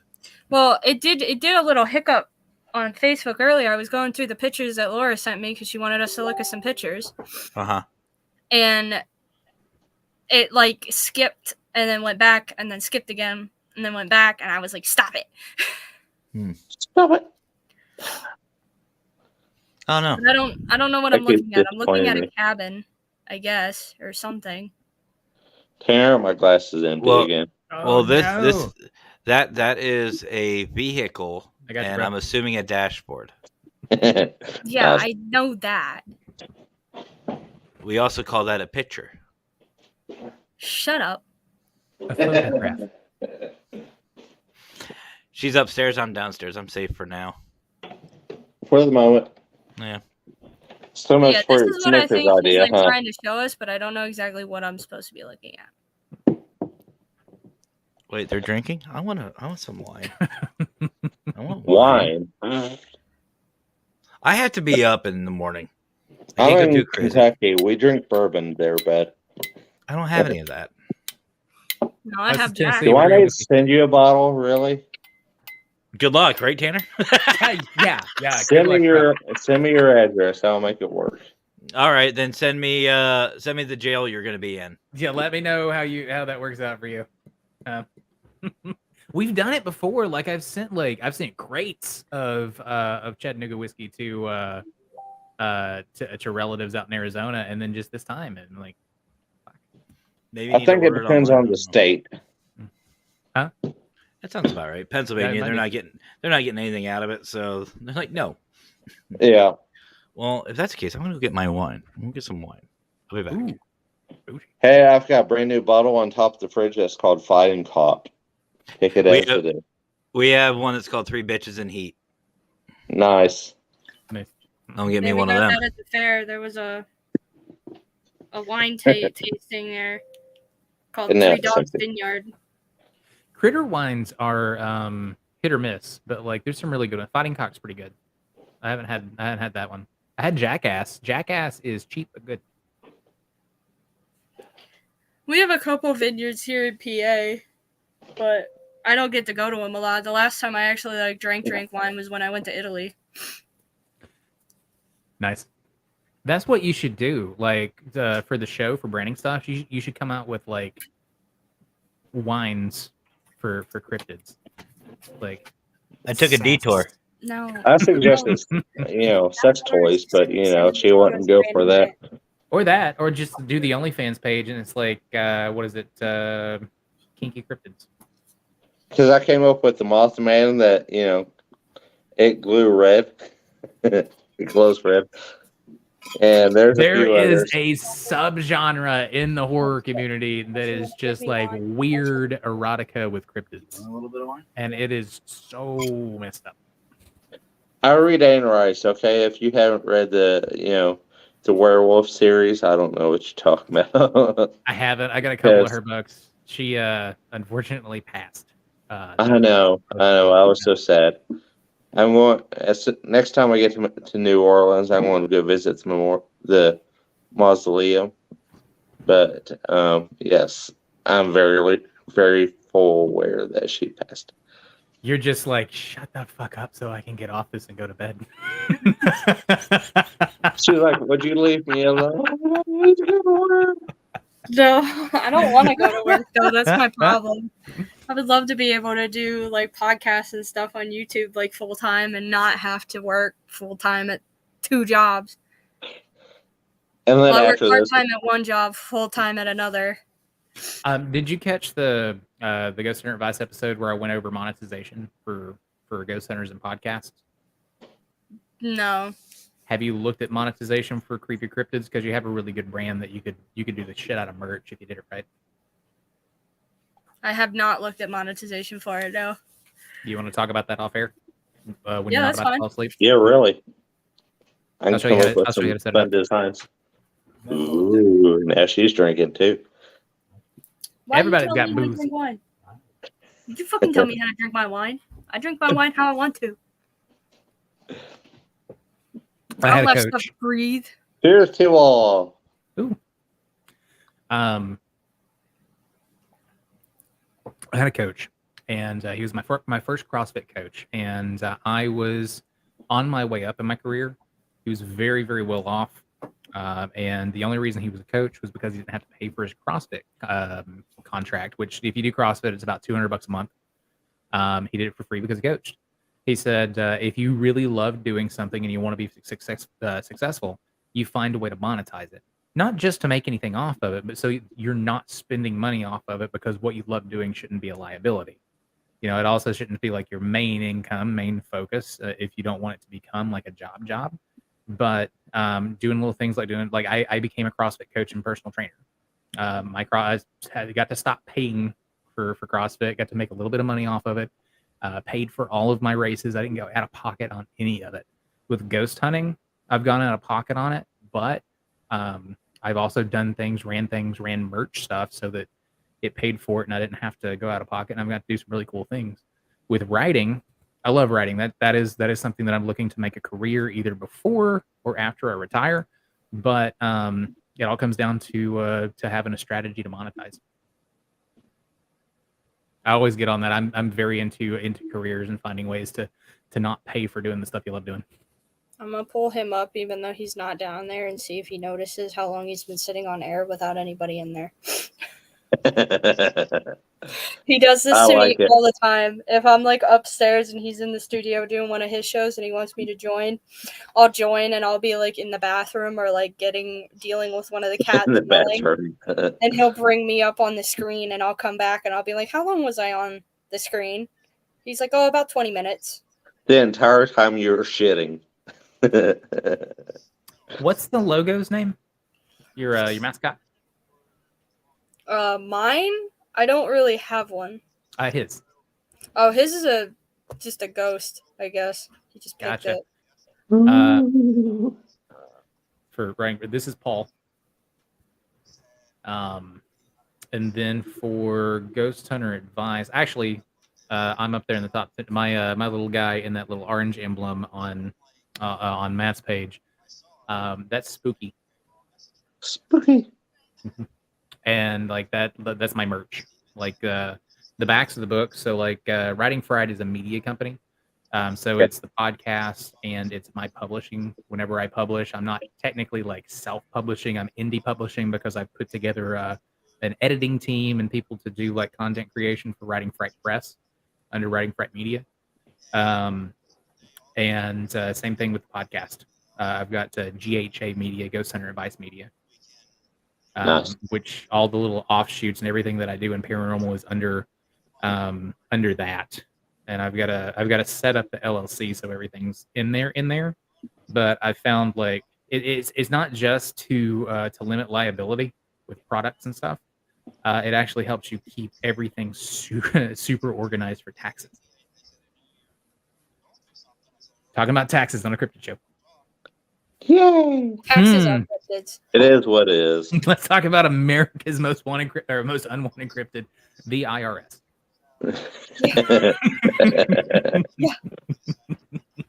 Well, it did a little hiccup on Facebook earlier. I was going through the pictures that Laura sent me because she wanted us to look at some pictures. And it like skipped and then went back and then skipped again and then went back and I was like, stop it. Stop it. Oh no. But I don't know what That I'm keeps looking at. I'm looking at disappointing a me. cabin, I guess, or something. Tanner, my glass is empty Well, again. Oh, no. that is a vehicle, I got you, and bro. I'm assuming a dashboard. Yeah, Nice. I know that. We also call that a picture. Shut up. A photograph. She's upstairs. I'm downstairs. I'm safe for now. For the moment. Yeah. So much Yeah, for this is what I Snicker's think he's idea, like huh? trying to show us, but I don't know exactly what I'm supposed to be looking at. Wait, they're drinking? I want some wine. I want Wine. I have to be up in the morning. I I'm can't go in too crazy. Kentucky. We drink bourbon there, bud. I don't have any of that. No, I That's have the Tennessee. Jack. Do I we're need to send you a bottle, really? Good luck, right, Tanner? Yeah. Send me your address. I'll make it work. All right, then send me the jail you're gonna be in. Yeah, let me know how that works out for you. We've done it before. Like I've sent crates of Chattanooga whiskey to relatives out in Arizona, and then just this time, and like, Maybe I think it depends on the state. huh? That sounds about right. Pennsylvania, Yeah, they're not getting anything out of it, so they're like, no. Yeah. Well, if that's the case, I'm gonna go get my wine. I'm gonna get some wine. I'll be back. Ooh. Hey, I've got a brand new bottle on top of the fridge that's called Fighting Cock. Pick it as it is. We have one that's called 3 Bitches in Heat. Nice. Don't get me We one of got them. that at the fair. There was a wine tasting there called Isn't Three that Dogs something? Vineyard. Critter wines are hit or miss, but like there's some really good ones. Fighting Cock's pretty good. I haven't had that one. I had Jackass. Jackass is cheap but good. We have a couple vineyards here in PA, but I don't get to go to them a lot. The last time I actually drank wine was when I went to Italy. Nice. That's what you should do. Like for the show for branding stuff, you should come out with like wines for cryptids. Like I took a detour. No. I suggested, sex toys, but she wouldn't go for that. or just do the OnlyFans page, and it's like what is it? Kinky cryptids. Because I came up with the Mothman that it glue red, it glows red, and there's a There few is others. a subgenre in the horror community that is just like weird erotica with cryptids, A little bit of wine. and it is so messed up. I read Anne Rice. Okay, if you haven't read the werewolf series, I don't know what you're talking about. I haven't. I got a couple of her books. She unfortunately passed. I know. I was so sad. I'm going. Next time I get to New Orleans, I'm going to go visit the mausoleum. But yes, I'm very, very full aware that she passed. You're just like, shut the fuck up so I can get off this and go to bed. She's like, "Would you leave me alone?" No, I don't want to go to work though. That's my problem. I would love to be able to do podcasts and stuff on YouTube full time and not have to work full time at 2 jobs. And then I work after part this, time at one job, full time at another. Did you catch the Ghost Hunter Advice episode where I went over monetization for ghost hunters and podcasts? No. Have you looked at monetization for Creepy Cryptids? Because you have a really good brand that you could do the shit out of merch if you did it right. I have not looked at monetization for it, no. You want to talk about that off air? When Yeah, you're not that's about to fine. fall asleep? yeah, really, I I'll can show you come how up to- with I'll show you how to some set it fun up. designs. Ooh, now she's drinking too. Why Everybody's you got tell me how to booze. drink wine? You fucking tell me how to drink my wine. I drink my wine how I want to. I I had don't a let coach. stuff breathe. Cheers to all. I had a coach, and he was my first CrossFit coach, and I was on my way up in my career. He was very, very well off, and the only reason he was a coach was because he didn't have to pay for his CrossFit contract, which if you do CrossFit, it's about $200 a month. He did it for free because he coached. He said, if you really love doing something and you want to be successful, you find a way to monetize it. Not just to make anything off of it, but so you're not spending money off of it, because what you love doing shouldn't be a liability. You know, it also shouldn't be like your main income, main focus, if you don't want it to become like a job. But doing little things like I became a CrossFit coach and personal trainer. I got to stop paying for CrossFit, got to make a little bit of money off of it. Paid for all of my races. I didn't go out of pocket on any of it. With ghost hunting, I've gone out of pocket on it, but I've also done things, ran merch stuff so that it paid for it and I didn't have to go out of pocket. And I've got to do some really cool things. With writing, I love writing. That is something that I'm looking to make a career either before or after I retire. But it all comes down to having a strategy to monetize. I always get on that. I'm very into careers and finding ways to not pay for doing the stuff you love doing. I'm gonna pull him up even though he's not down there and see if he notices how long he's been sitting on air without anybody in there. He does this I to like me it. all the time. If I'm like upstairs and he's in the studio doing one of his shows and he wants me to join, I'll join and I'll be like in the bathroom or like dealing with one of the cats In the yelling, bathroom. and he'll bring me up on the screen and I'll come back and I'll be like, how long was I on the screen? He's like, oh, about 20 minutes. The entire time you were shitting. What's the logo's name? Your mascot? Mine? I don't really have one. His. Oh, his is just a ghost, I guess. He just picked Gotcha. it. For right, this is Paul. And then for Ghost Hunter Advice, actually, I'm up there in the top. My little guy in that little orange emblem on Matt's page. That's Spooky. Spooky. And like that's my merch. Like the backs of the book. So like Writing Fried is a media company. So it's the podcast and it's my publishing. Whenever I publish, I'm not technically like self-publishing. I'm indie publishing because I've put together an editing team and people to do like content creation for Writing Fright Press under Writing Fright Media. And same thing with the podcast. I've got GHA Media, Ghost Hunter Advice Media. Nice. Which all the little offshoots and everything that I do in paranormal is under that. And I've got to set up the LLC so everything's in there. But I found like it's not just to limit liability with products and stuff. It actually helps you keep everything super organized for taxes. Talking about taxes on a cryptid show. Yay! Taxes on cryptids. It is what it is. Let's talk about America's most wanted or most unwanted cryptid, the IRS.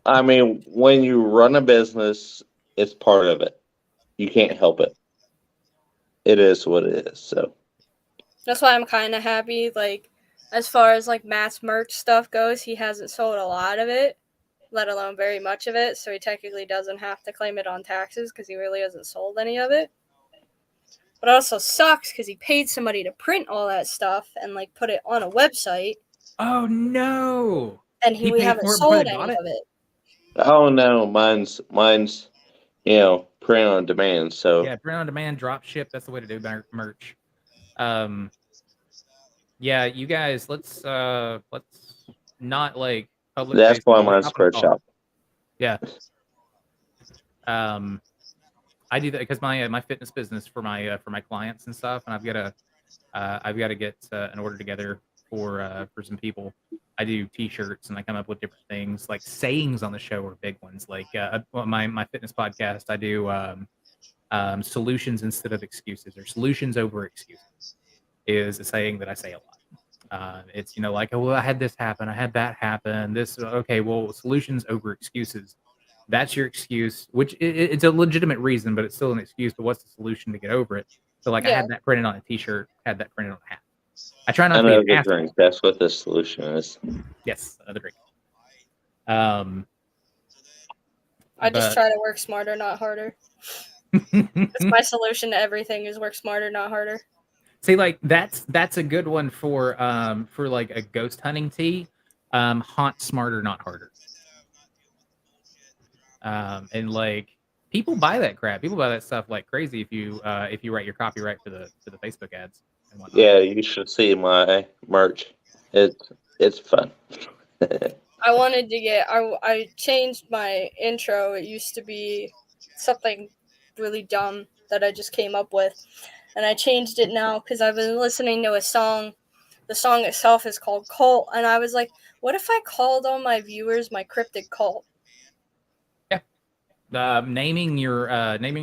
I mean, when you run a business, it's part of it. You can't help it. It is what it is. So That's why I'm kind of happy. Like, as far as like Matt's merch stuff goes, he hasn't sold a lot of it, let alone very much of it. So he technically doesn't have to claim it on taxes because he really hasn't sold any of it. But it also sucks because he paid somebody to print all that stuff and like put it on a website. Oh no! And we haven't sold any of it. Oh no, mine's print on demand. So yeah, print on demand, drop ship. That's the way to do merch. Yeah, you guys, let's not like public. That's why mine's squared shop. Yeah. I do that because my fitness business for my clients and stuff, and I've got to get an order together for some people. I do T-shirts and I come up with different things like sayings on the show are big ones. Like my fitness podcast, I do solutions instead of excuses, or solutions over excuses is a saying that I say a lot. It's like, oh, well, I had this happen, I had that happen. This okay, well, solutions over excuses. That's your excuse, which it's a legitimate reason, but it's still an excuse. But what's the solution to get over it? So like, I had that printed on a T-shirt, had that printed on a hat. I try not to be an asshole. Drink. That's what the solution is. Yes, another drink. I just try to work smarter, not harder. That's my solution to everything: is work smarter, not harder. See, like that's a good one for like a ghost hunting tee. Haunt smarter, not harder. And like people buy that crap. People buy that stuff like crazy if you write your copyright for the Facebook ads and whatnot. Yeah, you should see my merch. It's fun. I wanted to get. I changed my intro. It used to be something really dumb that I just came up with, and I changed it now because I've been listening to a song. The song itself is called Cult, and I was like, what if I called all my viewers my cryptid cult? Naming your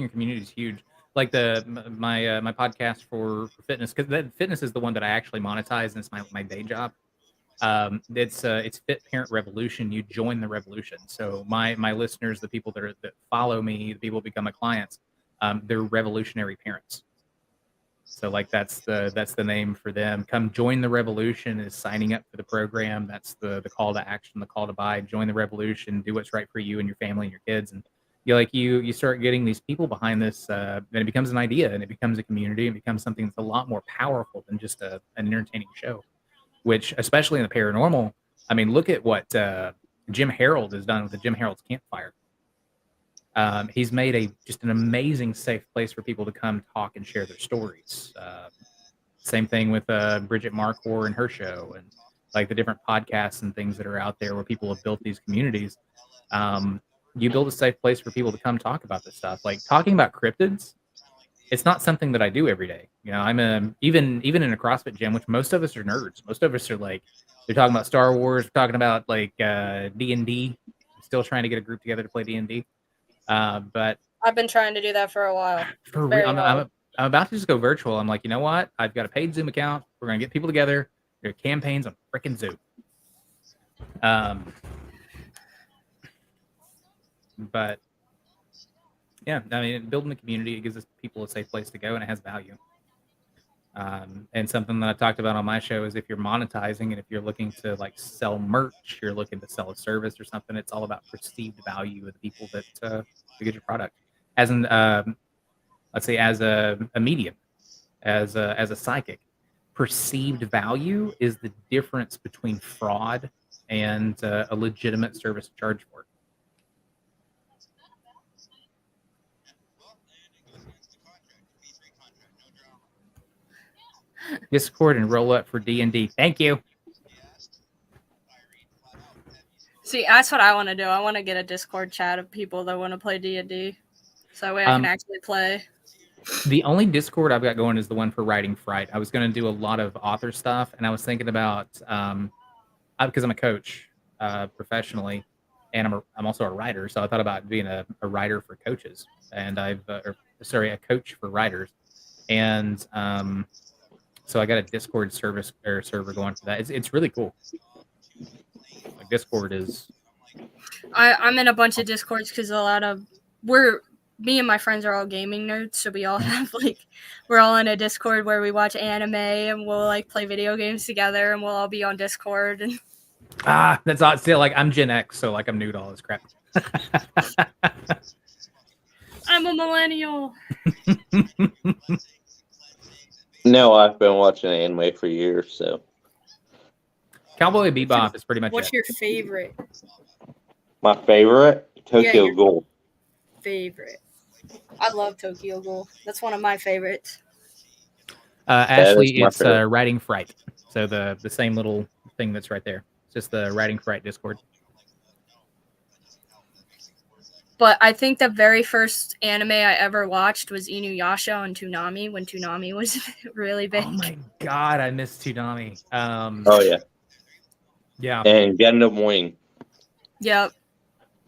community is huge. Like my podcast for fitness, because fitness is the one that I actually monetize, and it's my day job. It's Fit Parent Revolution. You join the revolution. So my listeners, the people that follow me, the people who become my clients, they're revolutionary parents. So like that's the name for them. Come join the revolution is signing up for the program. That's the call to action, the call to buy. Join the revolution. Do what's right for you and your family and your kids. And you start getting these people behind this, and it becomes an idea, and it becomes a community. It becomes something that's a lot more powerful than just an entertaining show. Which, especially in the paranormal, I mean, look at what Jim Harold has done with the Jim Harold's Campfire. He's made just an amazing safe place for people to come talk and share their stories. Same thing with Bridget Markor and her show, and like the different podcasts and things that are out there where people have built these communities. You build a safe place for people to come talk about this stuff. Like talking about cryptids, it's not something that I do every day. You know, I'm even in a CrossFit gym, which most of us are nerds. Most of us are like, they're talking about Star Wars, we're talking about like D&D. Still trying to get a group together to play D&D. But I've been trying to do that for a while. for real, I'm about to just go virtual. I'm like, you know what? I've got a paid Zoom account. We're gonna get people together. There are campaigns on freaking Zoom. But yeah, I mean, building the community, it gives us people a safe place to go, and it has value. And something that I talked about on my show is if you're monetizing and if you're looking to like sell merch, you're looking to sell a service or something, it's all about perceived value of the people that get your product. As an let's say as a medium, as a psychic, perceived value is the difference between fraud and a legitimate service to charge for. Discord and roll up for D&D. Thank you. See, that's what I want to do. I want to get a Discord chat of people that want to play D&D, so that way I can actually play. The only Discord I've got going is the one for Writing Fright. I was going to do a lot of author stuff, and I was thinking about because I'm a coach professionally, and I'm also a writer, so I thought about being a writer for coaches, and a coach for writers, and so I got a Discord service or server going for that. It's really cool. Like Discord is. I'm in a bunch of Discords because me and my friends are all gaming nerds, so we all have we're all in a Discord where we watch anime and we'll like play video games together, and we'll all be on Discord. And that's odd. Still, like I'm Gen X, so like I'm new to all this crap. I'm a millennial. No, I've been watching anime for years, so. Cowboy Bebop is pretty much What's it. your favorite? My favorite? Tokyo your Ghoul. Favorite. I love Tokyo Ghoul. That's one of my favorites. Ashley, it's Writing Fright. So the same little thing that's right there. It's just the Writing Fright Discord. But I think the very first anime I ever watched was Inuyasha on Toonami when Toonami was really big. Oh my god, I miss Toonami. Oh yeah. Yeah. And Gundam Wing. Yep.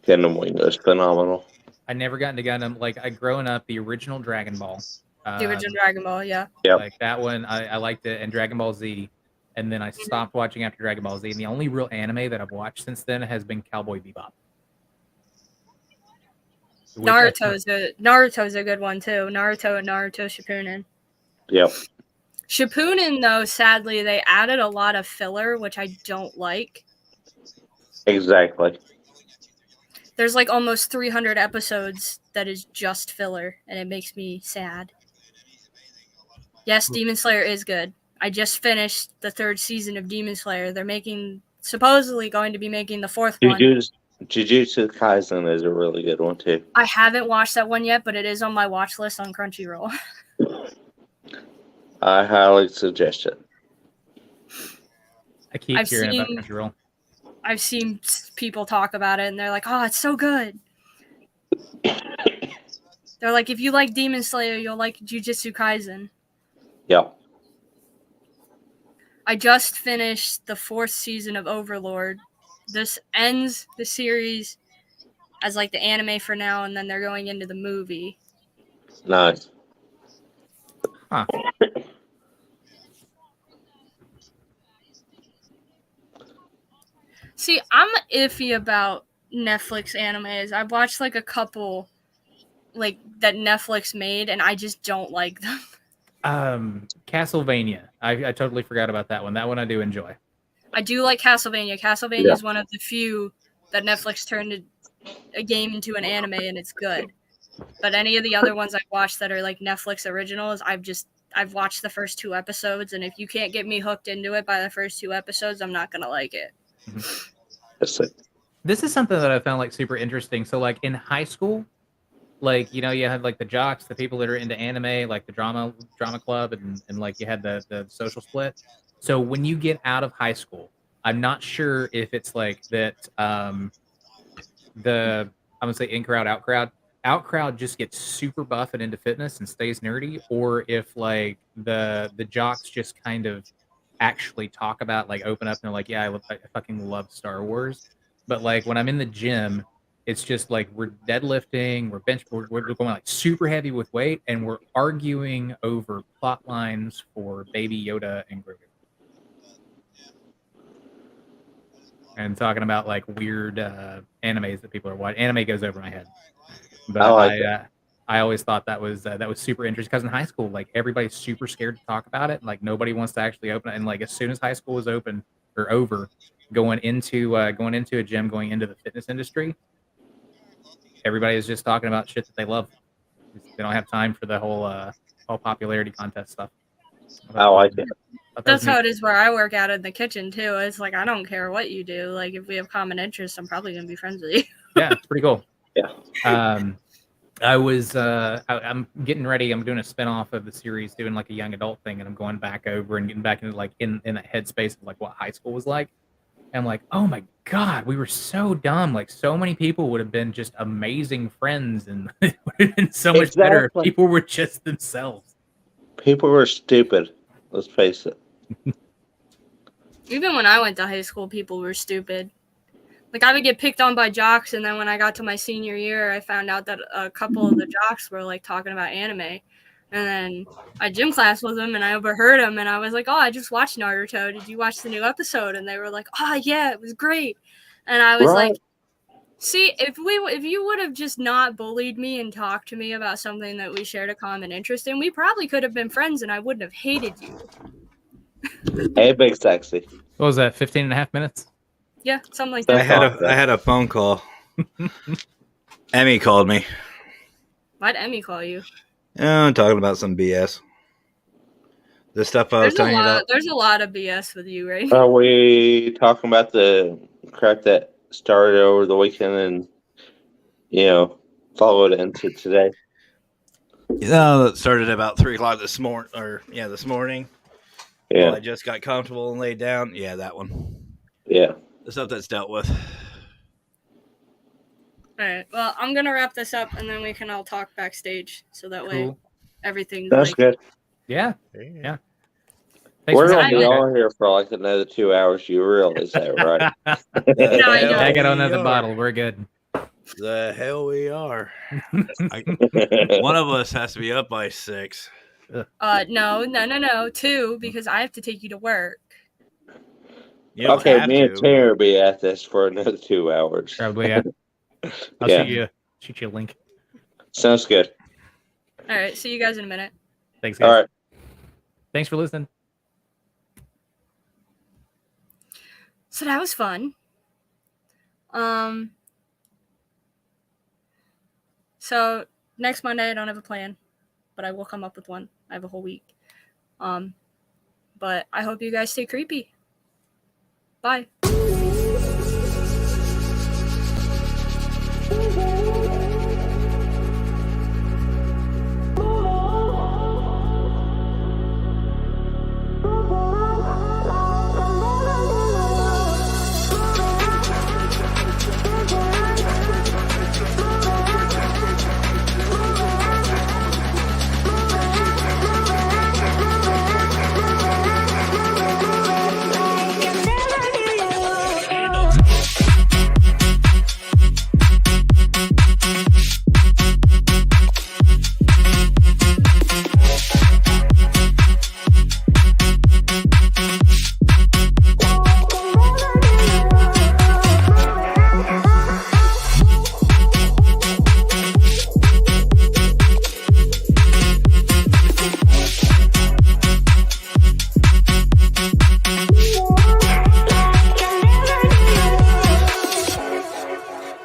Gundam Wing was phenomenal. I never got into Gundam. Like growing up, the original Dragon Ball. The original Dragon Ball, yeah. Yep. Like that one, I liked it, and DragonAll Z. And then I stopped watching after Dragon Ball Z. And the only real anime that I've watched since then has been Cowboy Bebop. Naruto's a good one too. Naruto and Naruto Shippuden. Yep. Shippuden, though, sadly, they added a lot of filler, which I don't like. Exactly. There's like almost 300 episodes that is just filler, and it makes me sad. Yes, Demon Slayer is good. I just finished the 3rd season of Demon Slayer. They're making supposedly going to be making the fourth one. Jujutsu Kaisen is a really good one too. I haven't watched that one yet, but it is on my watch list on Crunchyroll. I highly suggest it. I keep I've hearing about seen- Crunchyroll. I've seen people talk about it, and they're like, "Oh, it's so good." They're like, "If you like Demon Slayer, you'll like Jujutsu Kaisen." Yeah. I just finished the 4th season of Overlord. This ends the series as like the anime for now, and then they're going into the movie. Nice. Huh. See, I'm iffy about Netflix animes. I've watched like a couple like that Netflix made, and I just don't like them. Castlevania. I totally forgot about that one. That one I do enjoy. I do like Castlevania. Castlevania is one of the few that Netflix turned a game into an anime, and it's good. But any of the other ones I've watched that are like Netflix originals, I've watched the first 2 episodes, and if you can't get me hooked into it by the first 2 episodes, I'm not gonna like it. That's it. This is something that I found like super interesting. So like in high school, like you had like the jocks, the people that are into anime, like the drama club, and like you had the social split. So when you get out of high school, I'm not sure if it's like that I'm gonna say in crowd, out crowd. Out crowd just gets super buff and into fitness and stays nerdy, or if like the jocks just kind of actually talk about like open up and they're like, yeah, I fucking love Star Wars. But like when I'm in the gym, it's just like we're deadlifting, we're going like super heavy with weight, and we're arguing over plot lines for Baby Yoda and Grogu. And talking about like weird animes that people are watching. Anime goes over my head, but I always thought that was super interesting because in high school, like everybody's super scared to talk about it. Like nobody wants to actually open it. And like as soon as high school was open or over, going into a gym, going into the fitness industry, everybody is just talking about shit that they love. They don't have time for the whole popularity contest stuff. I like it. That's how it is where I work out in the kitchen too. It's like I don't care what you do. Like if we have common interests, I'm probably gonna be friends with you. Yeah, it's pretty cool. Yeah. I'm getting ready. I'm doing a spinoff of the series, doing like a young adult thing, and I'm going back over and getting back into like in that headspace of like what high school was like. And I'm like, oh my god, we were so dumb. Like so many people would have been just amazing friends, and it would have been so much better if people were just themselves. People were stupid. Let's face it. Even when I went to high school, people were stupid. Like I would get picked on by jocks, and then when I got to my senior year, I found out that a couple of the jocks were like talking about anime. And then I gym class with them, and I overheard them, and I was like, "Oh, I just watched Naruto. Did you watch the new episode?" And they were like, "Oh, yeah, it was great." And I was like, "See, if you would have just not bullied me and talked to me about something that we shared a common interest in, we probably could have been friends, and I wouldn't have hated you." Hey, Big Sexy. What was that? 15 and a half minutes? Yeah, something like that. I had a phone call. Emmy called me. Why'd Emmy call you? Talking about some BS. The stuff I was telling you about. There's a lot of BS with you, right? Are we talking about the crap that started over the weekend and, followed into today? That started about 3 o'clock this morning. Yeah. Well, I just got comfortable and laid down. Yeah, that one. Yeah. The stuff that's dealt with. All right. Well, I'm gonna wrap this up, and then we can all talk backstage, so that way everything's That's good. Yeah. Yeah. We're going to be all here for like another 2 hours. You realize that, right? No, I don't. I got another bottle. We're good. The hell we are. One of us has to be up by 6. No. 2, because I have to take you to work. You don't Okay, have me to. and Tanner will be at this for another 2 hours. Probably, yeah. I'll shoot you a link. Sounds good. All right. See you guys in a minute. Thanks, guys. All right. Thanks for listening. So that was fun. So next Monday I don't have a plan, but I will come up with one. I have a whole week. But I hope you guys stay creepy. Bye.